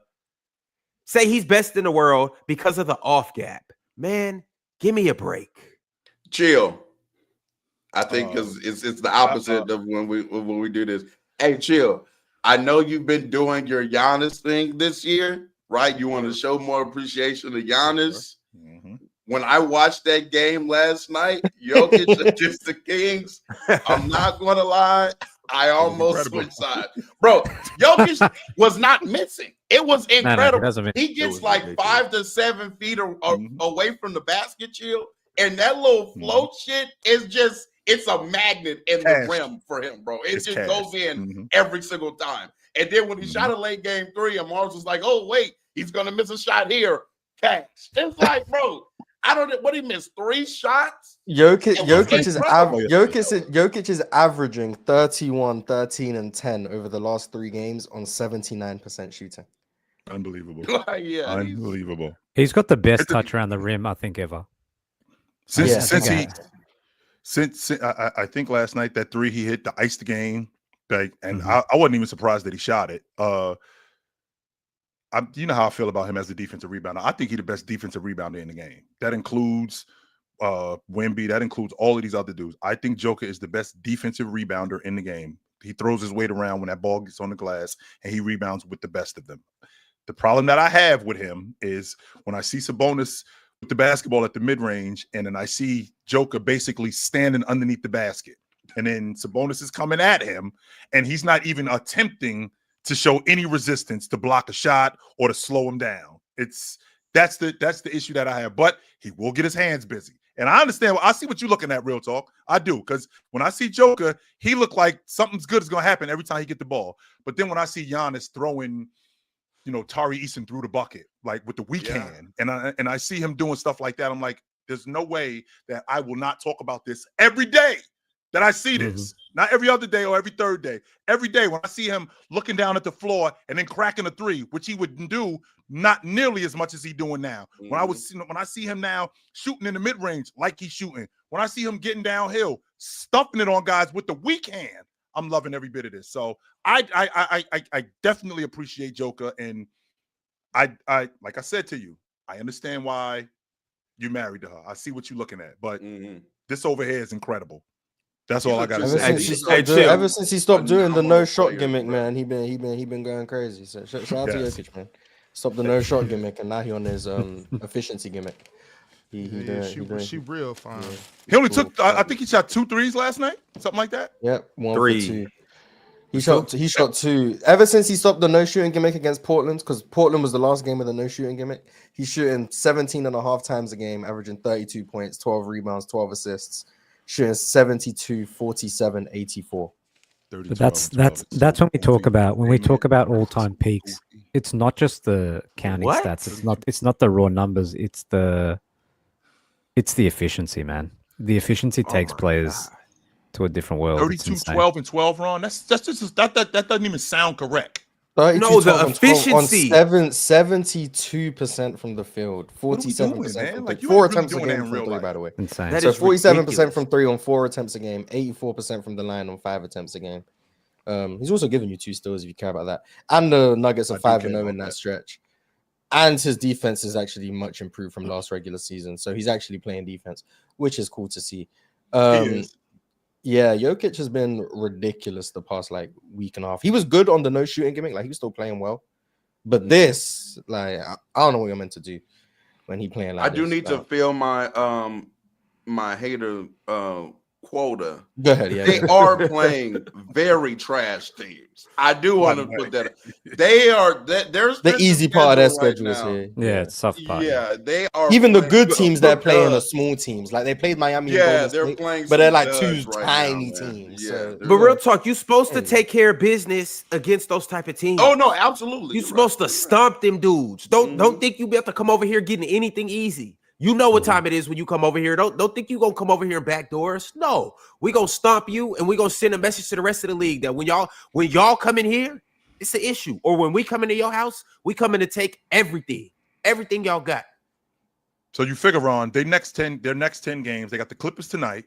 say he's best in the world because of the off gap. Man, give me a break. Chill. I think because it's the opposite of when we do this. Hey, chill. I know you've been doing your Giannis thing this year, right? You want to show more appreciation to Giannis. Mm-hmm. When I watched that game last night, Jokic against the Kings, I'm not going to lie, I almost switched sides. Bro, Jokic was not missing. It was incredible. He gets like 5 to 7 feet away from the basket, chill, and that little float shit is just, it's a magnet in the rim for him, bro. It just goes in every single time. And then when he shot a late game 3, and Mars was like, oh, wait, he's going to miss a shot here. Cash. It's like, bro, I don't know. What, he missed 3 shots? Jokic is averaging 31, 13, and 10 over the last 3 games on 79% shooting. Unbelievable. Yeah, Unbelievable. He's got the best It's a- touch around the rim, I think, ever. Since Yeah, since I he think since I think last night that three he hit to ice the game, like, and Mhm. I wasn't even surprised that he shot it. You know how I feel about him as a defensive rebounder. I think he's the best defensive rebounder in the game. That includes Wemby. That includes all of these other dudes. I think Joker is the best defensive rebounder in the game. He throws his weight around when that ball gets on the glass, and he rebounds with the best of them. The problem that I have with him is when I see Sabonis with the basketball at the mid-range, and then I see Joker basically standing underneath the basket. And then Sabonis is coming at him, and he's not even attempting to show any resistance to block a shot or to slow him down. That's the issue that I have. But he will get his hands busy. And I understand. I see what you're looking at, real talk. I do, because when I see Joker, he look like something's good is going to happen every time he get the ball. But then when I see Giannis throwing, Tari Eason through the bucket, like with the weak hand, and I see him doing stuff like that, I'm like, there's no way that I will not talk about this every day that I see this. Not every other day or every third day. Every day when I see him looking down at the floor and then cracking a three, which he would do not nearly as much as he's doing now. When I see him now shooting in the mid-range like he's shooting, when I see him getting downhill, stuffing it on guys with the weak hand, I'm loving every bit of this. So I definitely appreciate Joker, and I like I said to you, I understand why you married to her. I see what you're looking at, but this over here is incredible. That's all I gotta say. Ever since he stopped doing the no shot gimmick, man, he been going crazy. So shout out to Jokic, man. Stop the no shot gimmick, and now he on his efficiency gimmick. She real fine. Yeah. He only took, I think he shot 2 threes last night, something like that. Yep, 1 3. for 2. He shot 2. Ever since he stopped the no shooting gimmick against Portland, because Portland was the last game of the no shooting gimmick, he's shooting 17.5 times a game, averaging 32 points, 12 rebounds, 12 assists, shooting 72, 47, 84. But that's when we talk about all-time peaks. It's not just the counting stats. It's not the raw numbers. It's the efficiency, man. The efficiency takes players to a different world. 32, 12, and 12, Ron. That doesn't even sound correct. 32, No, the 12, and 12 efficiency. on 72% from the field, 47% from Like, you 4 ain't really attempts a doing that game in from real 3, life. by the way. Insane. That So is 47% ridiculous. from 3 on 4 attempts a game, 84% from the line on 5 attempts a game. He's also giving you 2 steals if you care about that. And the Nuggets are 5-0 in that stretch. And his defense is actually much improved from last regular season. So he's actually playing defense, which is cool to see. He is. Yeah, Jokic has been ridiculous the past week and a half. He was good on the no shooting gimmick, he was still playing well. But this, I don't know what you're meant to do when he playing like I this. do need to fill my my hater quota. Go ahead. Yeah, They are playing very trash teams. I do want to put that. They are. There's the easy part of their right schedule is now. here. Yeah, it's tough part. Yeah, they are. Even the playing good teams they're playing are because- small teams. Like they played Miami. and Yeah, Golden they're State, playing, but they're some like 2 duds right tiny now, man. teams. Yeah, So, they're- But real talk, you're supposed to take care of business against those type of teams. Oh no, absolutely. You're supposed to stomp them dudes. Don't think you have to come over here getting anything easy. You know what time it is when you come over here. Don't think you gonna come over here and back doors. No, we gonna stomp you, and we gonna send a message to the rest of the league that when y'all come in here, it's an issue. Or when we come into your house, we come in to take everything y'all got. So you figure on their next 10 games. They got the Clippers tonight.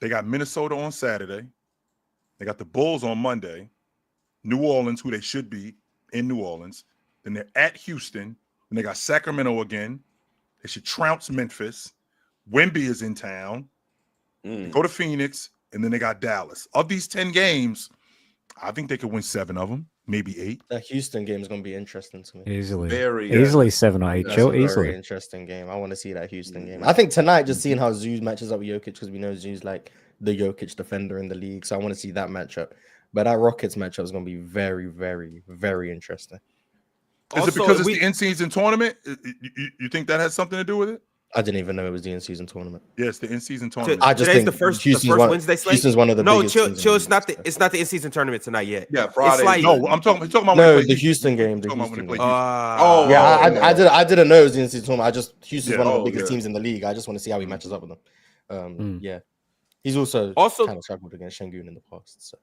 They got Minnesota on Saturday. They got the Bulls on Monday. New Orleans, who they should beat in New Orleans. Then they're at Houston. And they got Sacramento again. They should trounce Memphis. Wemby is in town. They go to Phoenix, and then they got Dallas. Of these 10 games, I think they could win 7 of them, maybe 8. that Houston game is going to be interesting to me. Easily 7 or 8. That's Chill, a very easily. interesting game. I want to see that Houston game. I think tonight, just seeing how Zeus matches up with Jokic, because we know Zeus like the Jokic defender in the league. So I want to see that matchup. But that Rockets matchup is going to be very, very, very interesting. Is it because it's the in-season tournament? You think that has something to do with it? I didn't even know it was the in-season tournament. Yeah, it's the in-season tournament. I just Today's think the first Houston's Wednesday slate. Houston's one of the biggest chill. teams in Chill. the It's not the in-season tournament tonight yet. Yeah, Friday. It's like, No, I'm talking about when No, they play the Houston game. The talking about when Houston they play game. Houston. I didn't know it was the in-season tournament. He's one of the biggest yeah. teams in the league. I just want to see how he matches up with them. Yeah, he's also Also- kind of struggled against Şengün in the past. So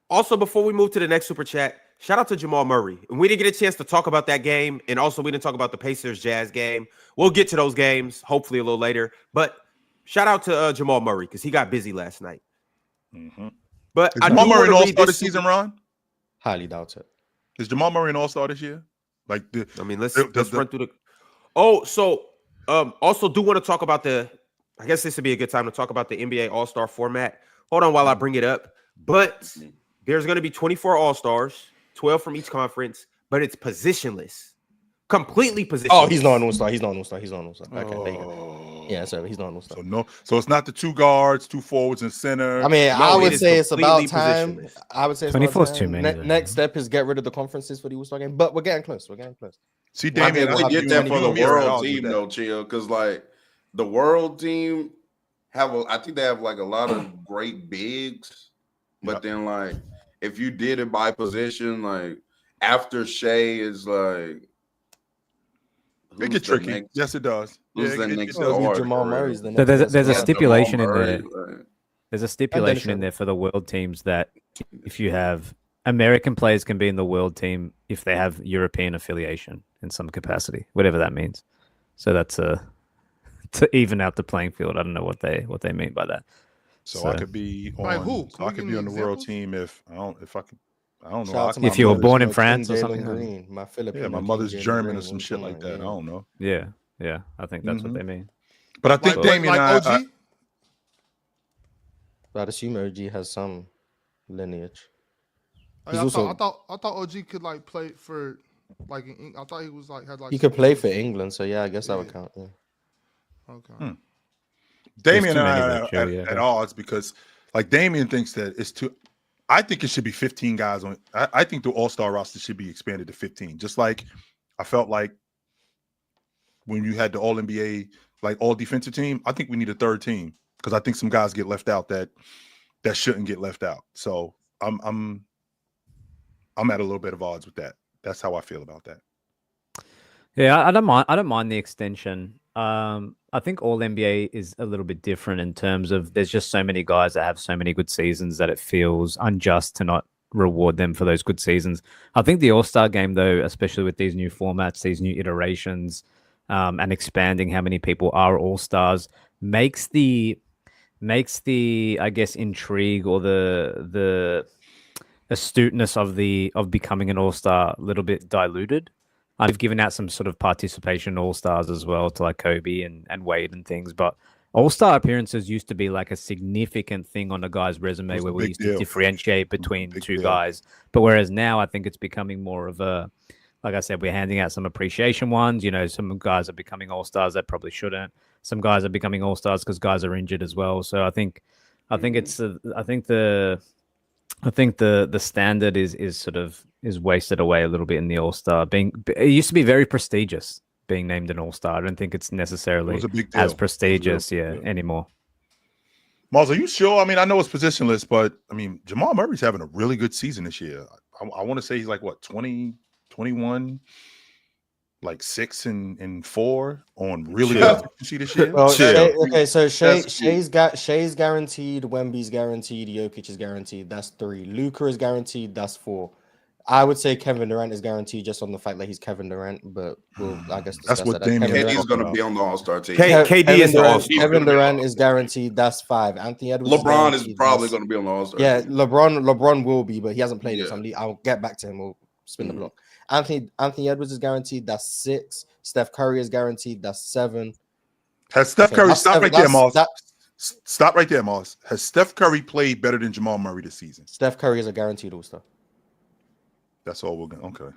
Also, before we move to the next super chat, shout out to Jamal Murray. And we didn't get a chance to talk about that game. And also, we didn't talk about the Pacers Jazz game. We'll get to those games hopefully a little later. But shout out to Jamal Murray because he got busy last night. Mm-hmm. But Is I Jamal do Murray want an to All read Star this this season, Ron? Highly doubt it. Is Jamal Murray an All Star this year? Like, I mean, let's run through the. Also do want to talk about the. I guess this would be a good time to talk about the NBA All Star format. Hold on while I bring it up. But there's going to be 24 All Stars, 12 from each conference, but it's positionless, completely positionless. Oh, he's not an All-Star. He's not an All-Star. He's not an All-Star. Okay, there you go. Yeah, so he's not an All-Star. So it's not the 2 guards, 2 forwards, and center. I mean, I would say it's about completely time. positionless. I would say it's 24 about is time. too many, though. Next step is get rid of the conferences for the All-Star game, but we're getting close. We're getting close. See, I Damian, think we did that for the you and me are at world odds with team that. though, Chill, because like the world team I think they have like a lot of great bigs, but then like if you did it by position, like after Shea is like It gets tricky. Yes, it does. Who's the it next does. guard? Jamal Murray's the So next. there's a Yeah, stipulation in Jamal there. Murray, like, There's a stipulation in there for the world teams that if you have American players can be in the world team if they have European affiliation in some capacity, whatever that means. So that's to even out the playing field. I don't know what they mean by that. So I could be on. Like who? So I could be on the world team if I don't know. Shout out to If my you were mother's, born in King France or Jalen something. Green, my Filipino. my King mother's Jalen German Green, or some what's shit going like on, that. I don't know. Yeah. I think that's what they mean. But I think Like Damian OG? I'd assume OG has some lineage. I He's thought OG could like play for like I thought he was like had like He could play for England, so yeah, I guess that would count. Yeah. Okay. Damian too and many I that are show, yeah. at odds because like Damian thinks that it's too. I think it should be 15 guys on. I think the All-Star roster should be expanded to 15. Just like I felt like when you had the All NBA, like all defensive team, I think we need a third team because I think some guys get left out that shouldn't get left out. So I'm at a little bit of odds with that. That's how I feel about that. Yeah, I don't mind the extension. I think All NBA is a little bit different in terms of there's just so many guys that have so many good seasons that it feels unjust to not reward them for those good seasons. I think the All-Star game, though, especially with these new formats, these new iterations, and expanding how many people are All-Stars, makes the I guess intrigue or the astuteness of becoming an All-Star a little bit diluted. I've given out some sort of participation All-Stars as well to like Kobe and Wade and things, but All-Star appearances used to be like a significant thing on a guy's resume where we used to differentiate between two guys. But whereas now I think it's becoming more of a, like I said, we're handing out some appreciation ones. You know, some guys are becoming All-Stars that probably shouldn't. Some guys are becoming All-Stars because guys are injured as well. So I think the standard is sort of is wasted away a little bit in the All-Star. It used to be very prestigious being named an All-Star. I don't think it's necessarily as prestigious anymore. Mars, are you sure? I mean, I know it's positionless, but I mean, Jamal Murray's having a really good season this year. I want to say he's like what 20, 21, like 6 and 4 on really good efficiency this year. Well, so Shea's guaranteed, Wemby's guaranteed, Jokic is guaranteed. That's 3. Luka is guaranteed. That's 4. I would say Kevin Durant is guaranteed just on the fact that he's Kevin Durant, but we'll, I guess that's what KD's going to be on the All-Star team. KD is the All-Star. Kevin Durant is guaranteed. That's 5. Anthony Edwards. LeBron is probably going to be on the All-Star. Yeah, team. LeBron will be, but he hasn't played it. So I'll get back to him. We'll spin the block. Anthony Edwards is guaranteed. That's 6. Steph Curry is guaranteed. That's 7. Has Steph Curry stop right there, Moss? Stop right there, Moss. Has Steph Curry played better than Jamal Murray this season? Steph Curry is a guaranteed All-Star. That's all we're gonna. Okay,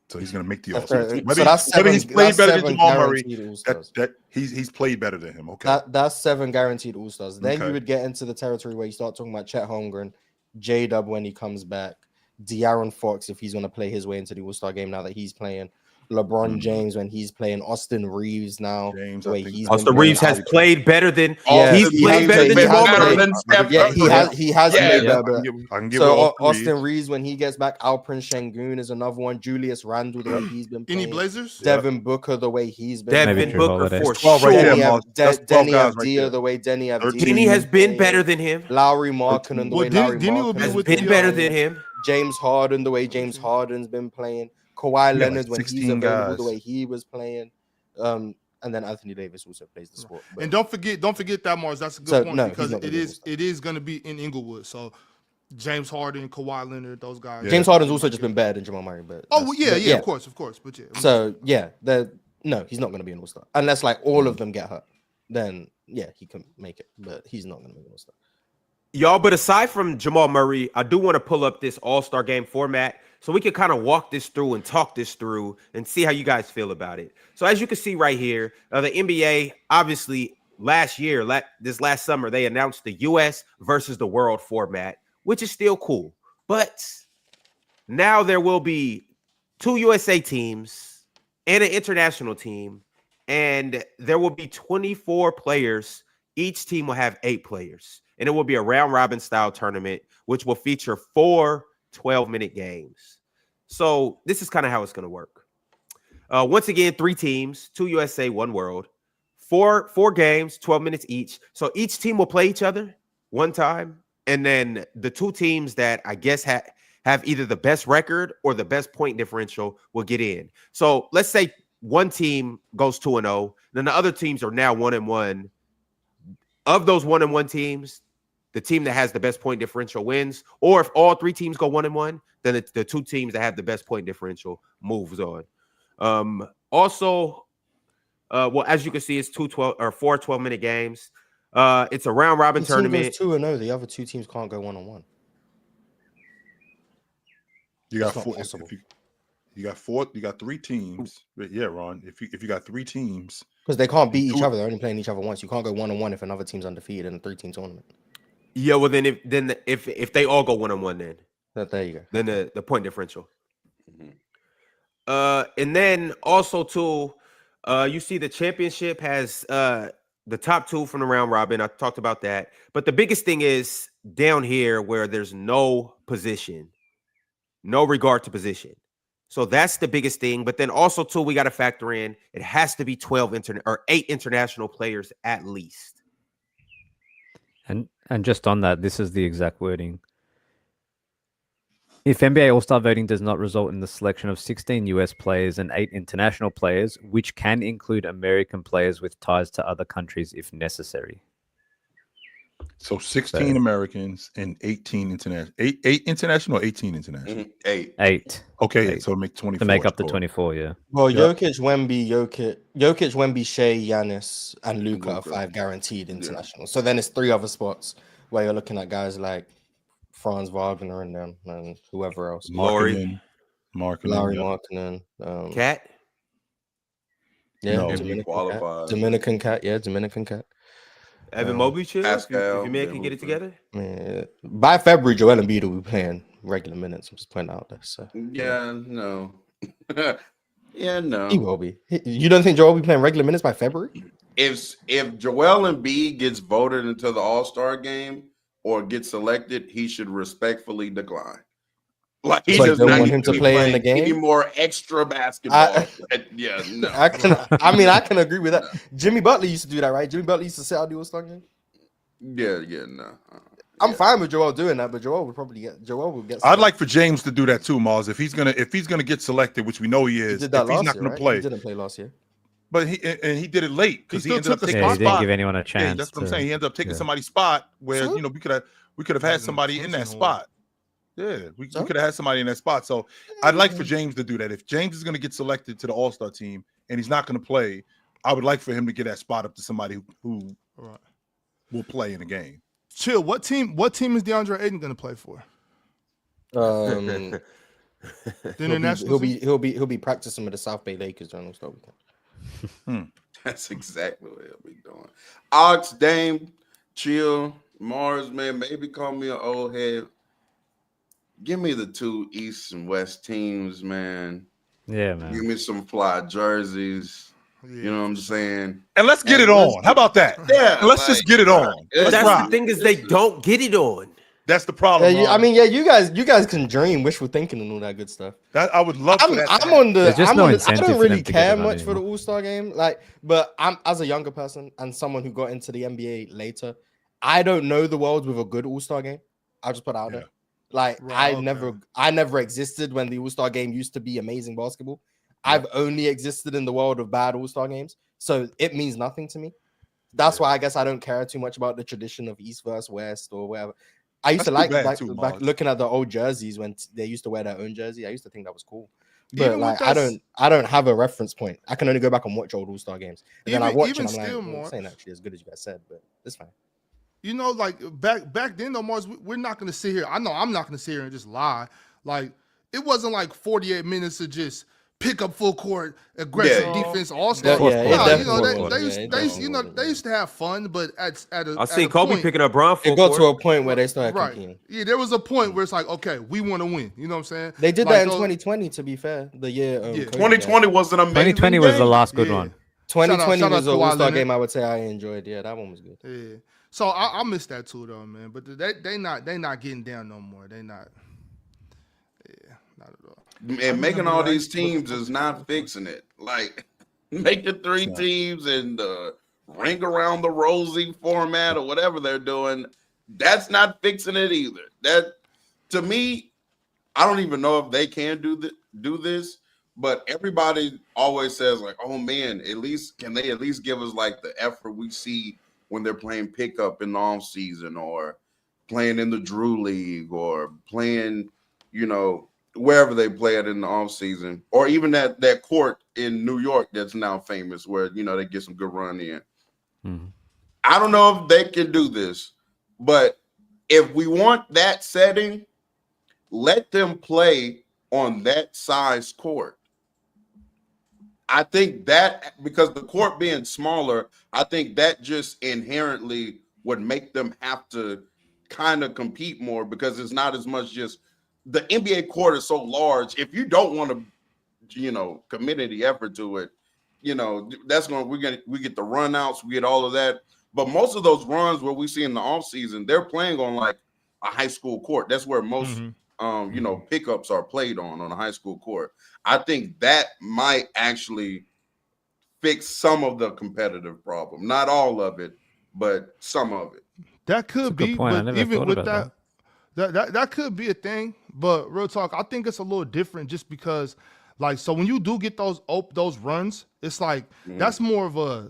so he's gonna make the All-Star. Whether he's played better than Jamal Murray, that he's played better than him. Okay, that's 7 guaranteed All-Stars. Then you would get into the territory where you start talking about Chet Holmgren, J-Dub when he comes back, De'Aaron Fox if he's gonna play his way into the All-Star game now that he's playing. LeBron James when he's playing, Austin Reeves now, James, the I way think he's that's- been Austin playing. Reeves has played better than Yeah, he's he played has better played- than he has Jamal played- Murray. Yeah, he has played I better. can give So it all three. Austin Reeves when he gets back, Alperen Şengün is another one. Julius Randle the way he's been Any playing. Blazers? Devin Booker the way he's been Devin Maybe playing. Drew Booker Holiday. for 12 right there, sure. Miles. That's 12 Denny guys right Avdija there. the way Denny Avdija. Penny has been better than him. Lowry Markkinen the way Well, Lowry Denny will be Markkinen Has with been the, better than him. James Harden the way James Harden's been playing. Kawhi Yeah, like Leonard when he's 16 available the guys. way he was playing. And then Anthony Davis also plays the sport. But And don't forget that, Mars. That's a good So, point no, he's because not gonna be it is going to be in Inglewood. So James Harden, Kawhi Leonard, those guys. James Harden's also just been better than Jamal Murray. But Oh well, that's- yeah, of course, but yeah. So yeah, no, he's not going to be an all-star unless like all of them get hurt. Then yeah, he can make it, but he's not going to be an all-star. Y'all, but aside from Jamal Murray, I do want to pull up this All-Star game format so we can kind of walk this through and talk this through and see how you guys feel about it. So as you can see right here, the NBA, obviously this last summer, they announced the U.S. versus the world format, which is still cool. But now there will be 2 USA teams and an international team, and there will be 24 players. Each team will have 8 players. And it will be a round-robin style tournament, which will feature 4 12-minute games. So this is kind of how it's going to work. Once again, 3 teams, 2 USA, 1 world. 4 games, 12 minutes each. So each team will play each other one time. And then the 2 teams that I guess have either the best record or the best point differential will get in. So let's say one team goes 2-0. Then the other teams are now 1-1. Of those 1-1 teams, the team that has the best point differential wins, or if all 3 teams go 1-1, then it's the 2 teams that have the best point differential moves on. Also, well, as you can see, it's 4 12-minute games. It's a round robin tournament. 2-0, the other 2 teams can't go 1-1. You got It's not 4. possible. You got 4. You got 3 teams. Yeah, Ron. If you got 3 teams, Because they can't beat each other, they're only playing each other once. You can't go 1-1 if another team's undefeated in a 3-team tournament. Yeah, well, then if they all go 1-1, There you go. then the point differential. And then also too, you see the championship has the top 2 from the round robin. I talked about that, but the biggest thing is down here where there's no position, no regard to position. So that's the biggest thing. But then also too, we got to factor in it has to be 8 international players at least. And just on that, this is the exact wording. If NBA All-Star voting does not result in the selection of 16 US players and 8 international players, which can include American players with ties to other countries if necessary. so 16 Americans and 18 international. 8 international or 18 international? 8. 8 Okay, 8. so make 24. to make up the total. 24, yeah. Well, Yeah. Jokic, Wemby, Shea, Giannis, and Luka are 5 guaranteed international. So then it's 3 other spots where you're looking at guys like Franz Wagner and them and whoever else. Laurie. Markkinen, Larry yeah. Markkinen. Cat. Yeah, No. Dominican Qualified. cat. Dominican cat. Yeah, Dominican cat. Evan Mobley, chill. If Pascal, your man can Devin get it Booker. together. Yeah. By February, Joel Embiid will be playing regular minutes. I'm just pointing out there. So Yeah, no. Yeah, no. he will be. You don't think Joel will be playing regular minutes by February? If Joel Embiid gets voted into the All-Star game or gets selected, he should respectfully decline. Like he But does they not want need him to be play in the playing any game? more extra basketball. Yeah, no. I can agree with that. Jimmy Butler used to do that, right? Jimmy Butler used to sit out the All-Star game. Yeah, no. I'm fine with Joel doing that, but Joel would get. I'd like for James to do that too, Mars. If he's gonna get selected, which we know he He is, did that if he's last not year, gonna right? play, He didn't play last year. but he did it late because he still ended up took a taking Yeah, a he didn't spot. give anyone a chance. Yeah, that's what I'm saying. He ended up taking yeah. somebody's spot where So? we could have had Hasn't somebody in that functioned spot. Yeah, we So? could have had somebody in that spot. So I'd like for James to do that. If James is going to get selected to the All-Star team and he's not going to play, I would like for him to get that spot up to somebody who Right. will play in the game. Chill. What team is DeAndre Ayton going to play for? The The international. he'll be practicing with the South Bay Lakers during All-Star weekend. That's exactly what he'll be doing. Ox, Dame, chill, Mars, man, maybe call me an old head. Give me the 2 East and West teams, man. Yeah, Give man. me some fly jerseys. You know what I'm saying? And let's get it let's on. How about that? Yeah, And let's just get it on. But Let's that's rock. the thing is they don't get it on. That's the problem. I mean, yeah, you guys can dream, wishful thinking, and all that good stuff. That I would love for that. I'm on the. There's just I'm no on the, I incentive don't for really them to get care it on much for the anymore. All-Star game, but I'm as a younger person and someone who got into the NBA later. I don't know the world with a good All-Star game. I'll just put it out there. Like Right, I never existed when the All-Star game used to be amazing basketball. I've only existed in the world of bad All-Star games, so it means nothing to me. That's why I guess I don't care too much about the tradition of East versus West or whatever. I used to like back looking at the old jerseys when they used to wear their own jersey. I used to think that was cool. But Even like with I don't have a reference point. I can only go back and watch old All-Star games. And then I watch and I'm like, still, well, Mark, this ain't actually as good as you guys said, but it's fine. you know, like back then, though, Mars, we're not gonna sit here. I know I'm not gonna sit here and just lie. Like it wasn't like 48 minutes to just pick up full court, aggressive defense, all-star. They used to have fun, but at I seen Kobe picking up Bron. It got to a point where they started competing. Yeah, there was a point where it's like, okay, we want to win. You know what I'm saying? They did that in 2020. To be fair, the year 2020 was an amazing. 2020 was the last good one. 2020 was an All-Star game I would say I enjoyed. Yeah, that one was good. Yeah. So I miss that too, though, man. But they not getting down no more. They not. Yeah, not at all. And making all these teams is not fixing it. Like making 3 teams and the ring around the rosy format or whatever they're doing, that's not fixing it either. That to me, I don't even know if they can do this. But everybody always says like, "Oh man, can they at least give us like the effort we see when they're playing pickup in the off season or playing in the Drew League or playing, wherever they play it in the off season, or even that court in New York that's now famous where they get some good run in." Mm-hmm. I don't know if they can do this, but if we want that setting, let them play on that size court. I think that because the court being smaller, I think that just inherently would make them have to kind of compete more because it's not as much just the NBA court is so large. If you don't want to, commit any effort to it, that's we get the run outs, we get all of that. But most of those runs where we see in the offseason, they're playing on like a high school court. That's where most pickups are played on a high school court. I think that might actually fix some of the competitive problem. Not all of it, but some of it. That could be, but even with that could be a thing. But real talk, I think it's a little different just because, so when you do get those runs, it's like that's more of a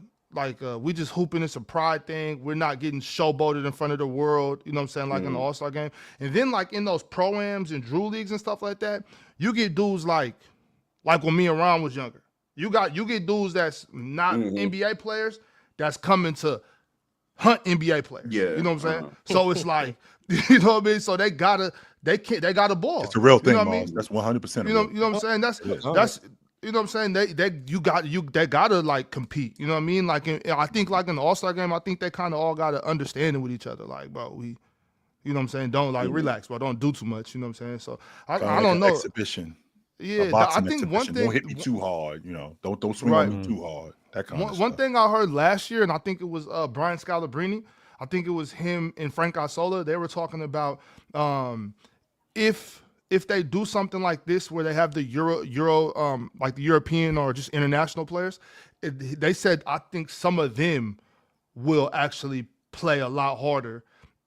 we just hooping. It's a pride thing. We're not getting showboated in front of the world. You know what I'm saying? Like in the All-Star game, and then like in those pro-ams and Drew leagues and stuff like that, you get dudes like when me and Ron was younger. You get dudes that's not NBA players that's coming to hunt NBA players. Yeah, you know what I'm saying? So it's like, you know what I mean? So they got a ball. It's a real thing, you know Mars. I mean? That's 100%. You know what I'm saying? That's you know what I'm saying? They gotta like compete. You know what I mean? I think like in the All-Star game, I think they kind of all got to understand it with each other. Like, bro, you know what I'm saying? Don't relax, bro. Don't do too much. You know what I'm saying? So I don't know. Exhibition. Yeah, I think one thing. Don't hit me too hard. Don't swing on me too hard. That kind of stuff. One thing I heard last year, and I think it was Brian Scalabrine. I think it was him and Frank Isola. They were talking about if they do something like this where they have the Euro like the European or just international players, they said I think some of them will actually play a lot harder,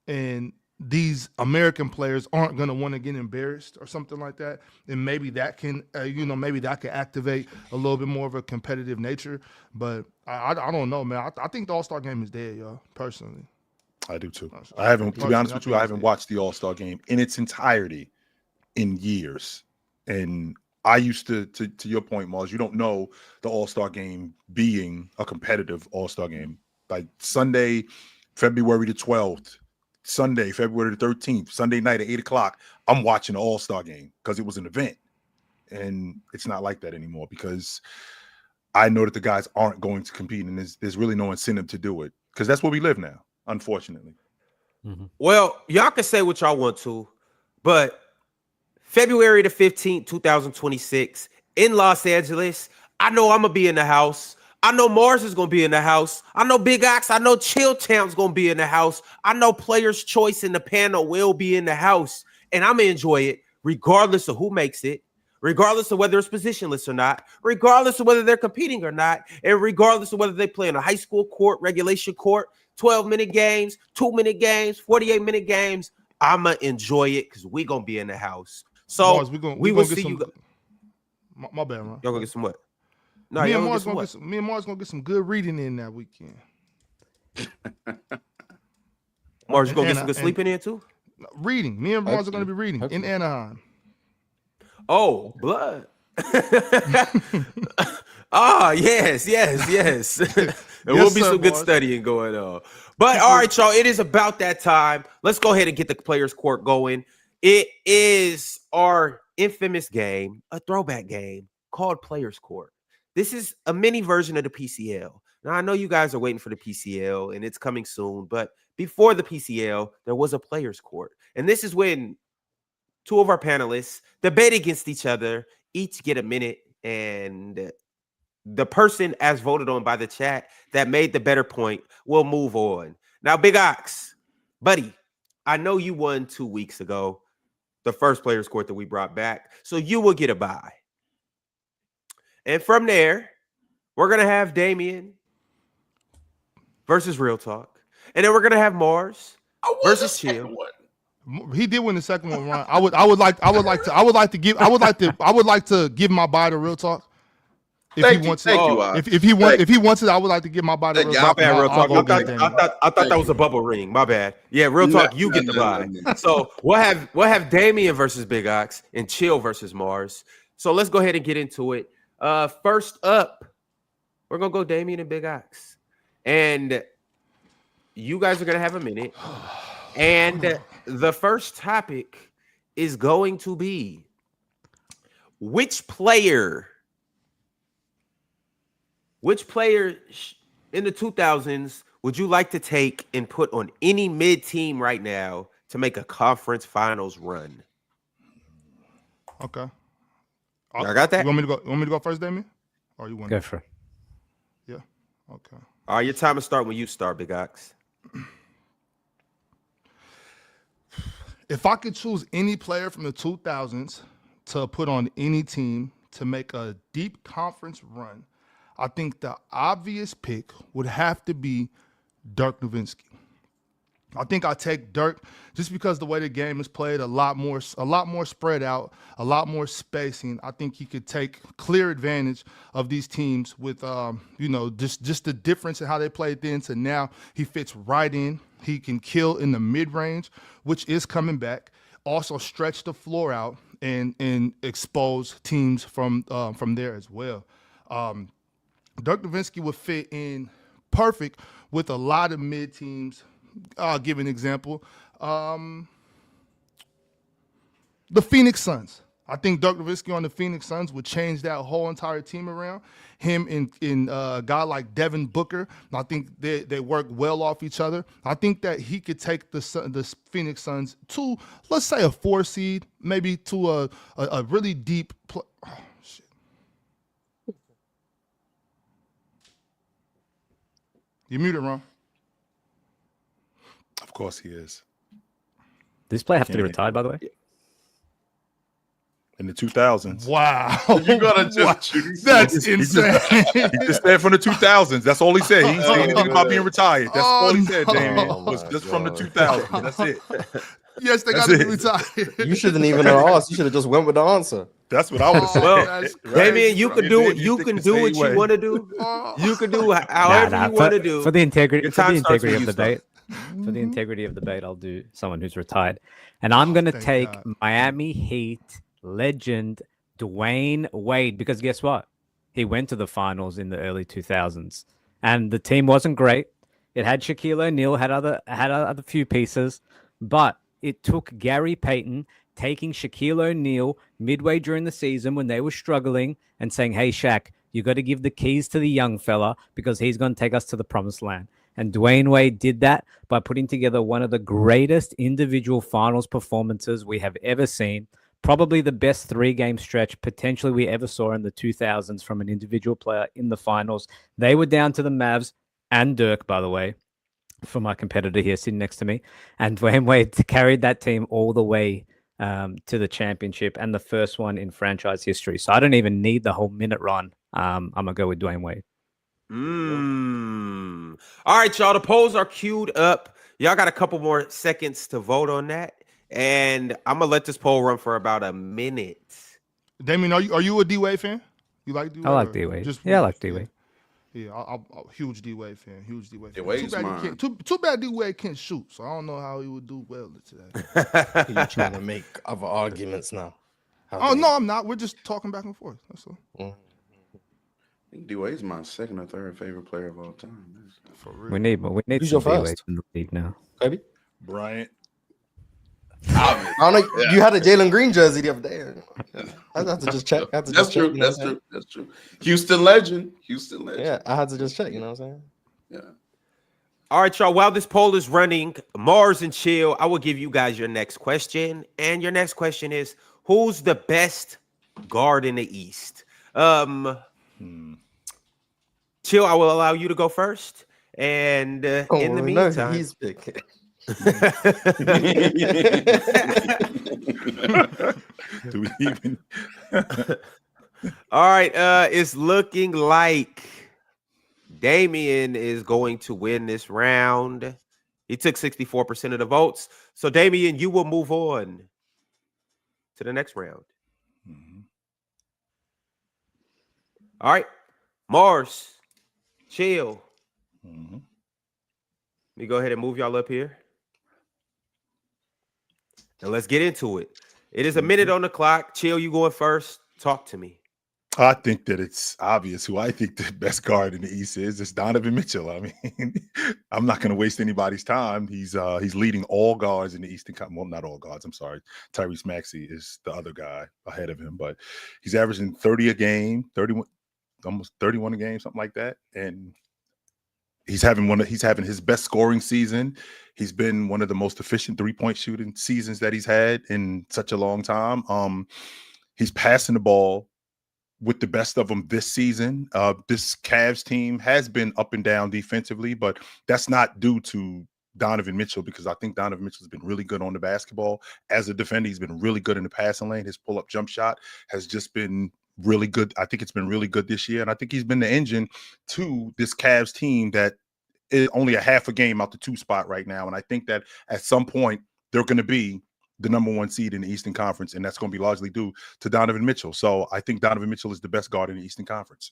and these American players aren't going to want to get embarrassed or something like that. And maybe that can, maybe that can activate a little bit more of a competitive nature. But I don't know, man. I think the All-Star game is dead, y'all, personally. I do too. I haven't, to be honest with you, I haven't watched the All-Star game in its entirety in years. And I used to your point, Mars, you don't know the All-Star game being a competitive All-Star game. Like Sunday, February the 12th, Sunday, February the 13th, Sunday night at 8 o'clock, I'm watching the All-Star game because it was an event. And it's not like that anymore because I know that the guys aren't going to compete and there's really no incentive to do it because that's where we live now, unfortunately. Mm-hmm. Well, y'all can say what y'all want to, but February the 15th, 2026 in Los Angeles. I know I'm gonna be in the house. I know Mars is gonna be in the house. I know Big Ox. I know Chill Town's gonna be in the house. I know Players' Choice in the panel will be in the house, and I'm gonna enjoy it regardless of who makes it, regardless of whether it's positionless or not, regardless of whether they're competing or not, and regardless of whether they play in a high school court, regulation court, 12-minute games, 2-minute games, 48-minute games. I'ma enjoy it because we gonna be in the house. So Mars, we will see you. My bad, man. Y'all gonna get some what? No, me y'all and gonna Mars get some gonna what? get some, me and Mars gonna get some good reading in that weekend. Mars, you gonna get And- some good and- sleeping in too? Reading. Me and Mars are gonna be reading in Anaheim. Oh, blood. Yes. There will be sir, some good boss. studying going on. But all right, y'all, it is about that time. Let's go ahead and get the Players Court going. It is our infamous game, a throwback game called Players Court. This is a mini version of the PCL. Now, I know you guys are waiting for the PCL and it's coming soon, but before the PCL, there was a Players Court. And this is when two of our panelists debate against each other, each get a minute, and the person as voted on by the chat that made the better point will move on. Now, Big Ox, buddy, I know you won 2 weeks ago, the first Players Court that we brought back, so you will get a bye. And from there, we're going to have Damien versus Real Talk. And then we're going to have Mars versus Chill. He did win the second one, Ron. I would like to give my bye to Real Talk. If he wants it, if he wants it, I would like to give my bye to Real Talk. My bad, Real Talk. I thought that was a bubble ring. My bad. Yeah, Real Talk, you get the bye. So we'll have Damien versus Big Ox and Chill versus Mars. So let's go ahead and get into it. First up, we're gonna go Damien and Big Ox, and you guys are gonna have a minute. And the first topic is going to be which player in the 2000s would you like to take and put on any mid team right now to make a conference finals run? Okay. I got that. You want me to go first, Damien? Or you want Go for it. Yeah. Okay. All right, your time will start when you start, Big Ox. If I could choose any player from the 2000s to put on any team to make a deep conference run, I think the obvious pick would have to be Dirk Nowitzki. I think I take Dirk just because the way the game is played, a lot more spread out, a lot more spacing. I think he could take clear advantage of these teams with, just the difference in how they played then to now. He fits right in. He can kill in the mid-range, which is coming back. Also stretch the floor out and expose teams from there as well. Dirk Nowitzki would fit in perfect with a lot of mid teams. I'll give an example. The Phoenix Suns. I think Dirk Nowitzki on the Phoenix Suns would change that whole entire team around. Him and a guy like Devin Booker, I think they work well off each other. I think that he could take the Phoenix Suns to, let's say, a 4 seed, maybe to a really deep play. Oh, shit. You muted, Ron. Of course he is. Does this player have to be retired, by the way? In the 2000s. Wow. You gotta just That's insane. He just said from the 2000s. That's all he said. He didn't say anything about being retired. That's all he said, Damien. Was just from the 2000s. That's it. Yes, they got to be retired. You shouldn't even have asked. You should have just went with the answer. That's what I would have said. Well, Damien, you can do what you want to do. You can do however you want to do. For the integrity, Your time starts when of you the debate. For the integrity of the debate, I'll do someone who's retired, and I'm going to thank take God. Miami Heat legend Dwayne Wade, because guess what? He went to the finals in the early 2000s, and the team wasn't great. It had Shaquille O'Neal, had other few pieces, but it took Gary Payton taking Shaquille O'Neal midway during the season when they were struggling and saying, "Hey, Shaq, you got to give the keys to the young fella because he's going to take us to the promised land." And Dwayne Wade did that by putting together one of the greatest individual finals performances we have ever seen, probably the best 3-game stretch potentially we ever saw in the 2000s from an individual player in the finals. They were down to the Mavs and Dirk, by the way, for my competitor here sitting next to me. And Dwayne Wade carried that team all the way to the championship and the first one in franchise history. So I don't even need the whole minute run. I'm going to go with Dwayne Wade. All right, y'all. The polls are queued up. Y'all got a couple more seconds to vote on that. And I'm going to let this poll run for about a minute. Damien, are you a D-Wade fan? You like D-Wade? I like D-Wade. Yeah, I like D-Wade. Yeah, I'm a huge D-Wade fan. Huge D-Wade fan. D-Wade's mine. Too bad D-Wade can't shoot, so I don't know how he would do well today. You're trying to make other arguments now. Oh, no, I'm not. We're just talking back and forth. That's all. Mm. I think D-Wade's my second or third favorite player of all time. For real. We need Who's some your D-Wade first? in the league now. Kobe? Bryant. I don't know. You had a Jalen Green jersey the other day. I had to just check. That's true. That's true. Houston legend. Yeah, I had to just check. You know what I'm saying? Yeah. All right, y'all. While this poll is running, Mars and Chill, I will give you guys your next question. And your next question is, who's the best guard in the East? Chill, I will allow you to go first. And in the meantime... he's big. Do we even? All right, it's looking like Damien is going to win this round. He took 64% of the votes. So, Damien, you will move on to the next round. All right, Mars, Chill. Let me go ahead and move y'all up here. And let's get into it. It is a minute on the clock. Chill, you going first. Talk to me. I think that it's obvious who I think the best guard in the East is. It's Donovan Mitchell. I mean, I'm not going to waste anybody's time. He's leading all guards in the Eastern Conference. Well, not all guards. I'm sorry. Tyrese Maxey is the other guy ahead of him, but he's averaging 30 a game, 31, almost 31 a game, something like that. And he's having his best scoring season. He's been one of the most efficient 3-point shooting seasons that he's had in such a long time. He's passing the ball with the best of them this season. This Cavs team has been up and down defensively, but that's not due to Donovan Mitchell, because I think Donovan Mitchell has been really good on the basketball. As a defender, he's been really good in the passing lane. His pull-up jump shot has just been really good. I think it's been really good this year, and I think he's been the engine to this Cavs team that is only a half a game out the 2 spot right now. And I think that at some point they're going to be the number 1 seed in the Eastern Conference, and that's going to be largely due to Donovan Mitchell. So I think Donovan Mitchell is the best guard in the Eastern Conference.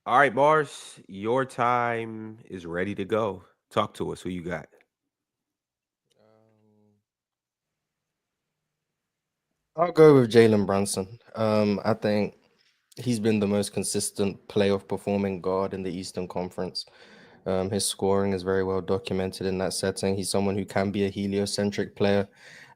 All right, Mars, your time is ready to go. Talk to us. Who you got? I'll go with Jalen Brunson. I think he's been the most consistent playoff performing guard in the Eastern Conference. His scoring is very well documented in that setting. He's someone who can be a heliocentric player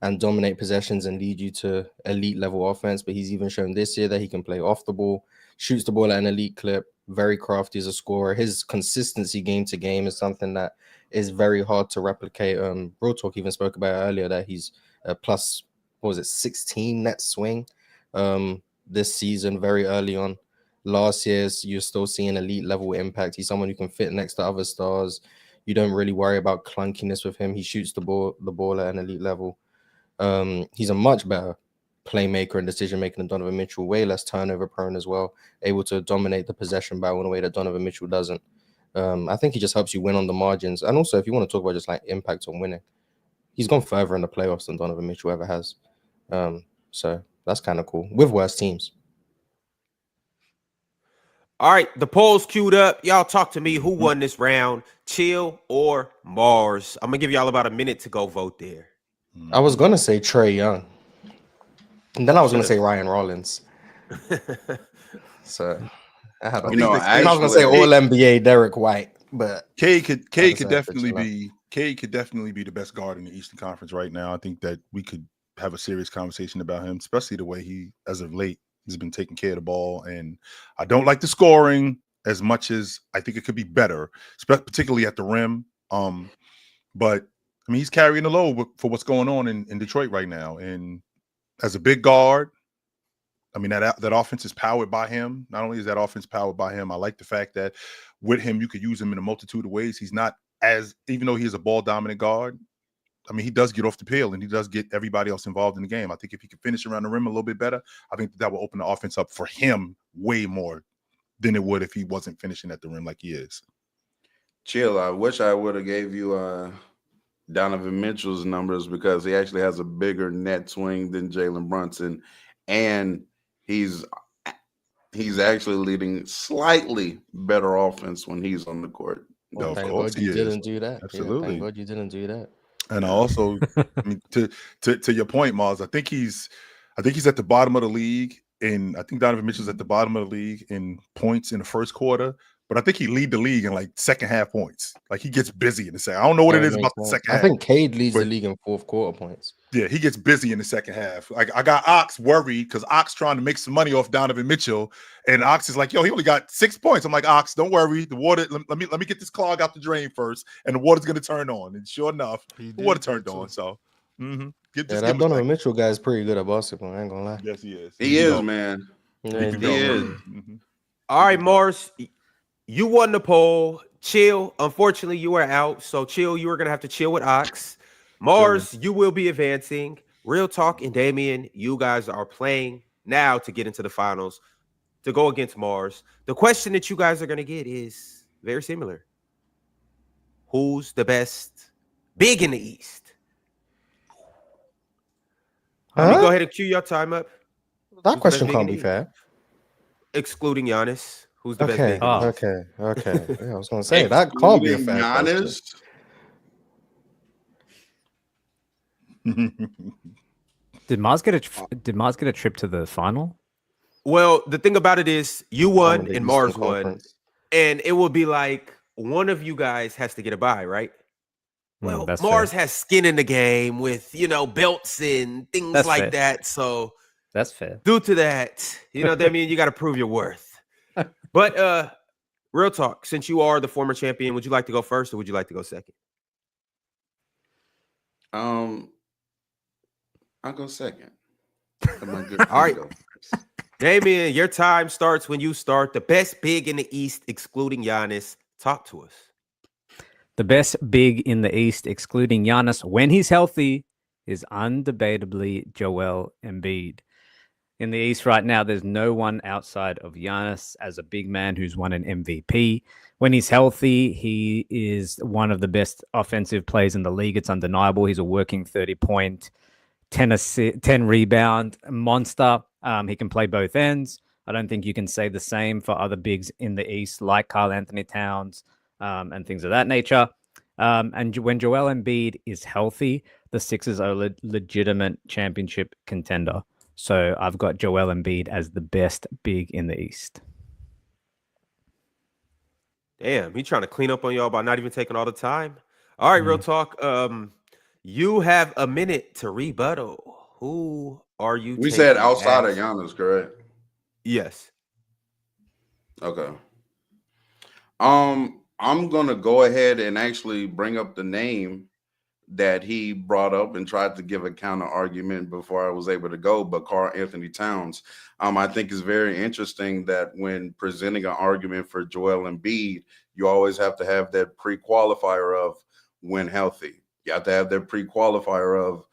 and dominate possessions and lead you to elite level offense. But he's even shown this year that he can play off the ball, shoots the ball at an elite clip, very crafty as a scorer. His consistency game to game is something that is very hard to replicate. Real Talk even spoke about it earlier that he's a plus, 16 net swing this season, very early on. Last year's, you're still seeing elite level impact. He's someone who can fit next to other stars. You don't really worry about clunkiness with him. He shoots the ball at an elite level. He's a much better playmaker and decision maker than Donovan Mitchell, way less turnover prone as well, able to dominate the possession battle in a way that Donovan Mitchell doesn't. I think he just helps you win on the margins. And also, if you want to talk about just like impact on winning, he's gone further in the playoffs than Donovan Mitchell ever has. So that's kind of cool with worse teams. All right, the poll's queued up. Y'all talk to me. Who won this round? Chill or Mars? I'm going to give y'all about a minute to go vote there. I was going to say Trae Young. And then I was going to say Ryan Rollins. So I had I was going to say All NBA Derek White, but K could definitely be the best guard in the Eastern Conference right now. I think that we could have a serious conversation about him, especially the way he, as of late, he's been taking care of the ball. And I don't like the scoring as much as I think it could be better, particularly at the rim. But I mean, he's carrying the load for what's going on in Detroit right now. And as a big guard, I mean, that offense is powered by him. Not only is that offense powered by him, I like the fact that with him, you could use him in a multitude of ways. He's not even though he is a ball dominant guard, I mean, he does get off the peel and he does get everybody else involved in the game. I think if he can finish around the rim a little bit better, I think that will open the offense up for him way more than it would if he wasn't finishing at the rim like he is. Chill. I wish I would have gave you Donovan Mitchell's numbers because he actually has a bigger net swing than Jalen Brunson, and he's actually leading slightly better offense when he's on the court. Well, Of thank course God you he is. didn't do that. Yeah, Absolutely. thank God you didn't do that. And I also, I mean, to your point, Mars, I think he's at the bottom of the league, and I think Donovan Mitchell's at the bottom of the league in points in the first quarter. But I think he lead the league in like second half points. Like he gets busy in the second. I don't know what it is about the second half. I think Cade leads the league in fourth quarter points. Yeah, he gets busy in the second half. Like I got Ox worried because Ox trying to make some money off Donovan Mitchell, and Ox is like, "Yo, he only got 6 points." I'm like, "Ox, don't worry. The water. Let me get this clog out the drain first, and the water's gonna turn on." And sure enough, the water turned on. So, that Donovan Mitchell guy is pretty good at basketball. I ain't gonna lie. Yes, he is. He is, man. Yeah, He is. All right, Morris, you won the poll. Chill, unfortunately, you are out. So, Chill, you are going to have to chill with Ox. Mars, you will be advancing. Real Talk and Damian, you guys are playing now to get into the finals to go against Mars. The question that you guys are going to get is very similar. Who's the best big in the East? Let me go ahead and cue your time up. That question can't be fair. Excluding Giannis. Who's the best Okay, big in the East? okay. Yeah, I was gonna say that can't be a fair question. Did Mars get a trip to the final? Well, the thing about it is you won and Mars Eastern won. Conference. And it will be like one of you guys has to get a bye, right? Well, that's Mars fair. has skin in the game with, belts and things That's like fair. that. So That's fair. due to that, Damian, you got to prove your worth. But real talk, since you are the former champion, would you like to go first or would you like to go second? I'll go second. All right. Damian, your time starts when you start. The best big in the East, excluding Giannis. Talk to us. The best big in the East, excluding Giannis, when he's healthy, is undebatably Joel Embiid. In the East right now, there's no one outside of Giannis as a big man who's won an MVP. When he's healthy, he is one of the best offensive players in the league. It's undeniable. He's a working 30-point, 10 rebound monster. He can play both ends. I don't think you can say the same for other bigs in the East, like Karl Anthony Towns and things of that nature. And when Joel Embiid is healthy, the Sixers are a legitimate championship contender. So I've got Joel Embiid as the best big in the East. Damn, he trying to clean up on y'all by not even taking all the time. All right, real talk. You have a minute to rebuttal. Who are you? We said taking outside of as- Giannis, correct? Yes. Okay. I'm gonna go ahead and actually bring up the name that he brought up and tried to give a counter argument before I was able to go, but Karl Anthony Towns. I think it's very interesting that when presenting an argument for Joel Embiid, you always have to have that pre-qualifier of when healthy. You have to have that pre-qualifier of,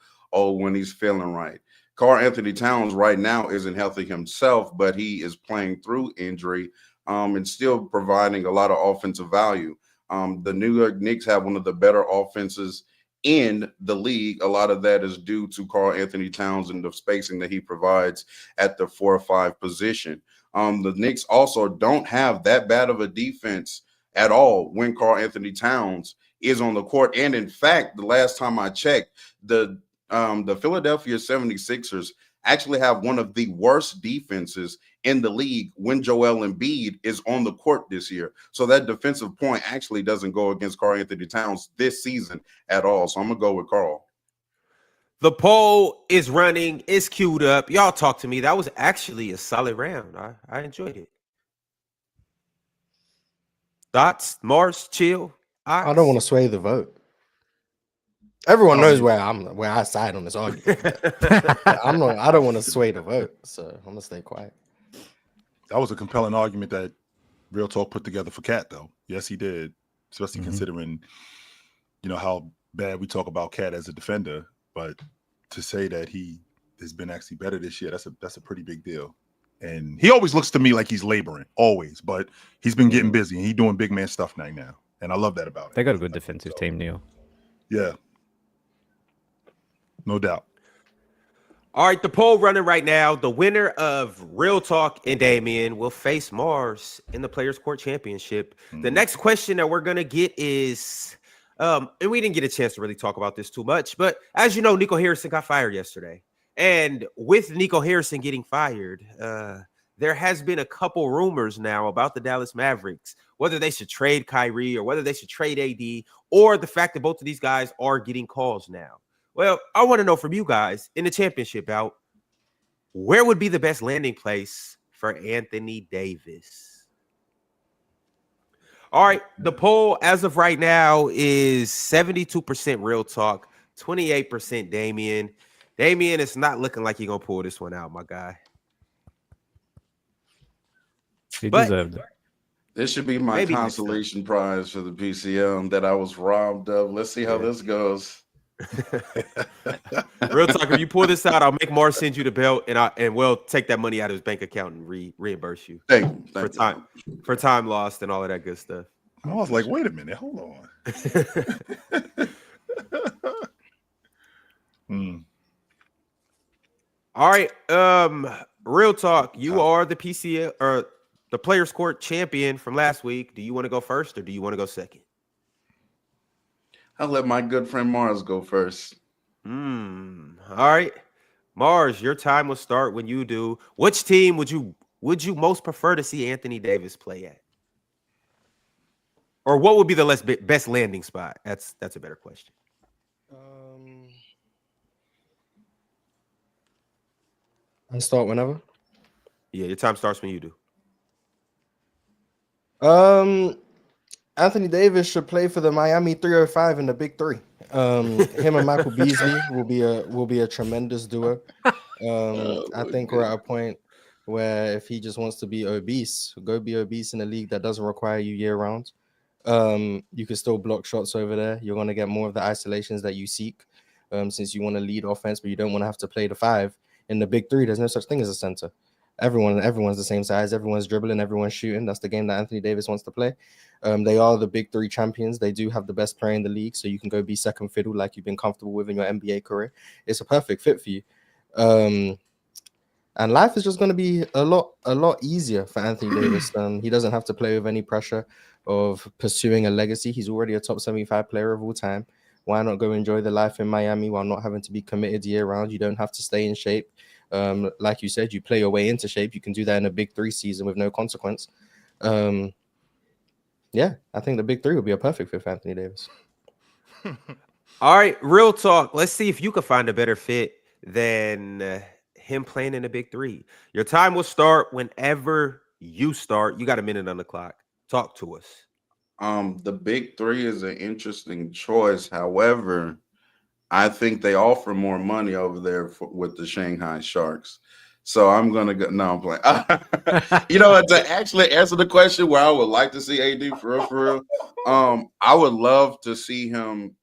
when he's feeling right. Karl Anthony Towns right now isn't healthy himself, but he is playing through injury and still providing a lot of offensive value. The New York Knicks have one of the better offenses in the league. A lot of that is due to Karl Anthony Towns and the spacing that he provides at the 4 or 5 position. The Knicks also don't have that bad of a defense at all when Karl Anthony Towns is on the court. And in fact, the last time I checked, the Philadelphia 76ers actually have one of the worst defenses in the league when Joel Embiid is on the court this year. So that defensive point actually doesn't go against Karl Anthony Towns this season at all. So I'm going to go with Karl. The poll is running. It's queued up. Y'all talk to me. That was actually a solid round. I enjoyed it. Thoughts? Mars, chill. I don't want to sway the vote. Everyone knows where I side on this argument. I don't want to sway the vote, so I'm gonna stay quiet. That was a compelling argument that Real Talk put together for Cat, though. Yes, he did, especially considering, how bad we talk about Cat as a defender. But to say that he has been actually better this year, that's a pretty big deal. And he always looks to me like he's laboring, always. But he's been getting busy, and he's doing big man stuff now. And I love that about him. They got a good defensive team, Neil. Yeah. No doubt. All right, the poll running right now. The winner of Real Talk and Damien will face Mars in the Players Court Championship. The next question that we're going to get is, and we didn't get a chance to really talk about this too much, but as you know, Nico Harrison got fired yesterday. And with Nico Harrison getting fired, there has been a couple rumors now about the Dallas Mavericks, whether they should trade Kyrie or whether they should trade AD, or the fact that both of these guys are getting calls now. Well, I want to know from you guys in the championship bout, where would be the best landing place for Anthony Davis? All right, the poll as of right now is 72% Real Talk, 28% Damien. Damien, it's not looking like you're going to pull this one out, my guy. He deserved it. This should be my consolation prize for the PCL that I was robbed of. Let's see how this goes. Real Talk, if you pull this out, I'll make Mars send you the belt, and we'll take that money out of his bank account and reimburse you. Thank you. For time lost and all of that good stuff. I was like, wait a minute, hold on. All right, Real Talk, you are the PCL or the Players Court champion from last week. Do you want to go first or do you want to go second? I'll let my good friend Mars go first. All right, Mars, your time will start when you do. Which team would you most prefer to see Anthony Davis play at? Or what would be the best landing spot? That's a better question. I start whenever. Yeah, your time starts when you do. Anthony Davis should play for the Miami 305 in the Big Three. Him and Michael Beasley will be a tremendous duo. I think we're at a point where if he just wants to be obese, go be obese in a league that doesn't require you year round. You can still block shots over there. You're going to get more of the isolations that you seek, since you want to lead offense, but you don't want to have to play the five. In the Big Three, there's no such thing as a center. Everyone's the same size. Everyone's dribbling. Everyone's shooting. That's the game that Anthony Davis wants to play. They are the Big Three champions. They do have the best player in the league, so you can go be second fiddle like you've been comfortable with in your NBA career. It's a perfect fit for you. And life is just going to be a lot easier for Anthony Davis. He doesn't have to play with any pressure of pursuing a legacy. He's already a top 75 player of all time. Why not go enjoy the life in Miami while not having to be committed year round? You don't have to stay in shape. Like you said, you play your way into shape. You can do that in a Big Three season with no consequence. Yeah, I think the Big Three would be a perfect fit for Anthony Davis. All right, Real Talk. Let's see if you can find a better fit than him playing in the Big Three. Your time will start whenever you start. You got a minute on the clock. Talk to us. The Big Three is an interesting choice. However, I think they offer more money over there with the Shanghai Sharks. So I'm going to go. No, I'm playing. To actually answer the question where I would like to see AD for real, I would love to see him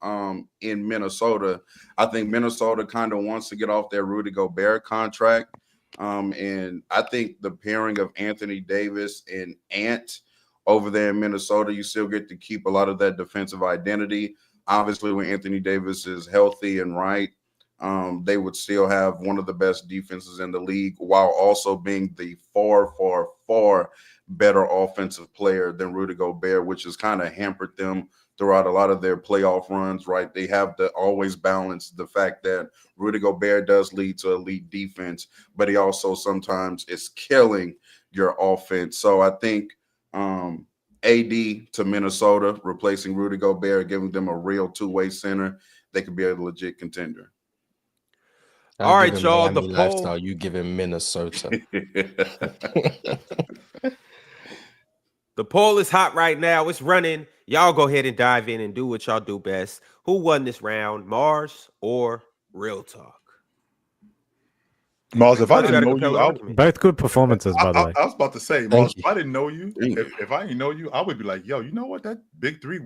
in Minnesota. I think Minnesota kind of wants to get off their Rudy Gobert contract. And I think the pairing of Anthony Davis and Ant over there in Minnesota, you still get to keep a lot of that defensive identity. Obviously, when Anthony Davis is healthy and right, they would still have one of the best defenses in the league while also being the far, far, far better offensive player than Rudy Gobert, which has kind of hampered them throughout a lot of their playoff runs, right? They have to always balance the fact that Rudy Gobert does lead to elite defense, but he also sometimes is killing your offense. So I think AD to Minnesota, replacing Rudy Gobert, giving them a real two-way center, they could be a legit contender. All right, y'all. The lifestyle poll. you give him Minnesota. The poll is hot right now. It's running. Y'all go ahead and dive in and do what y'all do best. Who won this round, Mars or Real Talk? Mars, if I Got didn't a know you, compelling I, argument. Both good performances, by the way. I was about to say, Mars, you. if I didn't know you, Thank if I didn't know you, I would be like, yo, you know what? That big three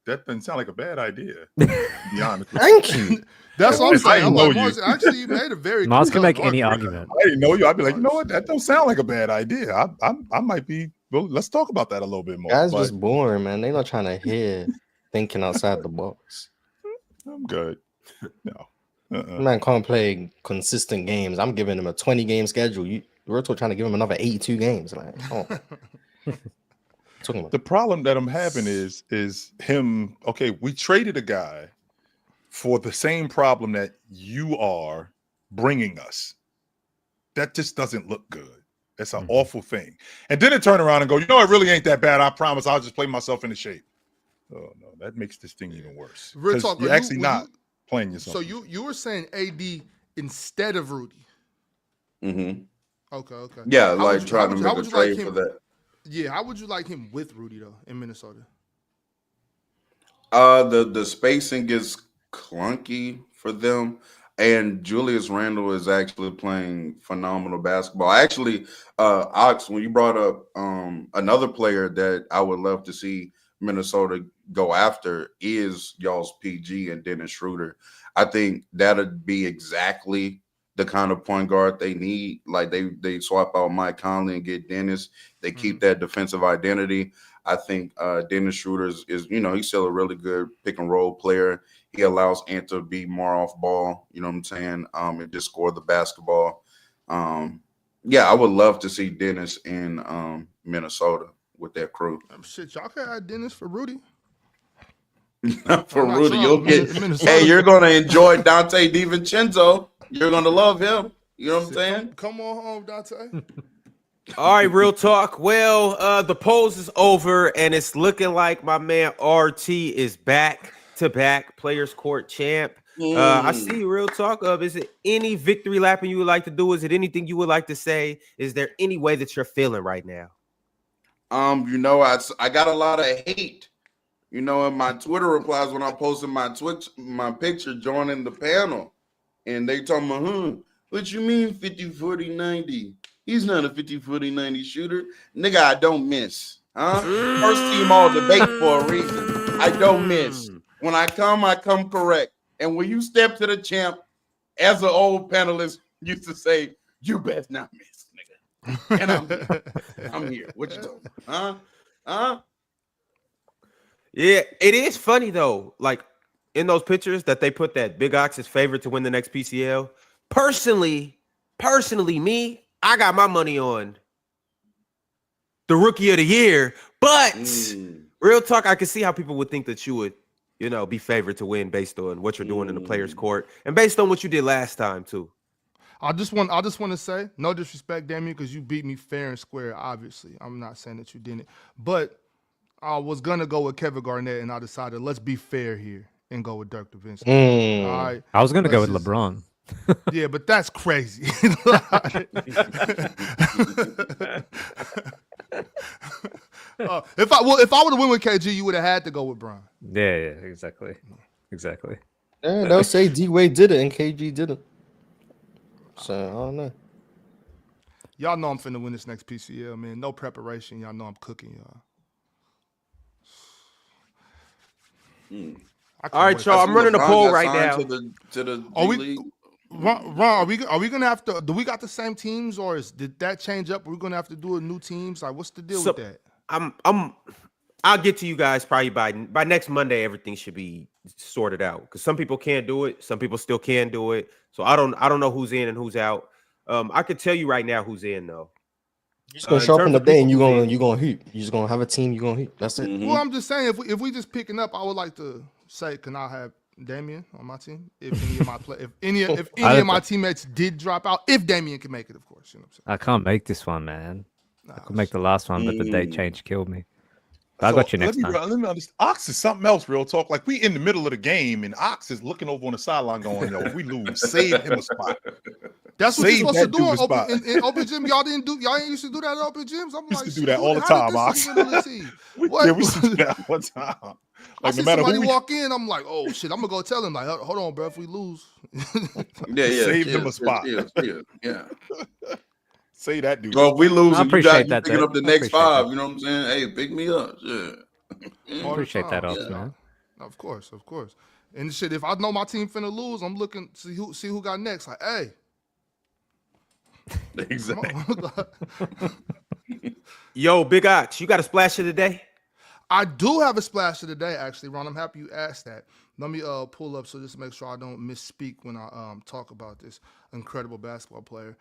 that doesn't sound like a bad idea. To be honest with you. Thank you. That's what I'm If I saying. didn't I'm know like, you. Mars, actually, you made a very Mars can make compelling any argument. argument. I didn't know you. I'd be like, you know what? That don't sound like a bad idea. I might be. Well, let's talk about that a little bit more. Guys But just boring, man. They're not trying to hear thinking outside the box. I'm good. No. Man can't play consistent games. I'm giving him a 20 game schedule. We're trying to give him another 82 games. Like, oh. Talking about The problem that I'm having is him. Okay, we traded a guy for the same problem that you are bringing us. That just doesn't look good. That's an awful thing. And then it turn around and go, you know, it really ain't that bad. I promise. I'll just play myself into shape. Oh no, that makes this thing even worse. Real 'Cause talk, you're are you- actually were not you- playing yourself. So you were saying AD instead of Rudy. Mm-hmm. Okay. Yeah, How like would you- trying how to would make a you like trade him- for that. Yeah, how would you like him with Rudy though in Minnesota? The spacing is clunky for them, and Julius Randle is actually playing phenomenal basketball. Actually, Ox, when you brought up another player that I would love to see Minnesota go after is y'all's PG and Dennis Schroeder. I think that'd be exactly the kind of point guard they need. Like they swap out Mike Conley and get Dennis. They keep that defensive identity. I think Dennis Schroeder is he's still a really good pick and roll player. He allows Ant to be more off ball, you know what I'm saying, and just score the basketball. Yeah, I would love to see Dennis in Minnesota with that crew. Shit, y'all could add Dennis for Rudy. For I'm not Rudy, sure you'll I'm get. in Minnesota. Hey, you're gonna enjoy Dante DiVincenzo. You're gonna love him. You know what I'm saying? Come on home, Dante. All right, Real Talk. Well, the polls is over, and it's looking like my man RT is back-to-back Players Court champ. I see Real Talk. Is it any victory lapping you would like to do? Is it anything you would like to say? Is there any way that you're feeling right now? I got a lot of hate. In my Twitter replies when I posted my picture joining the panel, and they talking about, what you mean 50, 40, 90? He's not a 50, 40, 90 shooter. Nigga, I don't miss. First team all debate for a reason. I don't miss. When I come correct. And when you step to the champ, as an old panelist used to say, you best not miss, nigga. And I'm here. What you talking? Huh? Yeah, it is funny though. Like in those pictures that they put that Big Ox is favorite to win the next PCL. Personally, me, I got my money on the rookie of the year. But Real Talk, I can see how people would think that you would, be favored to win based on what you're doing in the Players Court and based on what you did last time too. I just want to say, no disrespect, Damien, because you beat me fair and square. Obviously, I'm not saying that you didn't, but I was gonna go with Kevin Garnett, and I decided let's be fair here and go with Dirk Nowitzki. All right, I was going to go with LeBron. Yeah, but that's crazy. If I would have won with KG, you would have had to go with Bron. Yeah, exactly. Yeah, they'll say D Wade did it and KG didn't. So I don't know. Y'all know I'm finna win this next PCL, man. No preparation. Y'all know I'm cooking, y'all. All right, y'all. I'm running a poll right now. To the Are we, G League. Ron, are we gonna have to? Do we got the same teams, or did that change up? Are we gonna have to do a new teams? Like, what's the deal with that? I'll get to you guys probably by next Monday. Everything should be sorted out because some people can't do it, some people still can do it. So I don't know who's in and who's out. I could tell you right now who's in though. You're just gonna show up in the day and you're gonna hoop. You're just gonna have a team. You're gonna hoop. That's it. Well, I'm just saying if we just picking up, I would like to say, can I have Damian on my team? If any of my if any of my teammates did drop out, if Damian can make it, of course. You know what I'm saying? I can't make this one, man. I could make the last one, but the date change killed me. But I got you next time. Let me understand. Ox is something else, Real Talk. Like, we in the middle of the game, and Ox is looking over on the sideline going, yo, if we lose, save him a spot. That's what you're Save supposed to that do in dude's spot. in open gym. Y'all ain't used to do that in open gyms. I'm We used like, to do shit, that all the how did time, this Ox. nigga handle the team? Yeah, we used to do that all the time. I Like, see no matter somebody who we walk in, I'm like, oh shit, I'm gonna go tell him like, hold on, bro, if we lose, Yeah, yeah. Save them a cheers, spot. cheers, yeah. say that dude. Well, if we lose I and appreciate you that, picking Dirk. up the I next appreciate 5, that. you know what I'm saying? Hey, pick me up. Yeah. all the Appreciate that, time. Ox, Yeah. man. Of course. And shit, if I know my team finna lose, I'm looking to see who got next. Like, hey, Exactly. Yo, Big Ox, you got a splash of the day? I do have a splash of the day, actually, Ron. I'm happy you asked that. Let me pull up so just to make sure I don't misspeak when I talk about this incredible basketball player.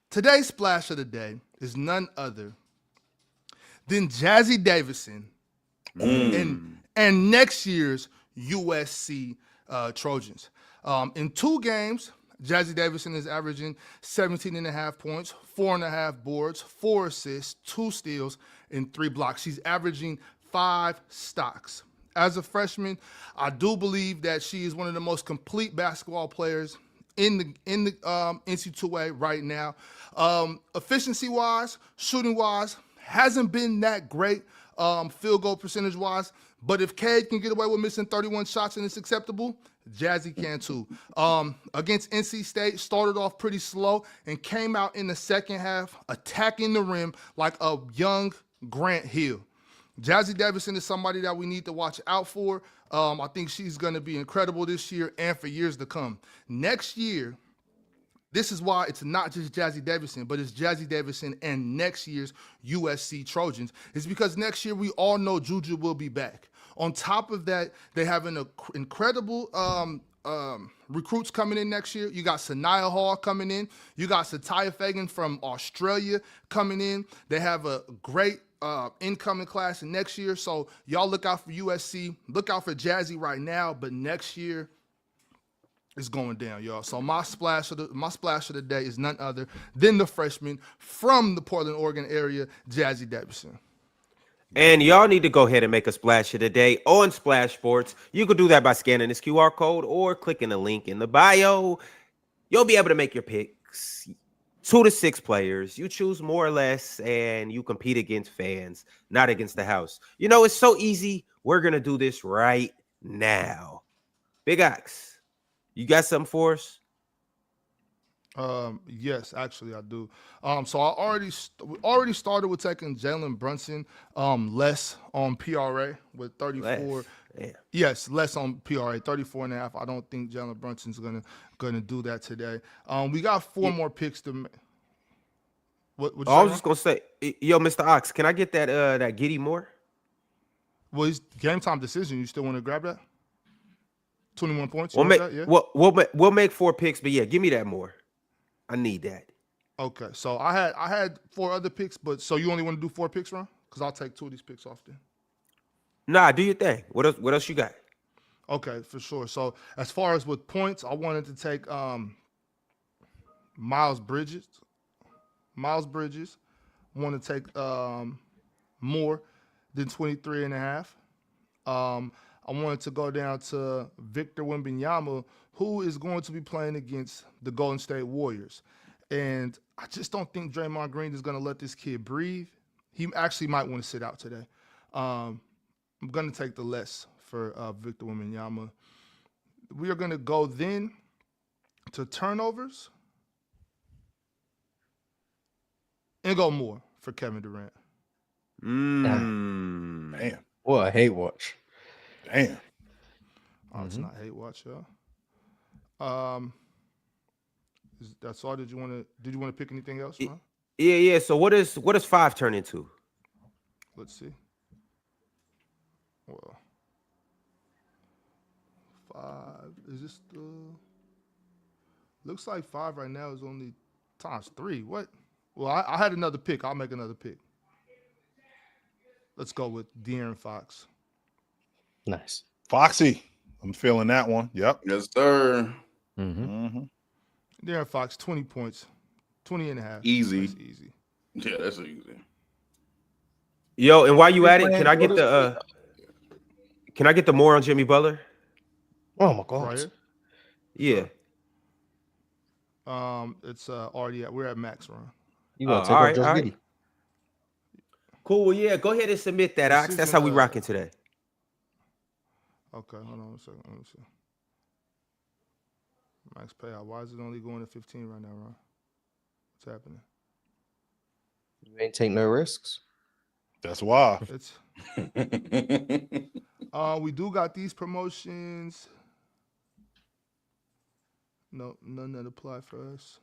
Today's splash of the day is none other than Jazzy Davison and next year's USC Trojans. In 2 games, Jazzy Davison is averaging 17.5 points, 4.5 boards, 4 assists, 2 steals, and 3 blocks. She's averaging 5 stocks. As a freshman, I do believe that she is one of the most complete basketball players in the NC2A right now. Efficiency-wise, shooting-wise, hasn't been that great field goal percentage-wise. But if Cade can get away with missing 31 shots and it's acceptable, Jazzy can too. Against NC State, started off pretty slow and came out in the second half attacking the rim like a young Grant Hill. Jazzy Davison is somebody that we need to watch out for. I think she's going to be incredible this year and for years to come. Next year, this is why it's not just Jazzy Davison, but it's Jazzy Davison and next year's USC Trojans. It's because next year we all know Juju will be back. On top of that, they have an incredible recruits coming in next year. You got Sanaya Hall coming in. You got Satya Fagan from Australia coming in. They have a great incoming class in next year. So y'all look out for USC. Look out for Jazzy right now, but next year it's going down, y'all. So my splash of the day is none other than the freshman from the Portland, Oregon area, Jazzy Davison. And y'all need to go ahead and make a splash of the day on Splash Sports. You can do that by scanning this QR code or clicking the link in the bio. You'll be able to make your picks. 2 to 6 players. You choose more or less, and you compete against fans, not against the house. You know, it's so easy. We're going to do this right now. Big Ox, you got something for us? Yes, actually I do. So I already started with taking Jalen Brunson less on PRA with 34. Yeah. Yes, less on PRA, 34.5. I don't think Jalen Brunson's gonna do that today. We got 4 more picks to. What I was just gonna say, yo, Mr. Ox, can I get that Giddy Moore? Well, it's game time decision. You still want to grab that? 21 points. We'll make, we'll make 4 picks, but yeah, give me that more. I need that. Okay, so I had 4 other picks, but so you only want to do 4 picks, Ron? Because I'll take 2 of these picks off then. Nah, do your thing. What else you got? Okay, for sure. So as far as with points, I wanted to take Miles Bridges. I want to take more than 23.5. I wanted to go down to Victor Wembanyama, who is going to be playing against the Golden State Warriors. And I just don't think Draymond Green is going to let this kid breathe. He actually might want to sit out today. I'm going to take the less for Victor Wembanyama. We are going to go then to turnovers and go more for Kevin Durant. Man. What a hate watch. Damn. Oh, it's not hate watch, y'all. That's all. Did you want to pick anything else, man? Yeah. So what does 5 turn into? Let's see. Well, 5 is this the? Looks like 5 right now is only times 3. What? Well, I had another pick. I'll make another pick. Let's go with De'Aaron Fox. Nice. Foxy. I'm feeling that one. Yep. Yes, sir. De'Aaron Fox, 20 points, 20.5. Easy. That's easy. Yeah, that's easy. Yo, and while you at it, can I get the more on Jimmy Butler? Oh my god. Right here? Yeah. It's already we're at max run. You gotta take all off right, Josh all right. Giddey. Cool. Well, yeah, go ahead and submit that, Ox. That's how we rocking today. Okay, hold on a second. Let me see. Max payout. Why is it only going to 15 right now, Ron? What's happening? You ain't take no risks. That's why. It's we do got these promotions. No, none that apply for us.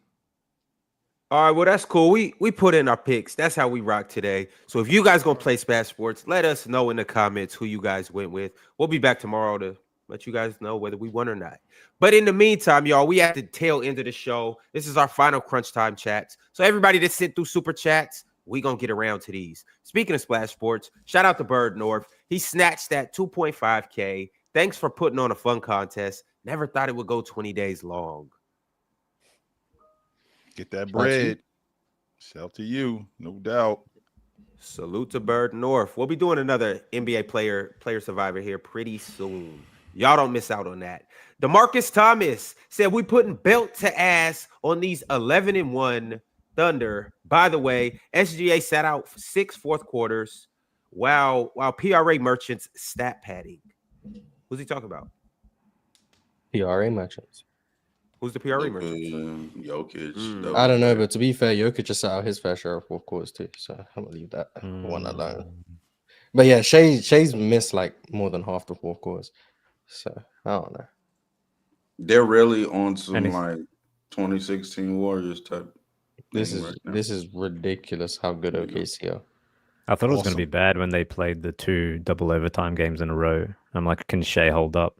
All right, well, that's cool. We put in our picks. That's how we rock today. So if you guys gonna play Smash Sports, let us know in the comments who you guys went with. We'll be back tomorrow to let you guys know whether we won or not. But in the meantime, y'all, we at the tail end of the show. This is our final crunch time chats. So everybody that sent through super chats, we gonna get around to these. Speaking of Splash Sports, shout out to Bird North. He snatched that 2.5K. Thanks for putting on a fun contest. Never thought it would go 20 days long. Get that bread. Sell to you, no doubt. Salute to Bird North. We'll be doing another NBA player survivor here pretty soon. Y'all don't miss out on that. DeMarcus Thomas said we putting belt to ass on these 11-1 Thunder. By the way, SGA sat out for 6 fourth quarters while PRA merchants stat padding. Who's he talking about? PRA merchants. Who's the PRA merchants? Jokic. I don't know, but to be fair, Jokic just sat out his fair share of fourth quarters too. So I'm gonna leave that one alone. But yeah, Shay's missed like more than half the fourth quarters. So I don't know. They're really on some like 2016 Warriors type. This is ridiculous how good OKC are. I thought it was going to be bad when they played the 2 double overtime games in a row. I'm like, can Shea hold up?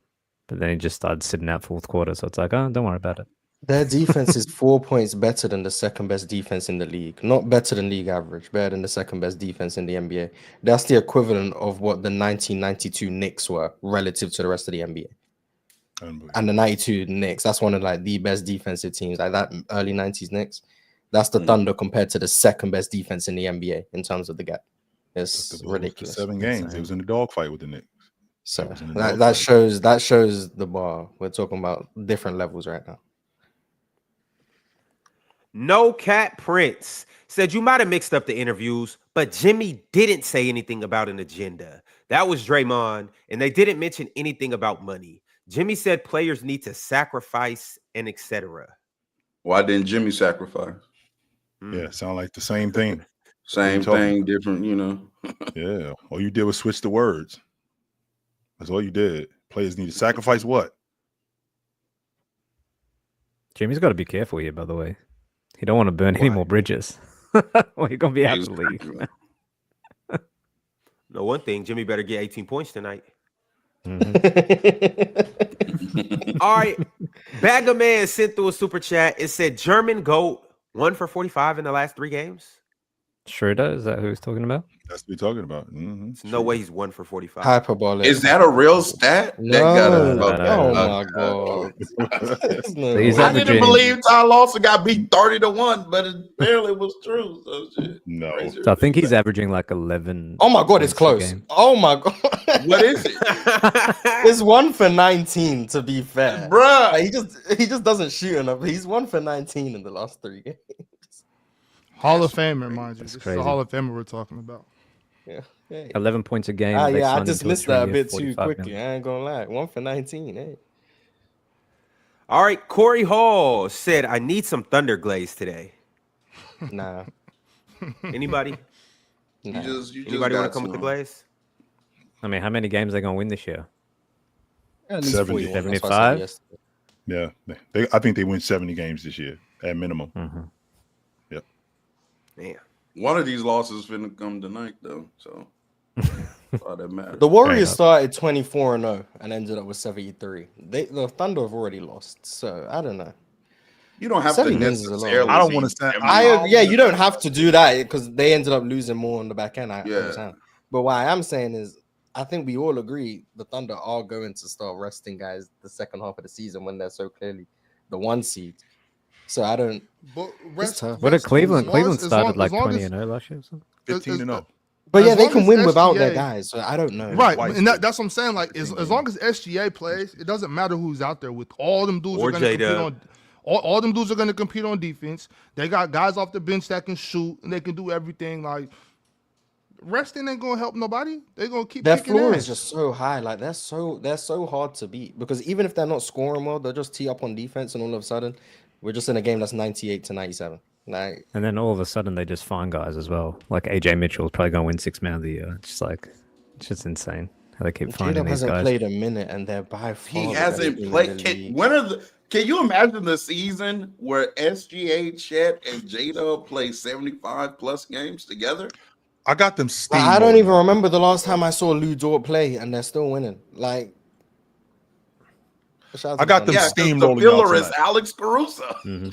But then he just started sitting out fourth quarter. So it's like, oh, don't worry about it. Their defense is 4 points better than the second best defense in the league. Not better than league average, better than the second best defense in the NBA. That's the equivalent of what the 1992 Knicks were relative to the rest of the NBA. And the 92 Knicks, that's one of like the best defensive teams. Like that early 90s Knicks, that's the Thunder compared to the second best defense in the NBA in terms of the gap. It's ridiculous. 7 games. It was in the dogfight with the Knicks. So that shows the bar. We're talking about different levels right now. No Cat Prince said you might have mixed up the interviews, but Jimmy didn't say anything about an agenda. That was Draymond, and they didn't mention anything about money. Jimmy said players need to sacrifice and etc. Why didn't Jimmy sacrifice? Yeah, sound like the same thing. Same thing, different, Yeah, all you did was switch the words. That's all you did. Players need to sacrifice what? Jimmy's got to be careful here, by the way. He don't want to burn any more bridges. Or you're going to be out of the league. No, one thing, Jimmy better get 18 points tonight. All right. Bag of Man sent through a super chat. It said German GOAT 1 for 45 in the last 3 games. Schroeder, is that who he's talking about? That's what we're talking about. No way he's 1 for 45. Hyperbolic. Is that a real stat? No. Oh my god. I didn't believe Ty Lawson got beat 30-1, but it barely was true. So shit. No. So I think he's averaging like 11. Oh my god, it's close. Oh my god. What is it? It's 1 for 19 to be fair. Bruh. Like, he just doesn't shoot enough. He's 1 for 19 in the last 3 games. Hall of Famer, mind you. This crazy. is the Hall of Famer we're talking about. Yeah. Hey. 11 points a game. Yeah, I dismissed that a bit too quickly. I ain't gonna lie. 1 for 19. Hey. All right, Corey Hall said, I need some Thunder glaze today. Nah. Anybody? You just Anybody want to come with the glaze? I mean, how many games are they going to win this year? At least 70. 41. 75? Yeah. I think they win 70 games this year at minimum. Yep. Man. One of these losses finna come tonight, though. So all that matters. The Warriors started 24-0 and ended up with 73. The Thunder have already lost, so I don't know. You don't have to necessarily. I don't want to say. You don't have to do that because they ended up losing more on the back end. I understand. But what I am saying is, I think we all agree the Thunder are going to start resting guys the second half of the season when they're so clearly the 1 seed. So I don't. But What did Cleveland? Cleveland started like 20-0 last year. 15-0. But yeah, they can win without their guys. So I don't know. Right, and that's what I'm saying. Like, as long as SGA plays, it doesn't matter who's out there with all them dudes. Or are going to compete All them dudes are going to compete on defense. They got guys off the bench that can shoot and they can do everything. Like resting ain't going to help nobody. They're going to keep Their kicking floor ass. is just so high. Like they're so hard to beat because even if they're not scoring well, they'll just tee up on defense, and all of a sudden, we're just in a game that's 98-97. Like, And then all of a sudden they just find guys as well. Like AJ Mitchell is probably going to win 6 man of the year. It's just insane how they keep finding J-Dub these hasn't guys. played a minute, and they're by far He the hasn't best team in played. the league. Can you imagine the season where SGA, Chet, and J-Dub play 75 plus games together? I got them Like, steam. I don't even remember the last time I saw Lou Dort play, and they're still winning. Like, shout out to I got the them Thunder. Yeah, 'cause steamrolling the y'all filler is tonight. Alex Caruso.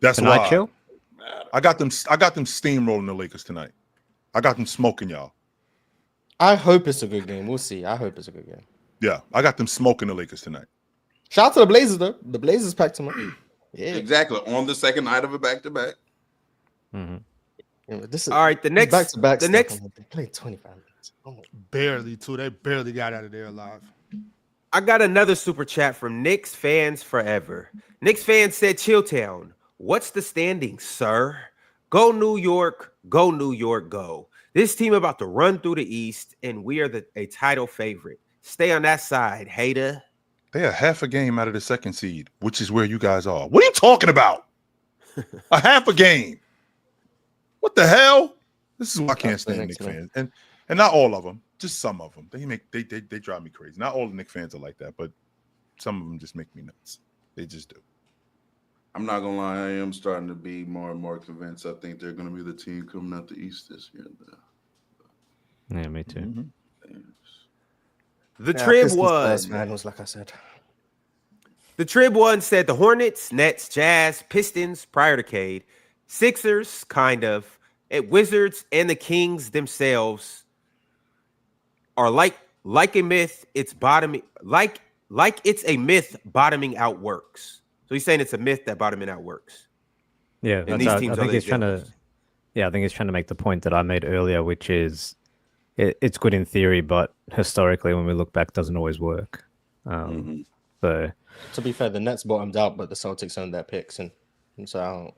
That's Can I why. chill? I got them steamrolling the Lakers tonight. I got them smoking y'all. I hope it's a good game. We'll see. I hope it's a good game. Yeah, I got them smoking the Lakers tonight. Shout out to the Blazers, though. The Blazers packed them up. Yeah. Exactly. On the second night of a back-to-back. Mm-hmm. Yeah, this is All right, the next back-to-back the stuff, next I'm like, they played 25 minutes. Oh my Barely, too. They barely got out of there alive. I got another super chat from Knicks fans forever. Knicks fans said, Chilltown, what's the standing, sir? Go New York, go New York, go. This team about to run through the East, and we are a title favorite. Stay on that side, hater. They are half a game out of the second seed, which is where you guys are. What are you talking about? A half a game. What the hell? This is why I can't That's the stand Knicks, Knicks man. fans, and not all of them, just some of them. They drive me crazy. Not all the Knicks fans are like that, but some of them just make me nuts. They just do. I'm not gonna lie, I am starting to be more and more convinced. I think they're gonna be the team coming out the East this year. Yeah, me too. Mm-hmm. The Yeah, Trib Pistons one. first, man, was like I said. The Trib one said the Hornets, Nets, Jazz, Pistons prior to Cade, Sixers, kind of, and Wizards and the Kings themselves are like a myth. It's bottoming like it's a myth bottoming out works. So he's saying it's a myth that bottoming out works. Yeah, And that's these how- teams I are think the he's trying to. examples. Yeah, I think he's trying to make the point that I made earlier, which is it's good in theory, but historically, when we look back, doesn't always work. So To be fair, the Nets bottomed out, but the Celtics owned their picks, and so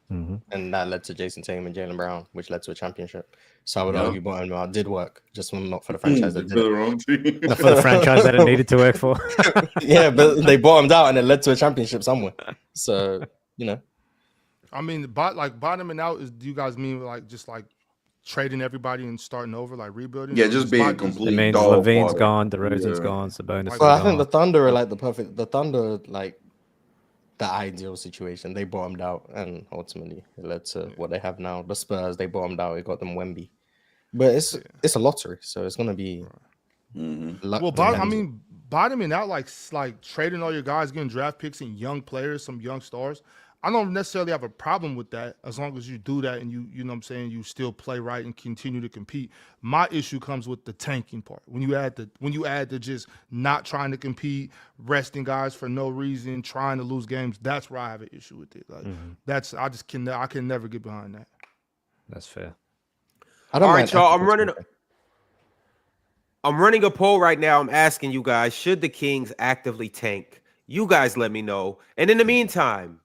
and that led to Jason Tatum and Jaylen Brown, which led to a championship. So I would argue bottoming out did work, just not for the franchise that did it. not for the franchise that it needed to work for. Yeah, but they bottomed out, and it led to a championship somewhere. So I mean, bottoming out is. Do you guys mean like just like trading everybody and starting over, like rebuilding? Yeah, Or just being bottom- complete. It means dog Levine's water. gone, DeRozan's Yeah. gone, Sabonis. Well, I is think the gone. Thunder are like the Thunder like the ideal situation. They bottomed out, and ultimately it led to what they have now. The Spurs, they bottomed out. It got them Wemby, but it's a lottery, so it's gonna be. Luck Well, dependent. bottoming out like trading all your guys, getting draft picks and young players, some young stars. I don't necessarily have a problem with that as long as you do that and you know what I'm saying, you still play right and continue to compete. My issue comes with the tanking part. When you add the just not trying to compete, resting guys for no reason, trying to lose games, that's where I have an issue with it. Like I can never get behind that. That's fair. I don't All right, mind y'all. active I'm running a poll right now. I'm asking you guys, should the Kings actively tank? You guys let me know. And in the meantime,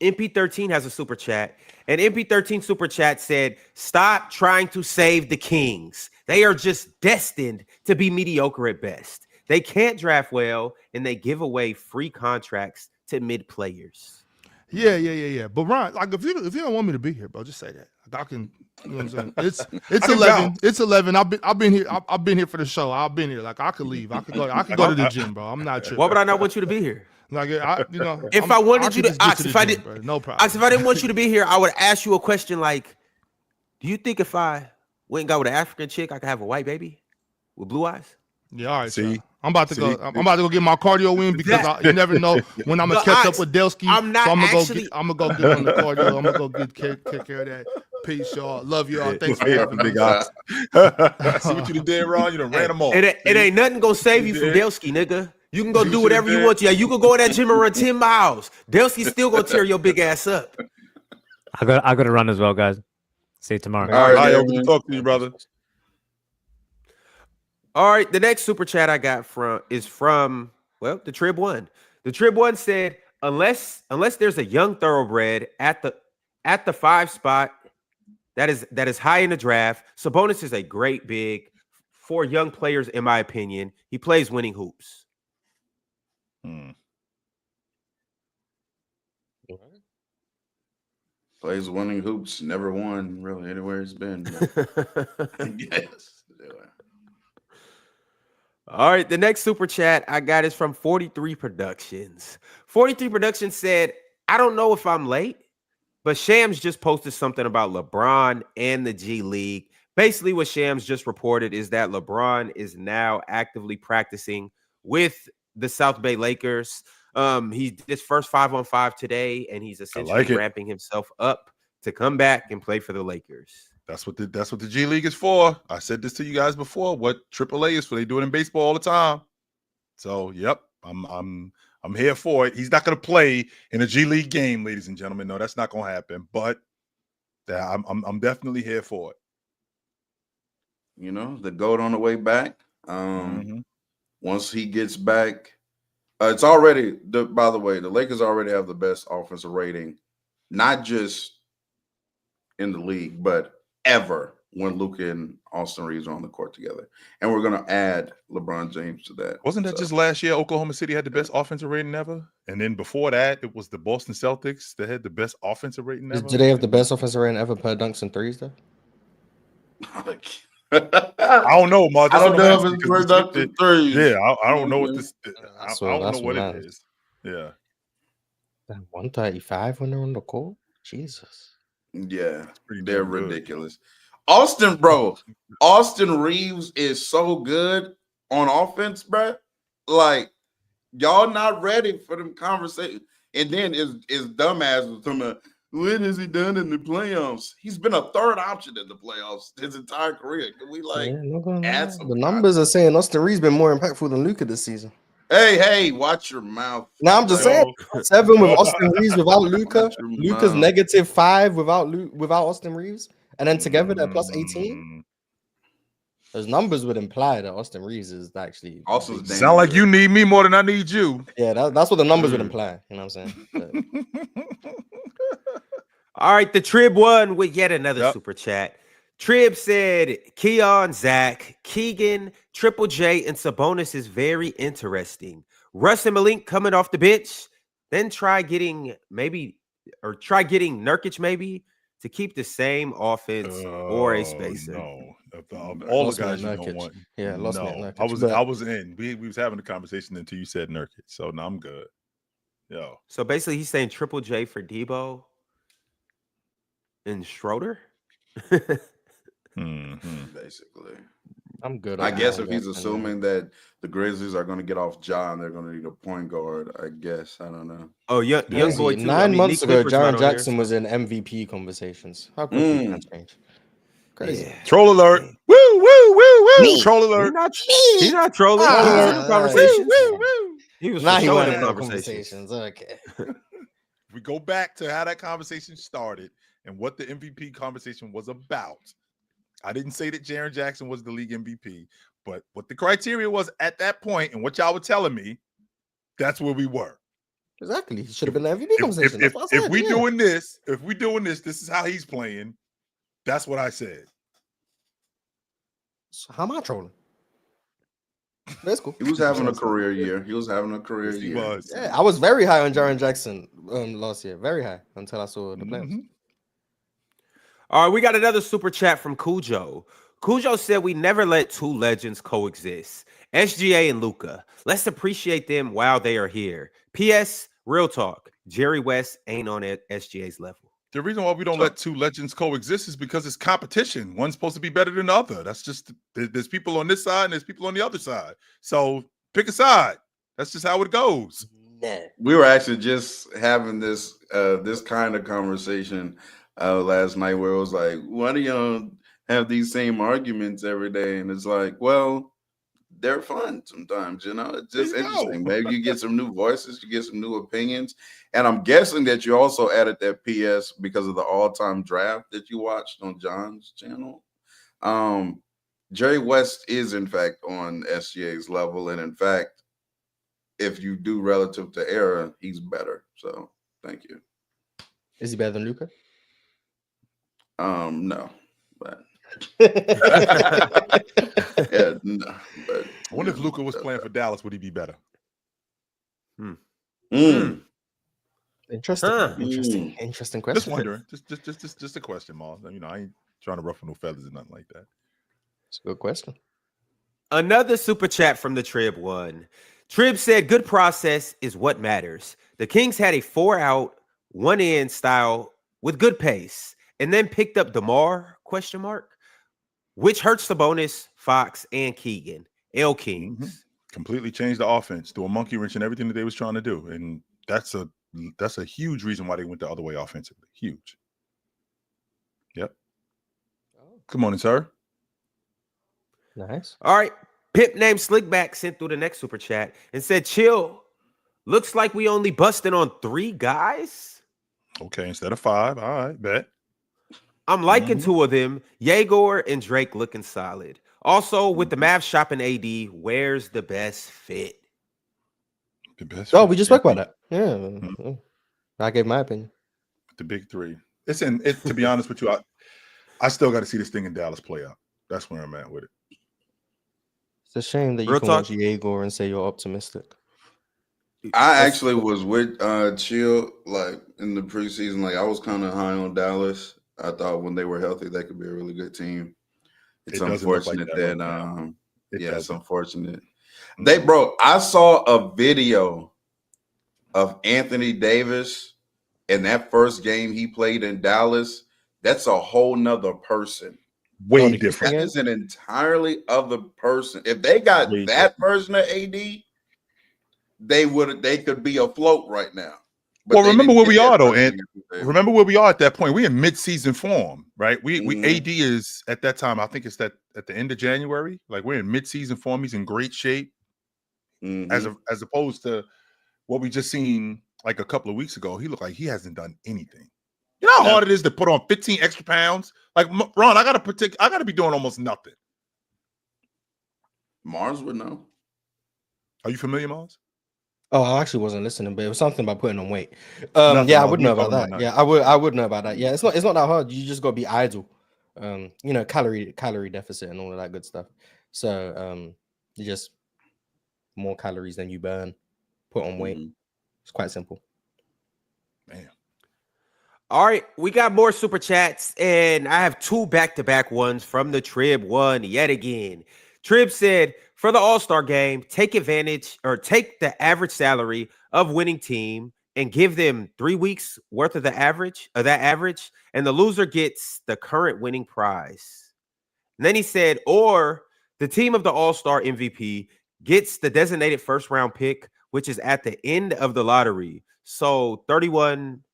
MP13 has a super chat, and MP13 super chat said, stop trying to save the Kings. They are just destined to be mediocre at best. They can't draft well, and they give away free contracts to mid players. Yeah. But Ron, like if you don't want me to be here, bro, just say that. Like I can, you know what I'm saying? It's can 11. bounce. It's 11. I've been here. I've been here for the show. I've been here. Like I could leave. I could go to the gym, bro. I'm not tripping. Why would I not want you to be here? Like If I'm- I wanted you could to, just get Ox, the if I gym, did, bro. No problem. Ox, if I didn't want you to be here, I would ask you a question like, do you think if I went and got with an African chick, I could have a white baby with blue eyes? Yeah, all right. See? See, I'm about to See? go. I'm about to go get my cardio in because you never know when I'm gonna But catch Ox, up with Delsky. I'm not so I'm gonna actually- I'm gonna go get on the cardio. I'm gonna go take care of that. Peace, y'all. Love y'all. Thanks for having me. Big Ox. See what you did, Ron? You done ran them off. It ain't nothing gonna save you from did? Delsky, nigga. You can go See do what you whatever you did? want. Yeah, you can go in that gym and run 10 miles. Delsky's still gonna tear your big ass up. I got to run as well, guys. See you tomorrow. All right, All right, yo, man. good to talk to you, brother. All right, the next super chat I got is from the Trib one. The Trib One said, unless there's a young thoroughbred at the 5 spot that is high in the draft, Sabonis is a great big for young players, in my opinion. He plays winning hoops. Plays winning hoops, never won really anywhere he's been. Yes. All right, the next super chat I got is from 43 Productions. 43 Productions said, I don't know if I'm late, but Shams just posted something about LeBron and the G League. Basically, what Shams just reported is that LeBron is now actively practicing with the South Bay Lakers. He did his first 5-on-5 today, and he's essentially ramping himself up to come back and play for the Lakers. That's what the G League is for. I said this to you guys before. What AAA is for? They do it in baseball all the time. So, yep, I'm here for it. He's not going to play in a G League game, ladies and gentlemen. No, that's not going to happen. But I'm definitely here for it. You know, the GOAT on the way back. Once he gets back, it's already by the way, the Lakers already have the best offensive rating, not just in the league, but ever when Luka and Austin Reeves are on the court together. And we're going to add LeBron James to that. Wasn't that just last year Oklahoma City had the best offensive rating ever? And then before that, it was the Boston Celtics that had the best offensive rating ever. Did they have the best offensive rating ever per dunks and threes, though? I don't know, Mark. I don't know if it's per dunk and threes. Yeah, I don't know what this I don't know what it is. Yeah. 135 when they're on the court? Jesus. Yeah, they're ridiculous. Austin Reeves is so good on offense, bro. Like, y'all not ready for them conversations. And then is dumbass was talking about, when has he done in the playoffs? He's been a third option in the playoffs his entire career. Can we add some the numbers are saying Austin Reeves been more impactful than Luka this season. Hey, watch your mouth. Now I'm just saying 7 with Austin Reeves without Luka. Luka's -5 without Austin Reeves, and then together they're plus 18. Those numbers would imply that Austin Reeves is actually sound like you need me more than I need you. Yeah, that's what the numbers would imply. You know what I'm saying? But... All right, the Trib One with yet another super chat. Trib said, Keon, Zach, Keegan, Triple J, and Sabonis is very interesting. Russ and Malik coming off the bench, then try getting Nurkic maybe to keep the same offense or a spacer. No, all the guys you don't want. Yeah, lost Nurkic. I was in. We was having a conversation until you said Nurkic, so now I'm good. Yo. So basically, he's saying Triple J for Debo and Schroeder. Basically, I'm good. I guess if he's assuming that the Grizzlies are going to get off John, they're going to need a point guard. I guess I don't know. Oh, young boy. Too. 9 months ago, Jaren Jackson was in MVP conversations. How quickly can that change? Crazy. Yeah. Troll alert! Woo, woo, woo, woo! Troll alert! He's not trolling. Conversations. He was not showing the conversations. Okay. We go back to how that conversation started and what the MVP conversation was about. I didn't say that Jaren Jackson was the league MVP, but what the criteria was at that point and what y'all were telling me, that's where we were. Exactly. He should have been the MVP conversation. If we doing this, this is how he's playing. That's what I said. So how am I trolling? That's cool. He was having a career year. He was. Yeah, I was very high on Jaren Jackson last year. Very high until I saw the playoffs. All right, we got another super chat from Cujo. Cujo said we never let two legends coexist. SGA and Luka. Let's appreciate them while they are here. P.S. Real talk. Jerry West ain't on SGA's level. The reason why we don't let two legends coexist is because it's competition. One's supposed to be better than the other. That's just there's people on this side and there's people on the other side. So pick a side. That's just how it goes. We were actually just having this kind of conversation last night where it was like, why do y'all have these same arguments every day? And it's like, well, they're fun sometimes, it's just interesting. Maybe you get some new voices, you get some new opinions. And I'm guessing that you also added that PS because of the all-time draft that you watched on John's channel. Jerry West is in fact on SGA's level, and in fact, if you do relative to era, he's better. So thank you. Is he better than Luka? No, but Interesting. yeah, no, but I wonder if Luka was playing for Dallas, would he be better? Mm. Interesting Just question. wondering. Just a question, Mars. You know, I ain't trying to ruffle no feathers or nothing like that. It's a good question. Another super chat from the Trib one. Trib said, "Good process is what matters. The Kings had a 4-out, 1-in style with good pace, and then picked up DeMar ? Which hurts the bonus, Fox and Keegan. L Kings. Completely changed the offense, threw a monkey wrench in everything that they was trying to do, and that's a huge reason why they went the other way offensively. Huge. Yep. Good morning, sir. Nice. All right. Pip named Slickback sent through the next super chat and said, "Chill. Looks like we only busted on 3 guys. Okay, instead of 5. All right, bet. I'm liking 2 of them, Yegor and Drake, looking solid. Also, with the math shopping AD, where's the best fit?" The best. Oh, we just spoke about that. Yeah. I gave my opinion. The big 3. It's in it. To be honest with you, I still got to see this thing in Dallas play out. That's where I'm at with it. It's a shame that you Real can talk? watch Yegor and say you're optimistic. I actually was with Chill like in the preseason. Like I was kind of high on Dallas. I thought when they were healthy, they could be a really good team. It's unfortunate that it's unfortunate. I saw a video of Anthony Davis in that first game he played in Dallas. That's a whole nother person. Way different. That is an entirely other person. If they got that version of AD, they could be afloat right now. But well, remember where we are though, and remember where we are at that point. We're in mid-season form, right? We AD is at that time. I think it's that at the end of January. Like we're in mid-season form. He's in great shape, as opposed to what we just seen like a couple of weeks ago. He looked like he hasn't done anything. You know how hard it is to put on 15 extra pounds. Like Ron, I gotta be doing almost nothing. Mars would know. Are you familiar, Mars? Oh, I actually wasn't listening, but it was something about putting on weight. I would know about that. Yeah, I would know about that. Yeah, it's not that hard. You just gotta be idle. Calorie deficit and all of that good stuff. So you just more calories than you burn, put on weight. It's quite simple. Man. All right, we got more super chats, and I have 2 back-to-back ones from the Trib one yet again. Trib said, "For the All-Star game, take advantage or take the average salary of winning team and give them 3 weeks worth of that average, and the loser gets the current winning prize." And then he said, "Or the team of the All-Star MVP gets the designated first-round pick, which is at the end of the lottery. So 31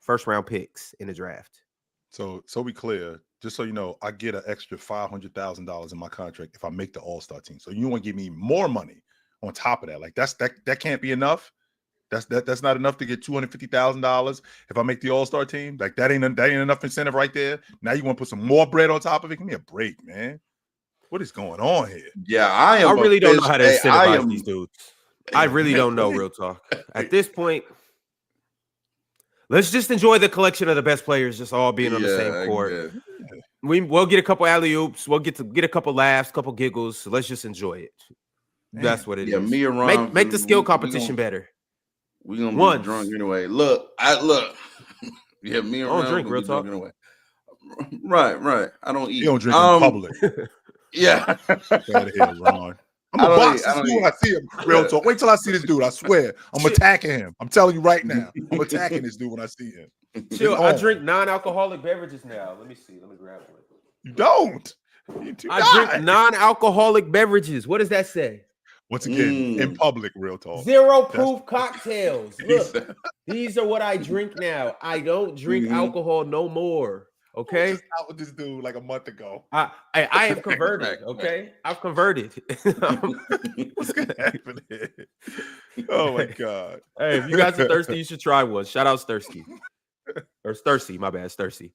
first-round picks in the draft." So be clear, just so you know, I get an extra $500,000 in my contract if I make the All-Star team. So you want to give me more money on top of that? Like that can't be enough. That's not enough to get $250,000 if I make the All-Star team. Like that ain't enough incentive right there. Now you want to put some more bread on top of it? Give me a break, man. What is going on here? Yeah, I really don't know how to incentivize these dudes. I really don't know, real talk. At this point, let's just enjoy the collection of the best players just all being on the same court. We'll get a couple alley-oops. We'll get a couple laughs, couple giggles. So let's just enjoy it. Man. That's what it is. Me and Ron make the skill competition better. We're gonna be drunk anyway. Look. Yeah, me and Ron drink real talk. Anyway. Right. I don't eat. You don't drink in public. Yeah. Get out of here, Ron. I'm gonna box this dude when I see him. Real talk. Wait till I see this dude. I swear, I'm attacking him. I'm telling you right now. I'm attacking this dude when I see him. Chill. I drink non-alcoholic beverages now. Let me see. Let me grab one. You don't. I drink non-alcoholic beverages. What does that say? Once again, in public, real talk. 0 proof cocktails. Look, these are what I drink now. I don't drink alcohol no more. Okay, out with this dude like a month ago. I have converted. Okay, I've converted. What's gonna happen here? Oh my god! Hey, if you guys are thirsty, you should try one. Shout out Stursky or Stursy. My bad, Stursy.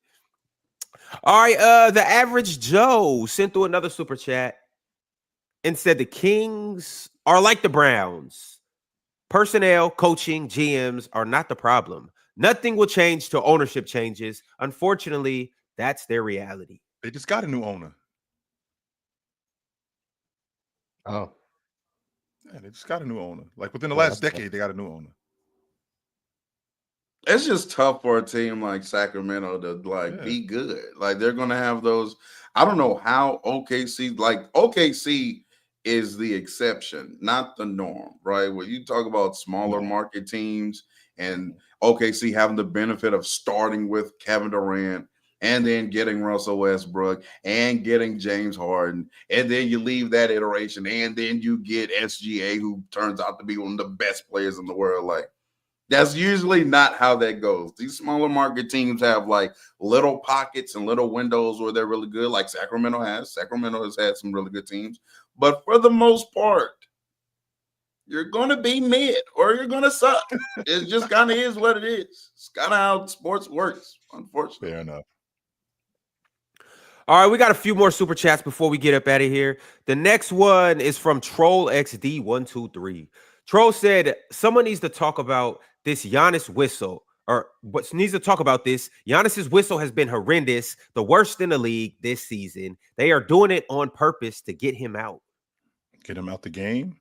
All right, the average Joe sent through another super chat and said the Kings are like the Browns. Personnel, coaching, GMs are not the problem. Nothing will change till ownership changes. Unfortunately, that's their reality. They just got a new owner. Oh, Yeah, they just got a new owner. Like within the Well, last that's decade, they got a new owner. It's just tough for a team like Sacramento to Yeah. be good. Like they're gonna have those. I don't know how OKC is the exception, not the norm, right? When you talk about smaller market teams and OKC having the benefit of starting with Kevin Durant and then getting Russell Westbrook and getting James Harden, and then you leave that iteration, and then you get SGA, who turns out to be one of the best players in the world. Like, that's usually not how that goes. These smaller market teams have like little pockets and little windows where they're really good, like Sacramento has. Sacramento has had some really good teams. But for the most part, you're going to be mid or you're going to suck. It just kind of is what it is. It's kind of how sports works, unfortunately. Fair enough. All right, we got a few more super chats before we get up out of here. The next one is from Troll XD123. Troll said, someone needs to talk about this Giannis whistle, or what needs to talk about this. Giannis's whistle has been horrendous, the worst in the league this season. They are doing it on purpose to get him out. Get him out the game.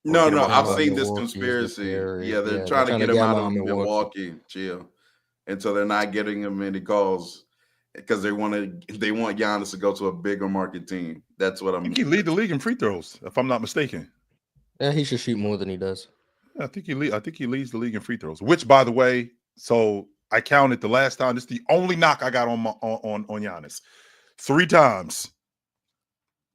No, get him out I've of seen this Milwaukee is the conspiracy. theory. Yeah, they're trying to get him out of Milwaukee. Chill. And so they're not getting him any calls because they want Giannis to go to a bigger market team. That's what I think he lead the league in free throws, if I'm not mistaken. Yeah, he should shoot more than he does. I think he leads the league in free throws. Which, by the way, so I counted the last time. This is the only knock I got on Giannis. 3 times.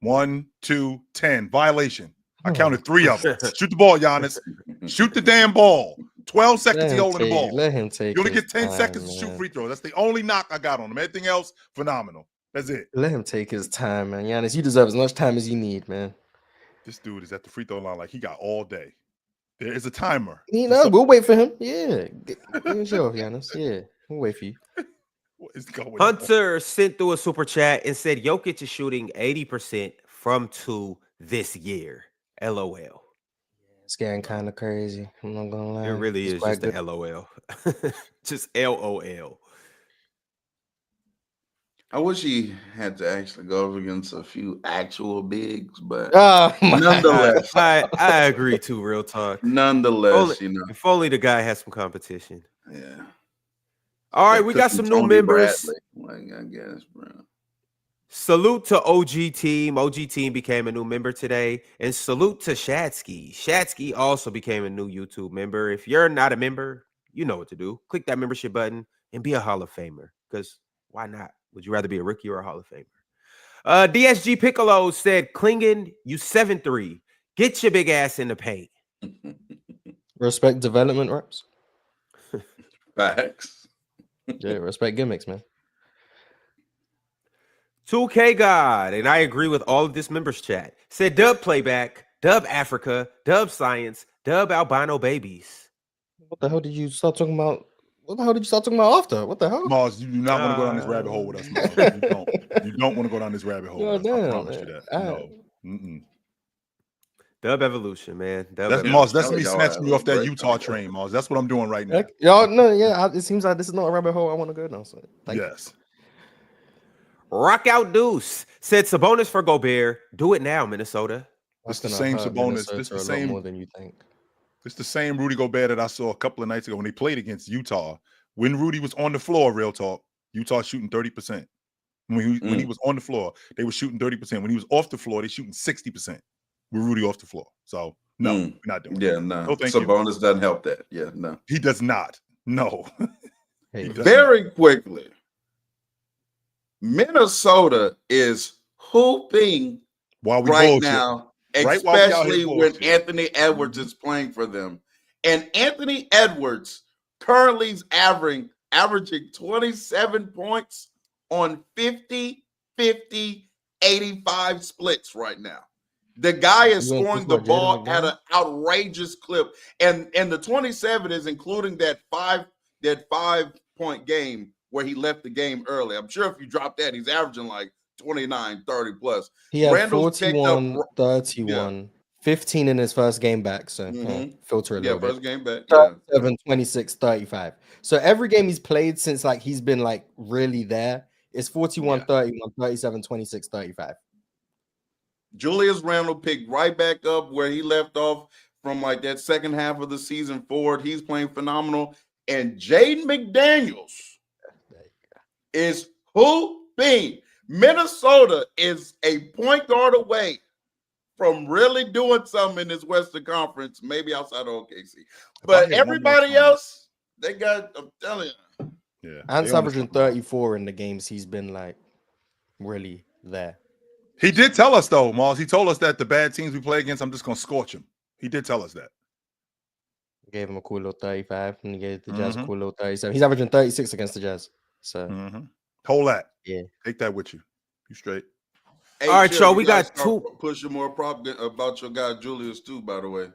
1, 2, 10 violation. I counted 3 of them. Shoot the ball, Giannis. Shoot the damn ball. 12 seconds he holding the ball. Let him take. You only get 10 time, seconds to shoot free throw. That's the only knock I got on him. Everything else, phenomenal. That's it. Let him take his time, man. Giannis, you deserve as much time as you need, man. This dude is at the free throw line like he got all day. There is a timer. You know, we'll wait for him. Yeah. Give him a show, Giannis. Yeah. We'll wait for you. What is going on? Hunter sent through a super chat and said Jokic is shooting 80% from 2 this year. LOL. It's getting kind of crazy. I'm not gonna lie. It really It's is quite just good. a LOL. Just LOL. I wish he had to actually go up against a few actual bigs, but Oh, my nonetheless, I agree too, real talk. nonetheless, If only the guy has some competition. yeah. All right, Yeah, we got cooking some new Tony members. Bradley, like, I guess, bro. Salute to OG Team. OG Team became a new member today. And salute to Shatsky. Shatsky also became a new YouTube member. If you're not a member, you know what to do. Click that membership button and be a Hall of Famer. Because why not? Would you rather be a rookie or a Hall of Famer? DSG Piccolo said, Klingon, you 7'3". Get your big ass in the paint. Respect development reps. Facts. Yeah, respect gimmicks, man. 2K God, and I agree with all of this members chat. Said dub playback, dub Africa, dub science, dub albino babies. What the hell did you start talking about? What the hell did you start talking about after? What the hell? Mars, you do not want to go down this rabbit hole with us, Mars. You don't. You don't want to go down this rabbit hole. With us. I promise you that. No. Mm-mm. Dub evolution, man. Dub That's evolution. Mars. That's Y'all me have snatching you a off that great Utah time. train, Mars. That's what I'm doing right now. Y'all, no, yeah. It seems like this is not a rabbit hole I want to go down. So, Yes. Rock out Deuce said Sabonis for Gobert. Do it now, Minnesota. It's the same Sabonis. This the same more than you think. It's the same Rudy Gobert that I saw a couple of nights ago when they played against Utah. When Rudy was on the floor, real talk, Utah shooting 30%. When he was on the floor, they were shooting 30%. When he was off the floor, they shooting 60% with Rudy off the floor. So no, we're not doing Yeah, that. no. No, thank you. Sabonis doesn't help that. Yeah, no. He does not. No. Hey, He does Very quickly, Minnesota is hooping While we right bullshit. now, Right while we out here especially when bullshit. Anthony Edwards is playing for them. And Anthony Edwards currently is averaging 27 points on 50, 50, 85 splits right now. The guy is You ain't scoring talking the about Jaden ball at McDaniels? an outrageous clip. And the 27 is including that 5-point game where he left the game early. I'm sure if you drop that, he's averaging like 29, 30 plus. He had Randall's picked up 41, 31, 15 in his first game back. So filter a Yeah, little bit. first game back. Yeah. 37, 26, 35. So every game he's played since like he's been like really there is 41, 31, 37, 26, 35. Julius Randle picked right back up where he left off from like that second half of the season forward. He's playing phenomenal. And Jaden McDaniels is hooping. Minnesota is a point guard away from really doing something in this Western Conference, maybe outside of OKC. But everybody else, they got, I'm telling you. Yeah. Ant's averaging 34 in the games he's been like really there. He did tell us though, Mars. He told us that the bad teams we play against, I'm just gonna scorch him. He did tell us that. Gave him a cool little 35, and he gave the Jazz a cool little 37. He's averaging 36 against the Jazz. So hold that. Yeah. Take that with you. You straight. Hey, all right, Chill, y'all. you We gotta got start two. pushing more prop about your guy Julius too, by the way.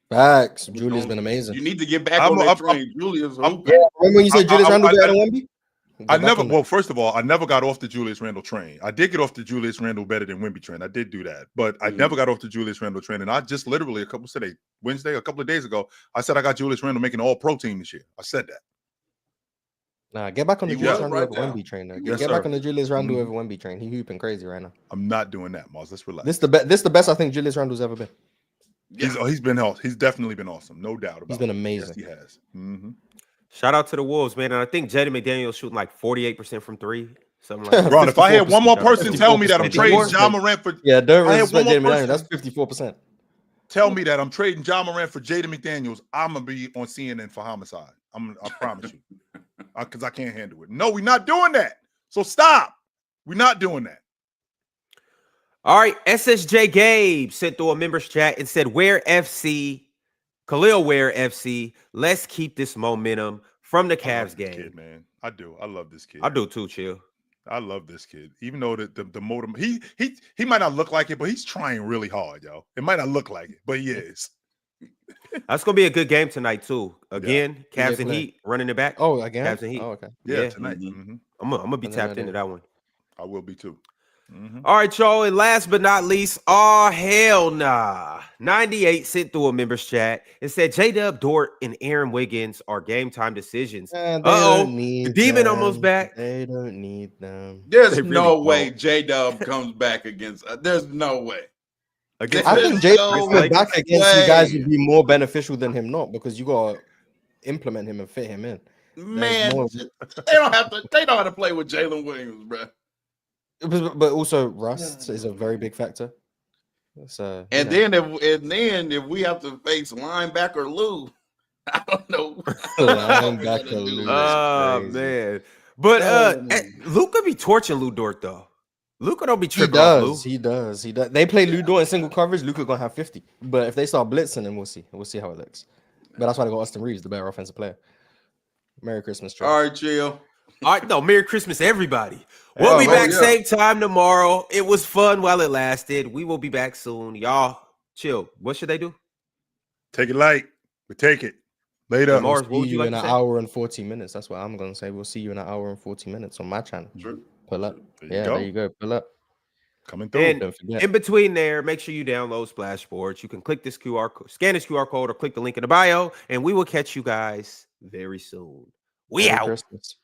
Facts. Julius been amazing. You need to get back on that train. Julius. Remember when you said Julius Randle better than Wemby? Well, first of all, I never got off the Julius Randle train. I did get off the Julius Randle better than Wemby train. I did do that, but I never got off the Julius Randle train. And I just literally a couple of days ago, I said I got Julius Randle making all pro team this year. I said that. Nah, get back on the Julius Randle right over Wemby train. Though. Yes, get sir. back on the Julius Randle over Wemby train. He hooping crazy right now. I'm not doing that, Mars. Let's relax. This the best I think Julius Randle's ever been. He's been awesome. He's definitely been awesome, no doubt about it. He's been amazing. Yes, he has. Shout out to the Wolves, man. And I think Jaden McDaniels shooting like 48% from three. Something like that. Ron, if I had one more person tell me that I'm 54%. trading Ja Morant for don't I had respect one Jaden more McDaniels. person That's 54%. tell me that I'm trading Ja Morant for Jaden McDaniels, I'm gonna be on CNN for homicide. I promise you, because I can't handle it. No, we're not doing that. So stop. We're not doing that. All right, SSJ Gabe sent through a members chat and said, "Where FC, Khalil Ware FC. Let's keep this momentum from the Cavs game." Kid, man, I do. I love this kid. I do too, Chill. I love this kid. Even though the motive, he might not look like it, but he's trying really hard, yo. It might not look like it, but he is. That's gonna be a good game tonight too. Again, Cavs and Heat running it back. Oh, again? Cavs and Heat. Oh, okay. Yeah, tonight. I'm gonna be tapped into that one. I will be too. All right, y'all. And last but not least, oh hell nah. 98 sent through a members chat and said J-Dub, Dort, and Aaron Wiggins are game time decisions. The demon almost back. They don't need them. There's They really no way don't. J-Dub comes back against. There's no way. I think J-Dub no back against you guys way. would be more beneficial than him not, because you gotta implement him and fit him in. Man, they don't have to play with Jalen Williams, bro. But also Rust is a very big factor. So Then if we have to face linebacker Lou, I don't know. linebacker Lou. Oh man. But Luka be torching Lou Dort though. Luka don't be He tripping off Lou. does. They play Lou Dort in single coverage. Luka gonna have 50. But if they start blitzing, then we'll see. We'll see how it looks. But that's why they got Austin Reeves, the better offensive player. Merry Christmas, Trey. All right, chill. All right, no, Merry Christmas, everybody. We'll be back same time tomorrow. It was fun while it lasted. We will be back soon. Y'all, chill. What should they do? Take it light, but take it. Later. Mars, We'll what would see you you like in to an say? hour and 40 minutes. That's what I'm gonna say. We'll see you in an hour and 40 minutes on my channel. True. Pull up. There There you go. Pull up. Coming through. And Don't forget. in between there, make sure you download Splash Sports. You can click this QR code, scan this QR code, or click the link in the bio, and we will catch you guys very soon. We Merry out. Christmas.